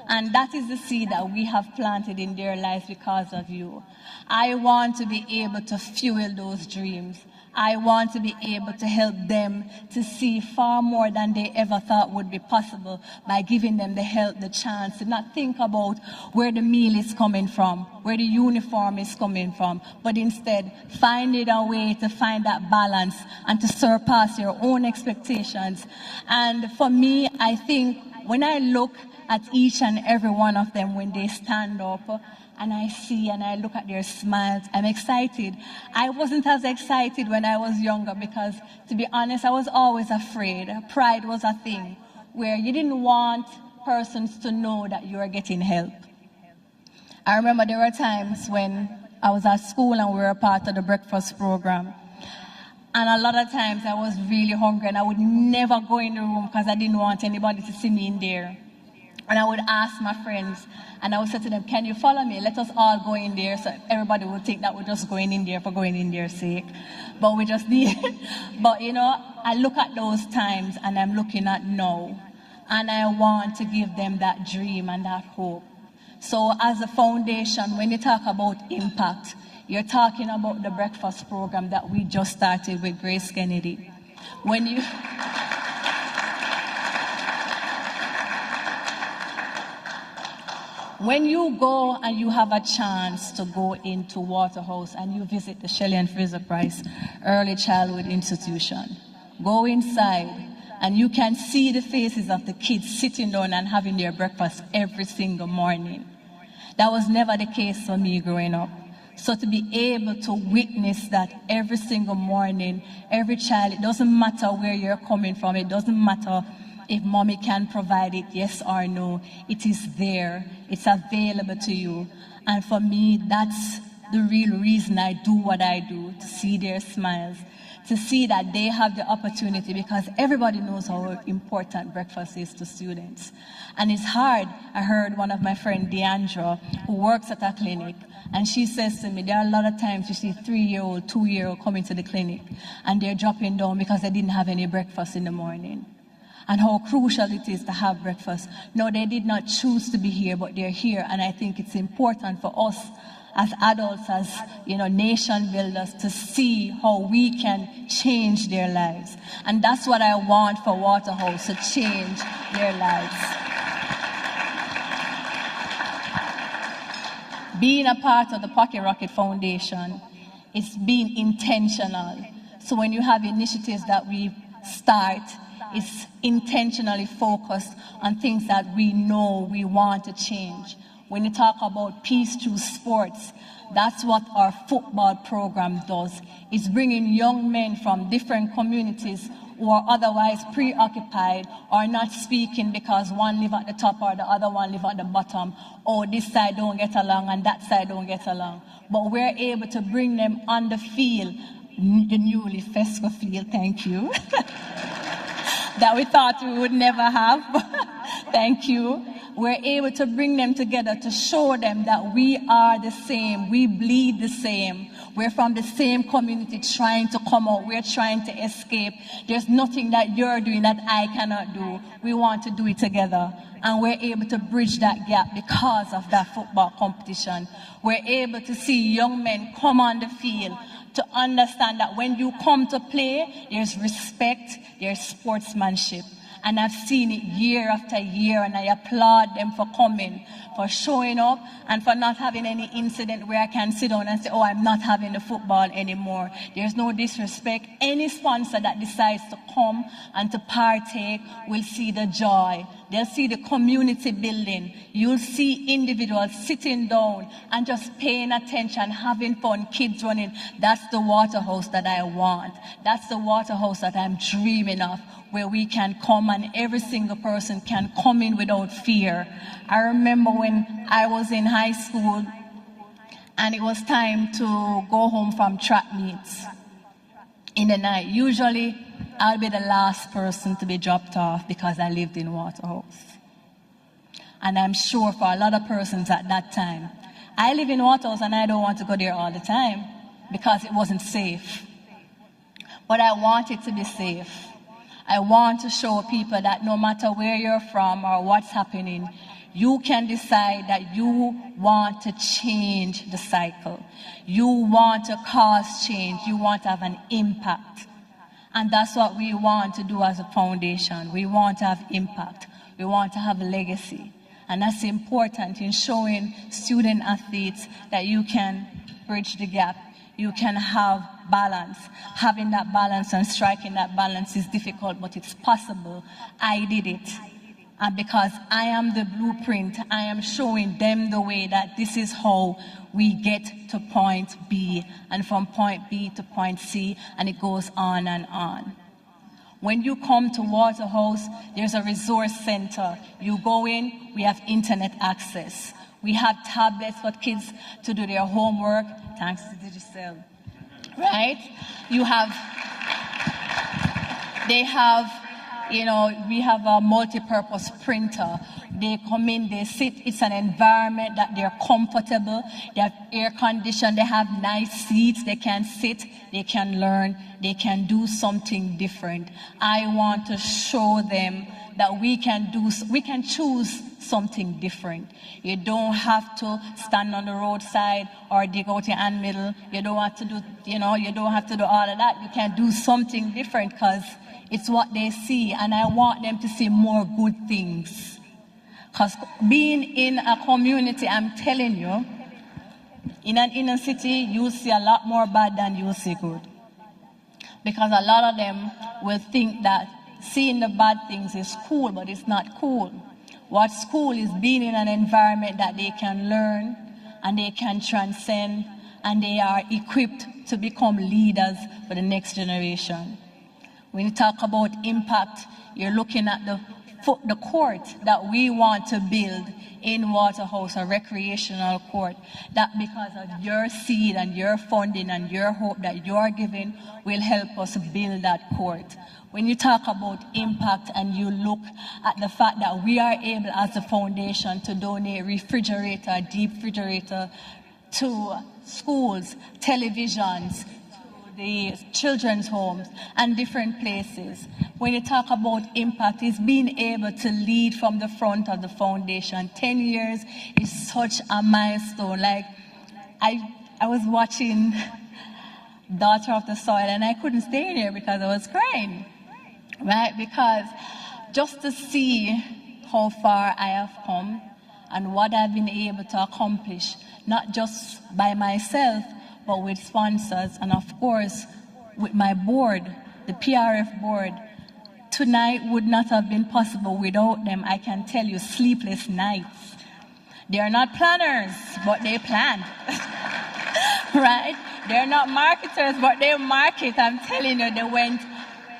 And that is the seed that we have planted in their lives because of you. I want to be able to fuel those dreams. I want to be able to help them to see far more than they ever thought would be possible by giving them the help, the chance to not think about where the meal is coming from, where the uniform is coming from, but instead finding a way to find that balance and to surpass your own expectations. And for me, I think when I look at each and every one of them when they stand up, and I see and I look at their smiles, I'm excited. I wasn't as excited when I was younger because, to be honest, I was always afraid. Pride was a thing where you didn't want persons to know that you were getting help. I remember there were times when I was at school and we were part of the breakfast program. And a lot of times I was really hungry and I would never go in the room because I didn't want anybody to see me in there. And I would ask my friends, and I would say to them, can you follow me? Let us all go in there. So everybody would think that we're just going in there for going in their sake. But we just need it. But I look at those times and I'm looking at now. And I want to give them that dream and that hope. So as a foundation, when you talk about impact, you're talking about the breakfast program that we just started with Grace Kennedy. When you go and you have a chance to go into Waterhouse and you visit the Shelley and Fraser Price Early Childhood Institution, go inside and you can see the faces of the kids sitting down and having their breakfast every single morning. That was never the case for me growing up. So to be able to witness that every single morning, every child, it doesn't matter where you're coming from, it doesn't matter if mommy can provide it, yes or no, it is there, it's available to you. And for me, that's the real reason I do what I do, to see their smiles, to see that they have the opportunity, because everybody knows how important breakfast is to students. And it's hard. I heard one of my friend, Deandra, who works at a clinic, and she says to me, there are a lot of times you see 3-year-old, 2-year-old coming to the clinic, and they're dropping down because they didn't have any breakfast in the morning. And how crucial it is to have breakfast. No, they did not choose to be here, but they're here, and I think it's important for us as adults, as nation builders, to see how we can change their lives. And that's what I want for Waterhouse, to change their lives. Being a part of the Pocket Rocket Foundation is being intentional. So when you have initiatives that we start, it's intentionally focused on things that we know we want to change. When you talk about peace through sports, that's what our football program does. It's bringing young men from different communities who are otherwise preoccupied or not speaking because one live at the top or the other one live at the bottom, or this side don't get along and that side don't get along. But we're able to bring them on the field, the newly FESCO field, thank you, that we thought we would never have. Thank you. We're able to bring them together to show them that we are the same, we bleed the same. We're from the same community trying to come out, we're trying to escape. There's nothing that you're doing that I cannot do. We want to do it together. And we're able to bridge that gap because of that football competition. We're able to see young men come on the field to understand that when you come to play, there's respect, there's sportsmanship. And I've seen it year after year, and I applaud them for coming, for showing up, and for not having any incident where I can sit down and say, oh, I'm not having the football anymore. There's no disrespect. Any sponsor that decides to come and to partake will see the joy. They'll see the community building. You'll see individuals sitting down and just paying attention, having fun, kids running. That's the Waterhouse that I want. That's the Waterhouse that I'm dreaming of, where we can come and every single person can come in without fear. I remember when I was in high school and it was time to go home from track meets in the night. Usually I'll be the last person to be dropped off because I lived in Waterhouse. And I'm sure for a lot of persons at that time, I live in Waterhouse and I don't want to go there all the time because it wasn't safe. But I want it to be safe. I want to show people that no matter where you're from or what's happening, you can decide that you want to change the cycle. You want to cause change. You want to have an impact. And that's what we want to do as a foundation. We want to have impact. We want to have a legacy. And that's important in showing student athletes that you can bridge the gap. You can have balance. Having that balance and striking that balance is difficult, but it's possible. I did it. And because I am the blueprint, I am showing them the way that this is how we get to point B, and from point B to point C, and it goes on and on. When you come to Waterhouse, there's a resource center. You go in, we have internet access. We have tablets for kids to do their homework, thanks to digital, right? You have, they have, we have a multi-purpose printer. They come in, they sit, it's an environment that they're comfortable, they have air conditioning, they have nice seats, they can sit, they can learn, they can do something different. I want to show them that we can choose something different. You don't have to stand on the roadside or dig out your hand middle. You don't have to do, you don't have to do all of that. You can do something different because it's what they see, and I want them to see more good things. Because being in a community, I'm telling you, in an inner city, you see a lot more bad than you see good. Because a lot of them will think that seeing the bad things is cool, but it's not cool. What's cool is being in an environment that they can learn and they can transcend and they are equipped to become leaders for the next generation. When you talk about impact, you're looking at the court that we want to build in Waterhouse, a recreational court, that because of your seed and your funding and your hope that you're giving will help us build that court. When you talk about impact and you look at the fact that we are able as a foundation to donate refrigerator, deep refrigerator to schools, televisions, the children's homes and different places. When you talk about impact, it's being able to lead from the front of the foundation. 10 years is such a milestone. Like, I was watching Daughter of the Soil and I couldn't stay in here because I was crying, right? Because just to see how far I have come and what I've been able to accomplish, not just by myself, but with sponsors and of course with my board, the PRF board. Tonight would not have been possible without them. I can tell you, sleepless nights. They are not planners, but they planned, right? They're not marketers, but they market. I'm telling you, they went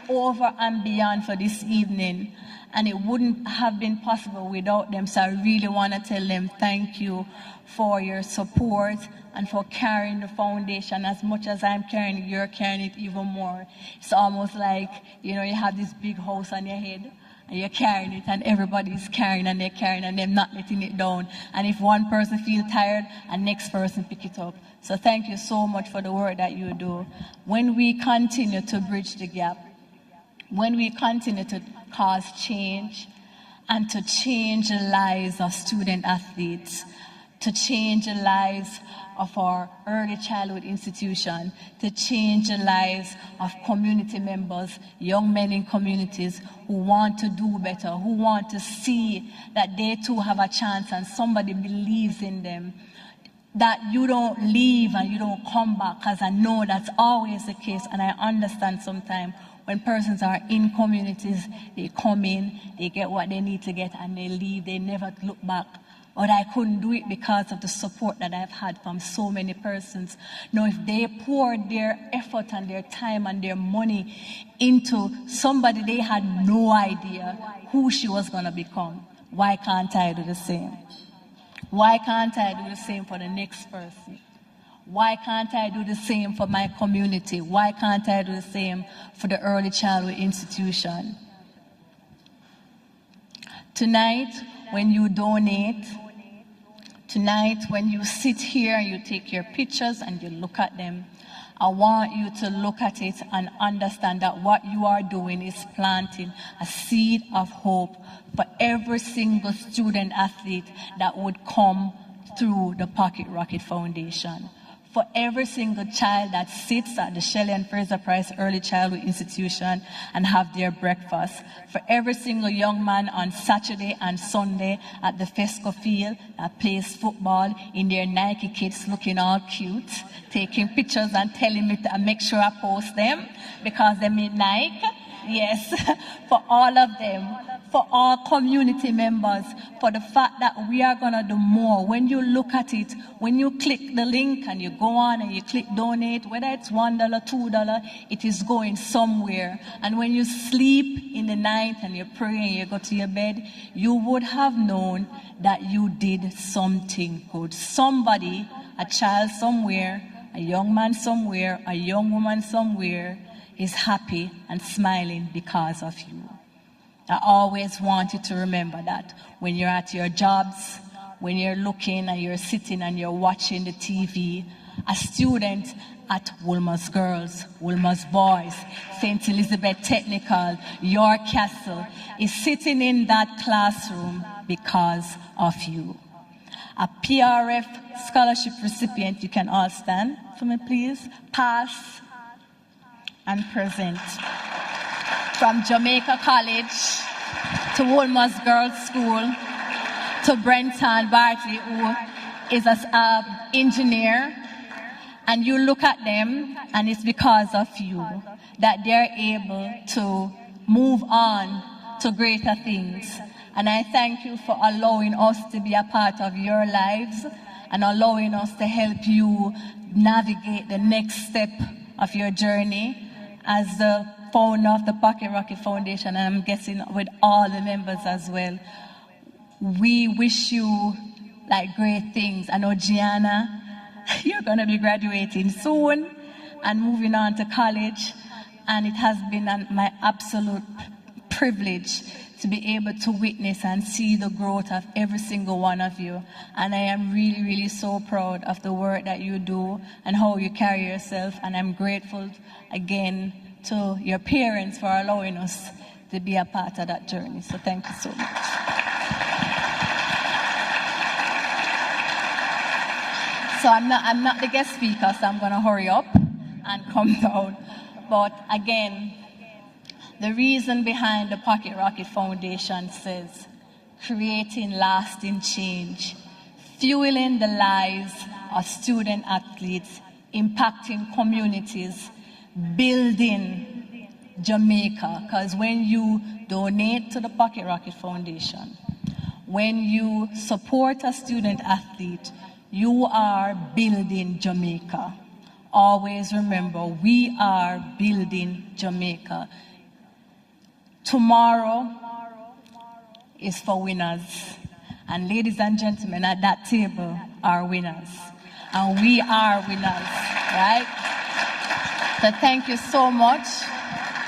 over and beyond for this evening. And it wouldn't have been possible without them. So I really want to tell them thank you for your support and for carrying the foundation. As much as I'm carrying it, you're carrying it even more. It's almost like, you know, you have this big house on your head and you're carrying it and everybody's carrying and they're carrying and they're not letting it down. And if one person feels tired, a next person pick it up. So thank you so much for the work that you do. When we continue to bridge the gap, when we continue to cause change and to change the lives of student athletes, to change the lives of our early childhood institution, to change the lives of community members, young men in communities who want to do better, who want to see that they too have a chance and somebody believes in them, that you don't leave and you don't come back, because I know that's always the case and I understand sometimes when persons are in communities, they come in, they get what they need to get and they leave, they never look back. But I couldn't do it because of the support that I've had from so many persons. Now, if they poured their effort and their time and their money into somebody they had no idea who she was going to become, why can't I do the same? Why can't I do the same for the next person? Why can't I do the same for my community? Why can't I do the same for the early childhood institution? Tonight, when you donate, tonight when you sit here and you take your pictures and you look at them, I want you to look at it and understand that what you are doing is planting a seed of hope for every single student athlete that would come through the Pocket Rocket Foundation. For every single child that sits at the Shelley and Fraser Price Early Childhood Institution and have their breakfast. For every single young man on Saturday and Sunday at the Fesco field that plays football in their Nike kits looking all cute, taking pictures and telling me to make sure I post them because they mean Nike. Yes, for all of them, for all community members, for the fact that we are going to do more. When you look at it, when you click the link and you go on and you click donate, whether it's $1, $2, it is going somewhere. And when you sleep in the night and you pray and you go to your bed, you would have known that you did something good. Somebody, a child somewhere, a young man somewhere, a young woman somewhere, is happy and smiling because of you. I always want you to remember that when you're at your jobs, when you're looking and you're sitting and you're watching the TV, a student at Woolmer's Girls, Woolmer's Boys, St. Elizabeth Technical, York Castle, is sitting in that classroom because of you. A PRF scholarship recipient, you can all stand for me please, past and present. From Jamaica College to Woolmer's Girls School, to Brenton Bartley, who is an engineer, and you look at them, and it's because of you that they're able to move on to greater things. And I thank you for allowing us to be a part of your lives and allowing us to help you navigate the next step of your journey. As the founder of the Pocket Rocket Foundation, and I'm guessing with all the members as well, we wish you like great things. I know Gianna, you're going to be graduating soon and moving on to college, and it has been my absolute privilege to be able to witness and see the growth of every single one of you. And I am really, really so proud of the work that you do and how you carry yourself, and I'm grateful again to your parents for allowing us to be a part of that journey. So thank you so much. So I'm not the guest speaker, so I'm going to hurry up and come down. But again, the reason behind the Pocket Rocket Foundation says creating lasting change, fueling the lives of student athletes, impacting communities, building Jamaica. Because when you donate to the Pocket Rocket Foundation, when you support a student athlete, you are building Jamaica. Always remember, we are building Jamaica. Tomorrow is for winners. And ladies and gentlemen, at that table are winners. And we are winners, right? So thank you so much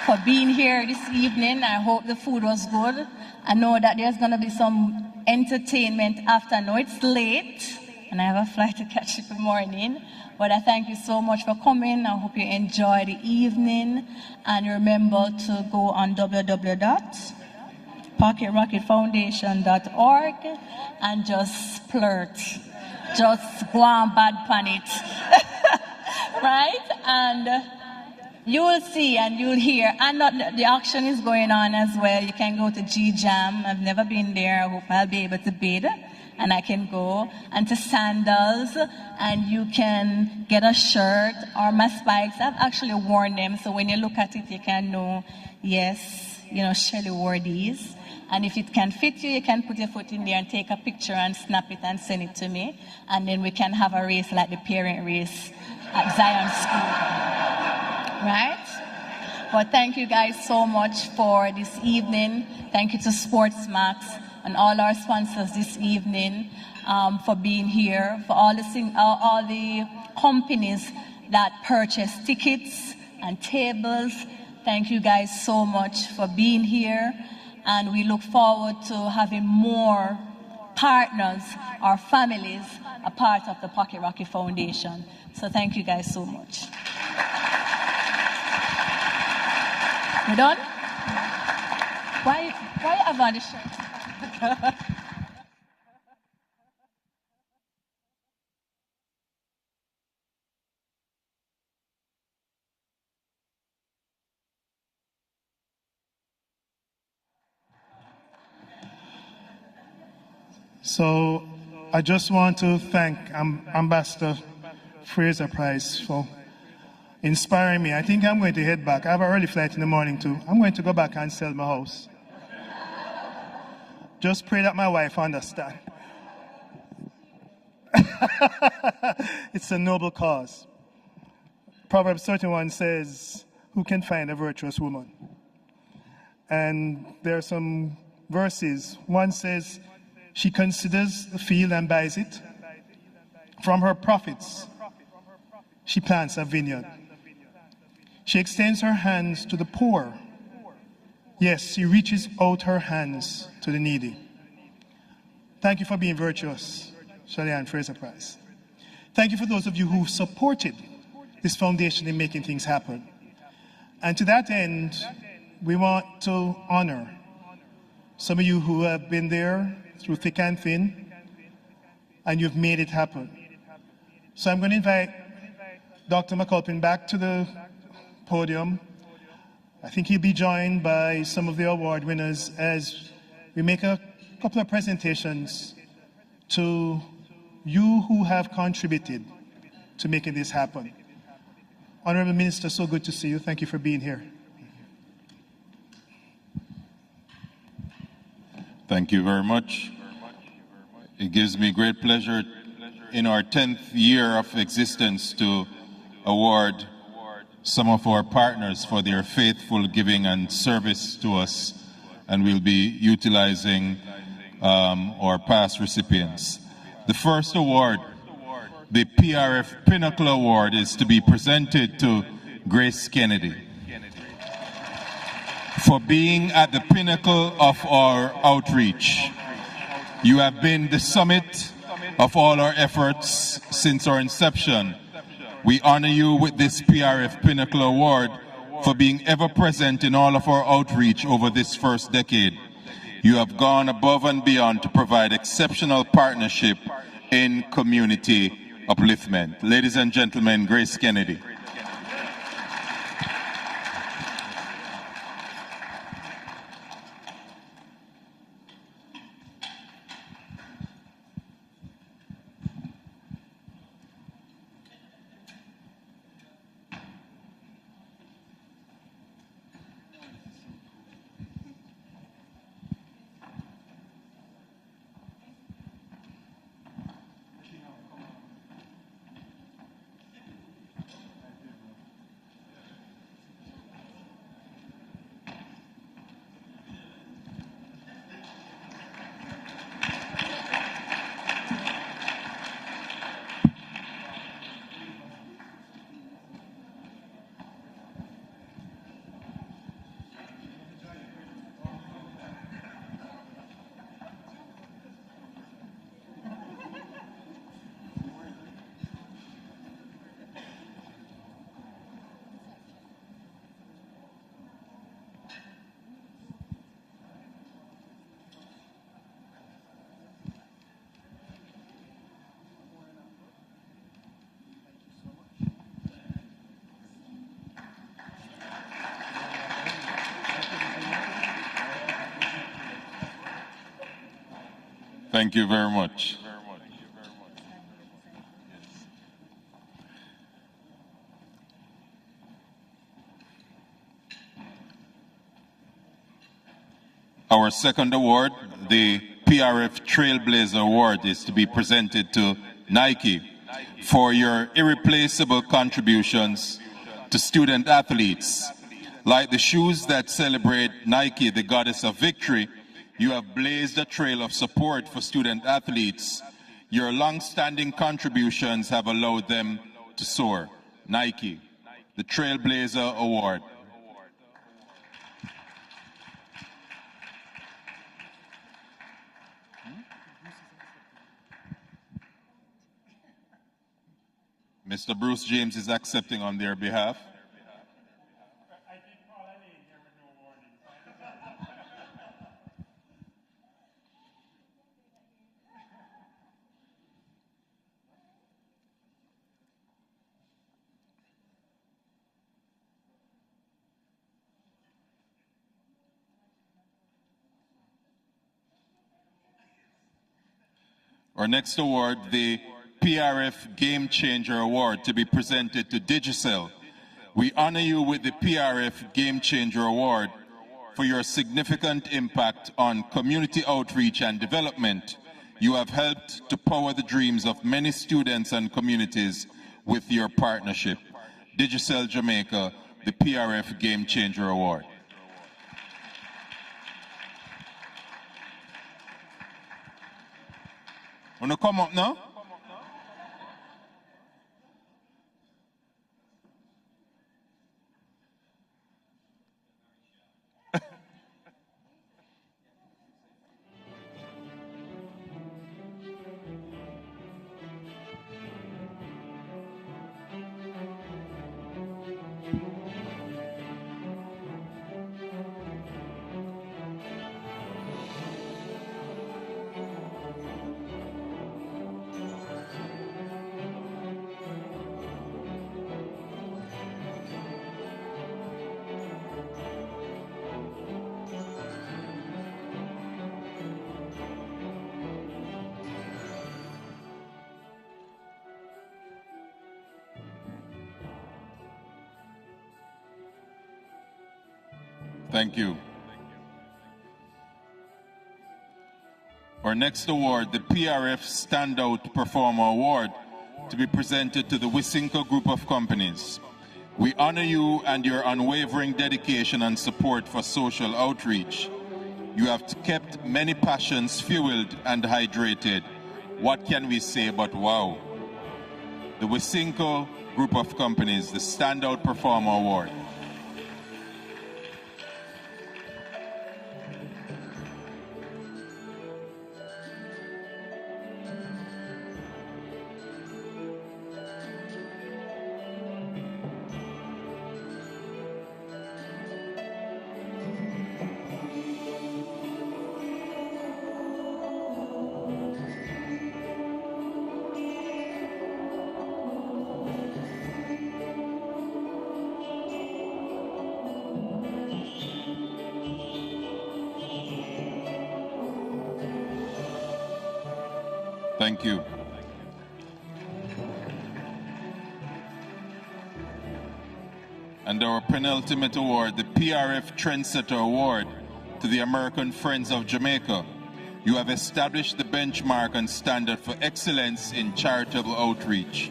for being here this evening. I hope the food was good. I know that there's going to be some entertainment after. I know it's late, and I have a flight to catch in the morning. But I thank you so much for coming. I hope you enjoy the evening. And remember to go on www.pocketrocketfoundation.org and just splurt. Just go on bad pan it. Right? And you will see and you'll hear. And the auction is going on as well. You can go to G-Jam. I've never been there. I hope I'll be able to bid. And I can go, and to Sandals, and you can get a shirt or my spikes. I've actually worn them, so when you look at it, you can know, yes, you know, Shirley wore these. And if it can fit you, you can put your foot in there and take a picture and snap it and send it to me. And then we can have a race like the parent race at Zion School. Right? But thank you guys so much for this evening. Thank you to Sportsmax and all our sponsors this evening for being here, for all the companies that purchase tickets and tables. Thank you guys so much for being here, and we look forward to having more partners or families a part of the Pocket Rocket Foundation. So thank you guys so much. We done? Why have on the shirt? So I just want to thank Ambassador Fraser Price for inspiring me. I think I'm going to head back. I have an early flight in the morning too. I'm going to go back and sell my house. Just pray that my wife understands. It's a noble cause. Proverbs 31 says, who can find a virtuous woman? And there are some verses. One says, she considers the field and buys it. From her profits, she plants a vineyard. She extends her hands to the poor. Yes, she reaches out her hands to the needy. Thank you for being virtuous, Shelley-Ann Fraser Price. Thank you for those of you who supported this foundation in making things happen. And to that end, we want to honor some of you who have been there through thick and thin, and you've made it happen. So I'm going to invite Dr. McAlpin back to the podium. I think he'll be joined by some of the award winners as we make a couple of presentations to you who have contributed to making this happen. Honorable Minister, so good to see you. Thank you for being here. Thank you very much. It gives me great pleasure in our 10th year of existence to award some of our partners for their faithful giving and service to us, and we'll be utilizing our past recipients. The first award, the PRF Pinnacle Award, is to be presented to Grace Kennedy for being at the pinnacle of our outreach. You have been the summit of all our efforts since our inception. We honor you with this PRF Pinnacle Award for being ever present in all of our outreach over this first decade. You have gone above and beyond to provide exceptional partnership in community upliftment. Ladies and gentlemen, Grace Kennedy. Thank you very much. Our second award, the PRF Trailblazer Award, is to be presented to Nike for your irreplaceable contributions to student athletes. Like the shoes that celebrate Nike, the goddess of victory, you have blazed a trail of support for student athletes. Your long-standing contributions have allowed them to soar. Nike, the Trailblazer Award. Mr. Bruce James is accepting on their behalf. Our next award, the PRF Game Changer Award, to be presented to Digicel. We honor you with the PRF Game Changer Award for your significant impact on community outreach and development. You have helped to power the dreams of many students and communities with your partnership. Digicel Jamaica, the PRF Game Changer Award. Wanna come up now? Thank you. Our next award, the PRF Standout Performer Award, to be presented to the Wysinco Group of Companies. We honor you and your unwavering dedication and support for social outreach. You have kept many passions fueled and hydrated. What can we say but wow? The Wysinco Group of Companies, the Standout Performer Award. Thank you. And our penultimate award, the PRF Trendsetter Award, to the American Friends of Jamaica. You have established the benchmark and standard for excellence in charitable outreach.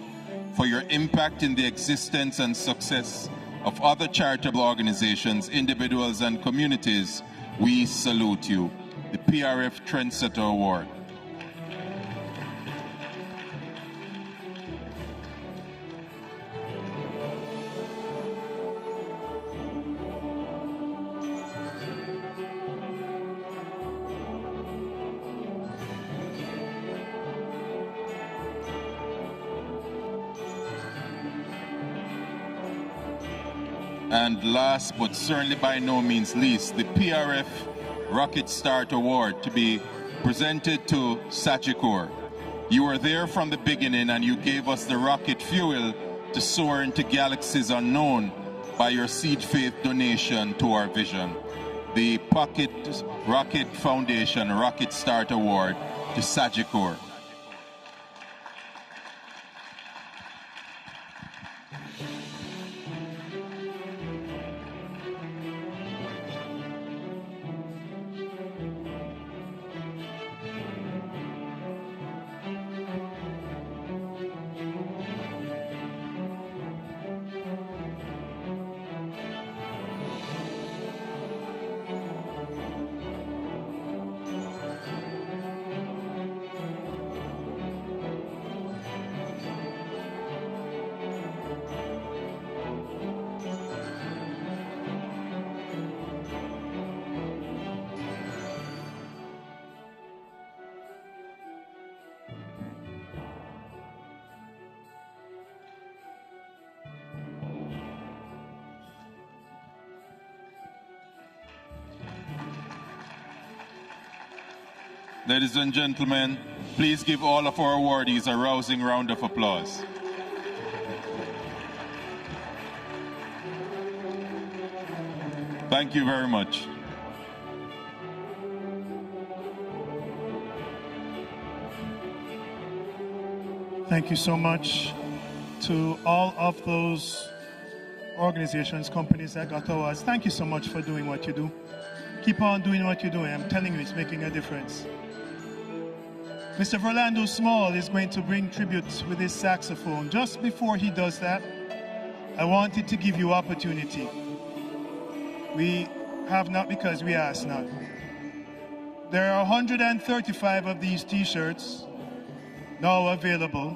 For your impact in the existence and success of other charitable organizations, individuals, and communities, we salute you. The PRF Trendsetter Award. And last but certainly by no means least, the PRF Rocket Start Award, to be presented to Sagicor. You were there from the beginning and you gave us the rocket fuel to soar into galaxies unknown by your seed faith donation to our vision. The Pocket Rocket Foundation Rocket Start Award to Sagicor. Ladies and gentlemen, please give all of our awardees a rousing round of applause. Thank you very much. Thank you so much to all of those organizations, companies that got awards. Thank you so much for doing what you do. Keep on doing what you're doing. I'm telling you, it's making a difference. Mr. Verlando Small is going to bring tribute with his saxophone. Just before he does that, I wanted to give you opportunity. We have not because we ask not. There are 135 of these t-shirts now available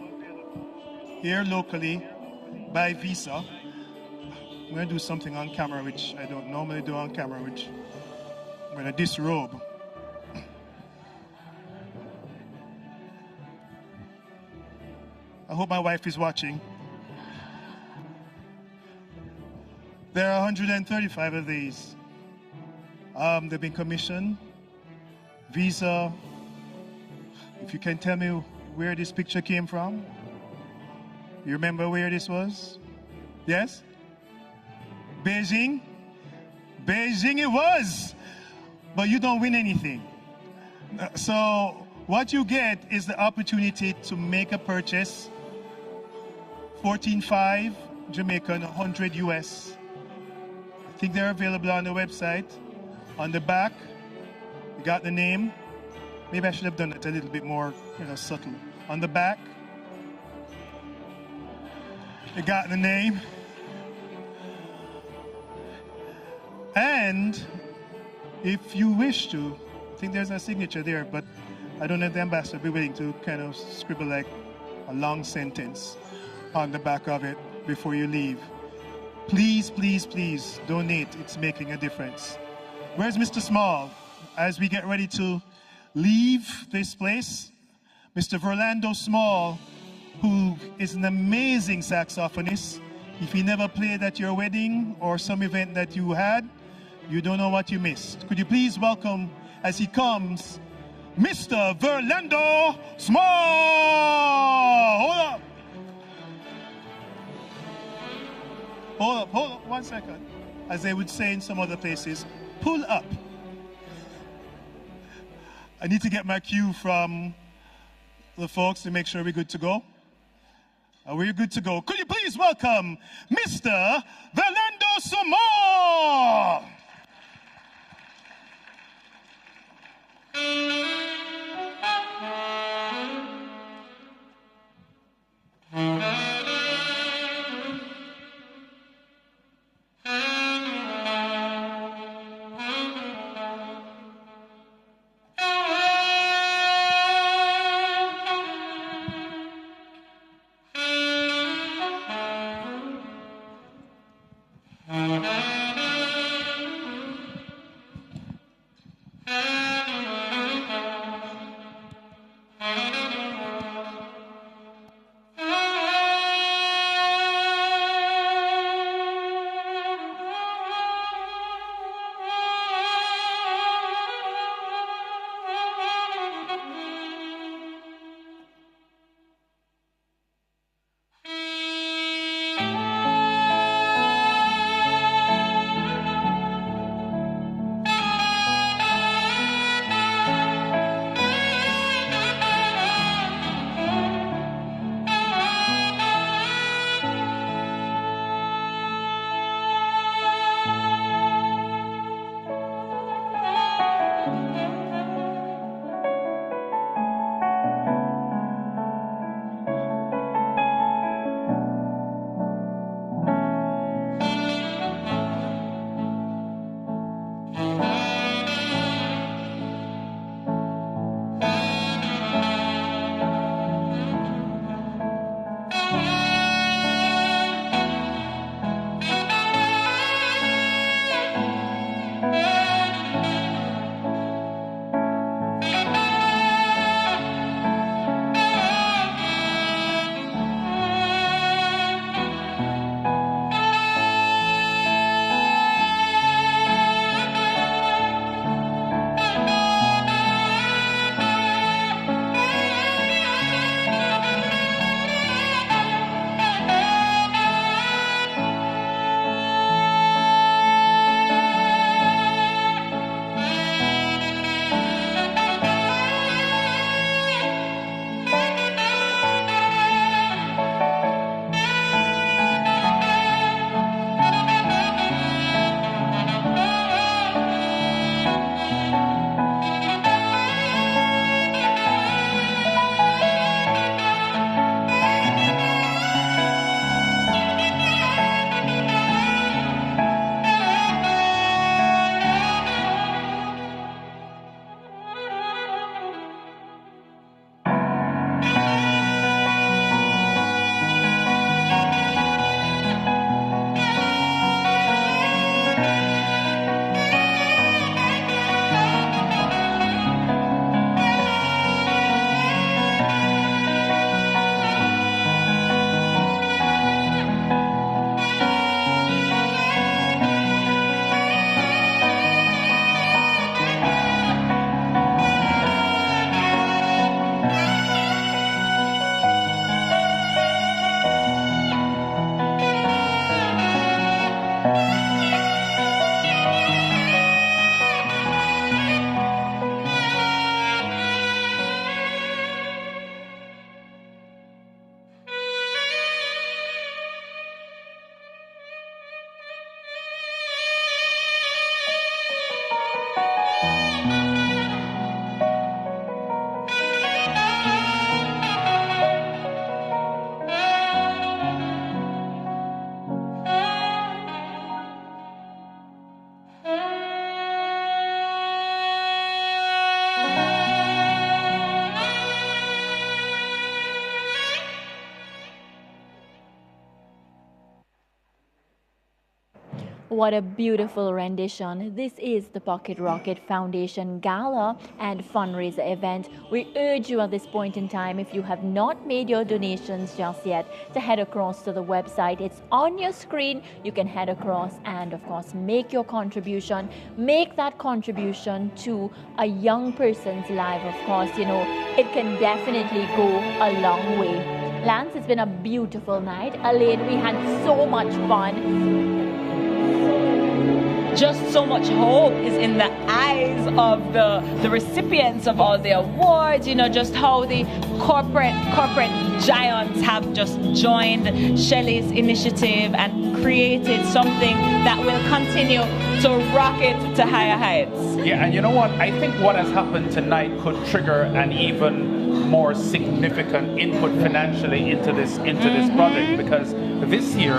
here locally by Visa. I'm going to do something on camera which I don't normally do on camera, which I'm going to disrobe. I hope my wife is watching. There are 135 of these. They've been commissioned. Visa. If you can tell me where this picture came from. You remember where this was? Yes? Beijing? Beijing it was! But you don't win anything. So what you get is the opportunity to make a purchase. 14.5 Jamaican, 100 US. I think they're available on the website. On the back, you got the name. Maybe I should have done it a little bit more, subtle. On the back, you got the name. And if you wish to, I think there's a signature there, but I don't know if the ambassador will be willing to kind of scribble like a long sentence on the back of it before you leave. Please, please, please donate. It's making a difference. Where's Mr. Small? As we get ready to leave this place, Mr. Verlando Small, who is an amazing saxophonist. If he never played at your wedding or some event that you had, you don't know what you missed. Could you please welcome, as he comes, Mr. Verlando Small! Hold up. Hold up, 1 second. As they would say in some other places, pull up. I need to get my cue from the folks to make sure we're good to go. We're good to go. Could you please welcome Mr. Verlando Small? What a beautiful rendition. This is the Pocket Rocket Foundation Gala and Fundraiser event. We urge you at this point in time, if you have not made your donations just yet, to head across to the website. It's on your screen. You can head across and, of course, make your contribution. Make that contribution to a young person's life, of course. You know, it can definitely go a long way. Lance, it's been a beautiful night. Elaine, we had so much fun. Just so much hope is in the eyes of the recipients of all the awards, you know, just how the corporate giants have just joined Shelley's initiative and created something that will continue to rocket to higher heights. Yeah, and you know what? I think what has happened tonight could trigger an even more significant input financially into this project, because this year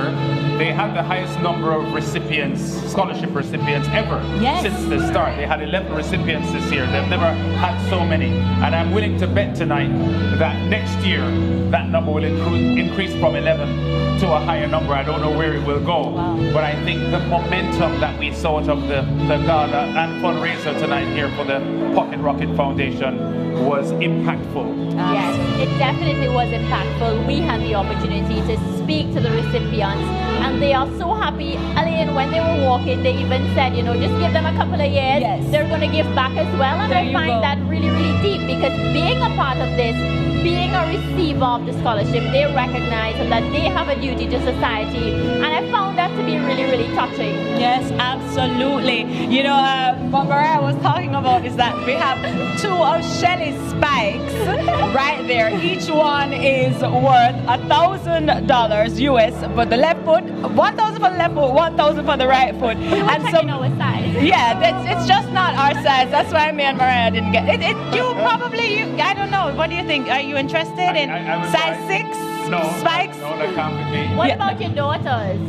they had the highest number of recipients, scholarship recipients ever since the start. They had 11 recipients this year. They've never had so many. And I'm willing to bet tonight that next year that number will increase from 11 to a higher number. I don't know where it will go. But I think the momentum that we saw out of the Gala and fundraiser tonight here for the Pocket Rocket Foundation was impactful. Yes, it definitely was impactful. We had the opportunity to speak to the recipients, and they are so happy. Elaine, when they were walking, they even said, you know, just give them a couple of years. They're going to give back as well. And I find that really, really deep, because being a part of this, being a receiver of the scholarship, they recognize that they have a duty to society. And I found that to be really, really touching. Yes, absolutely. You know, what Mariah was talking about is that we have 2 of Shelley's spikes right there. Each one is worth $1,000 US for the left foot, $1,000 for the left foot, $1,000 for the right foot. And so, our size. Yeah, it's just not our size. That's why me and Mariah didn't get it. I don't know. What do you think? Are you interested in size 6 spikes? No, that can't be me. What about your daughters?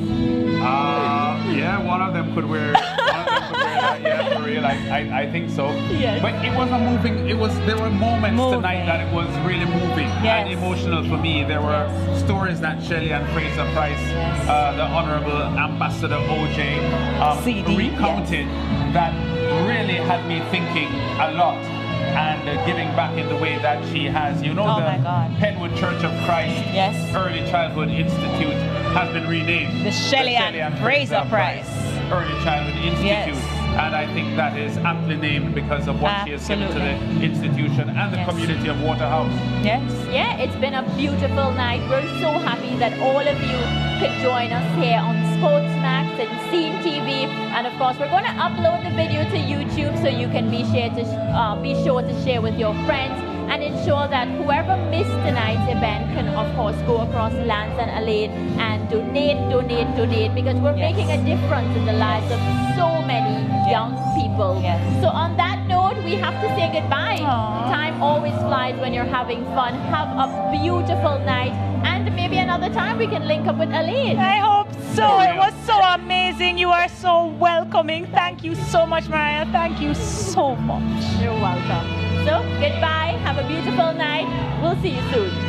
Yeah, one of them could wear that. Yeah, for real. I think so. Yes. But it was there were moments tonight that it was really moving and emotional for me. There were stories that Shelley and Fraser Price, the Honorable Ambassador OJ, recounted that really had me thinking a lot. And giving back in the way that she has. You know, the Penwood Church of Christ Early Childhood Institute has been renamed the Shelley and Fraser Price Early Childhood Institute. And I think that is aptly named because of what she has given to the institution and the community of Waterhouse. Yes. Yeah, it's been a beautiful night. We're so happy that all of you could join us here on Sportsmax and CEEN TV. And of course, we're going to upload the video to YouTube so you can be sure to share with your friends, and ensure that whoever missed tonight's event can, of course, go across Lance and Elaine and donate, because we're making a difference in the lives of so many young people. So on that note, we have to say goodbye. Time always flies when you're having fun. Have a beautiful night, and maybe another time we can link up with Elaine. I hope so. It was so amazing. You are so welcoming. Thank you so much, Mariah. Thank you so much. You're welcome. So goodbye. Have a beautiful night. We'll see you soon.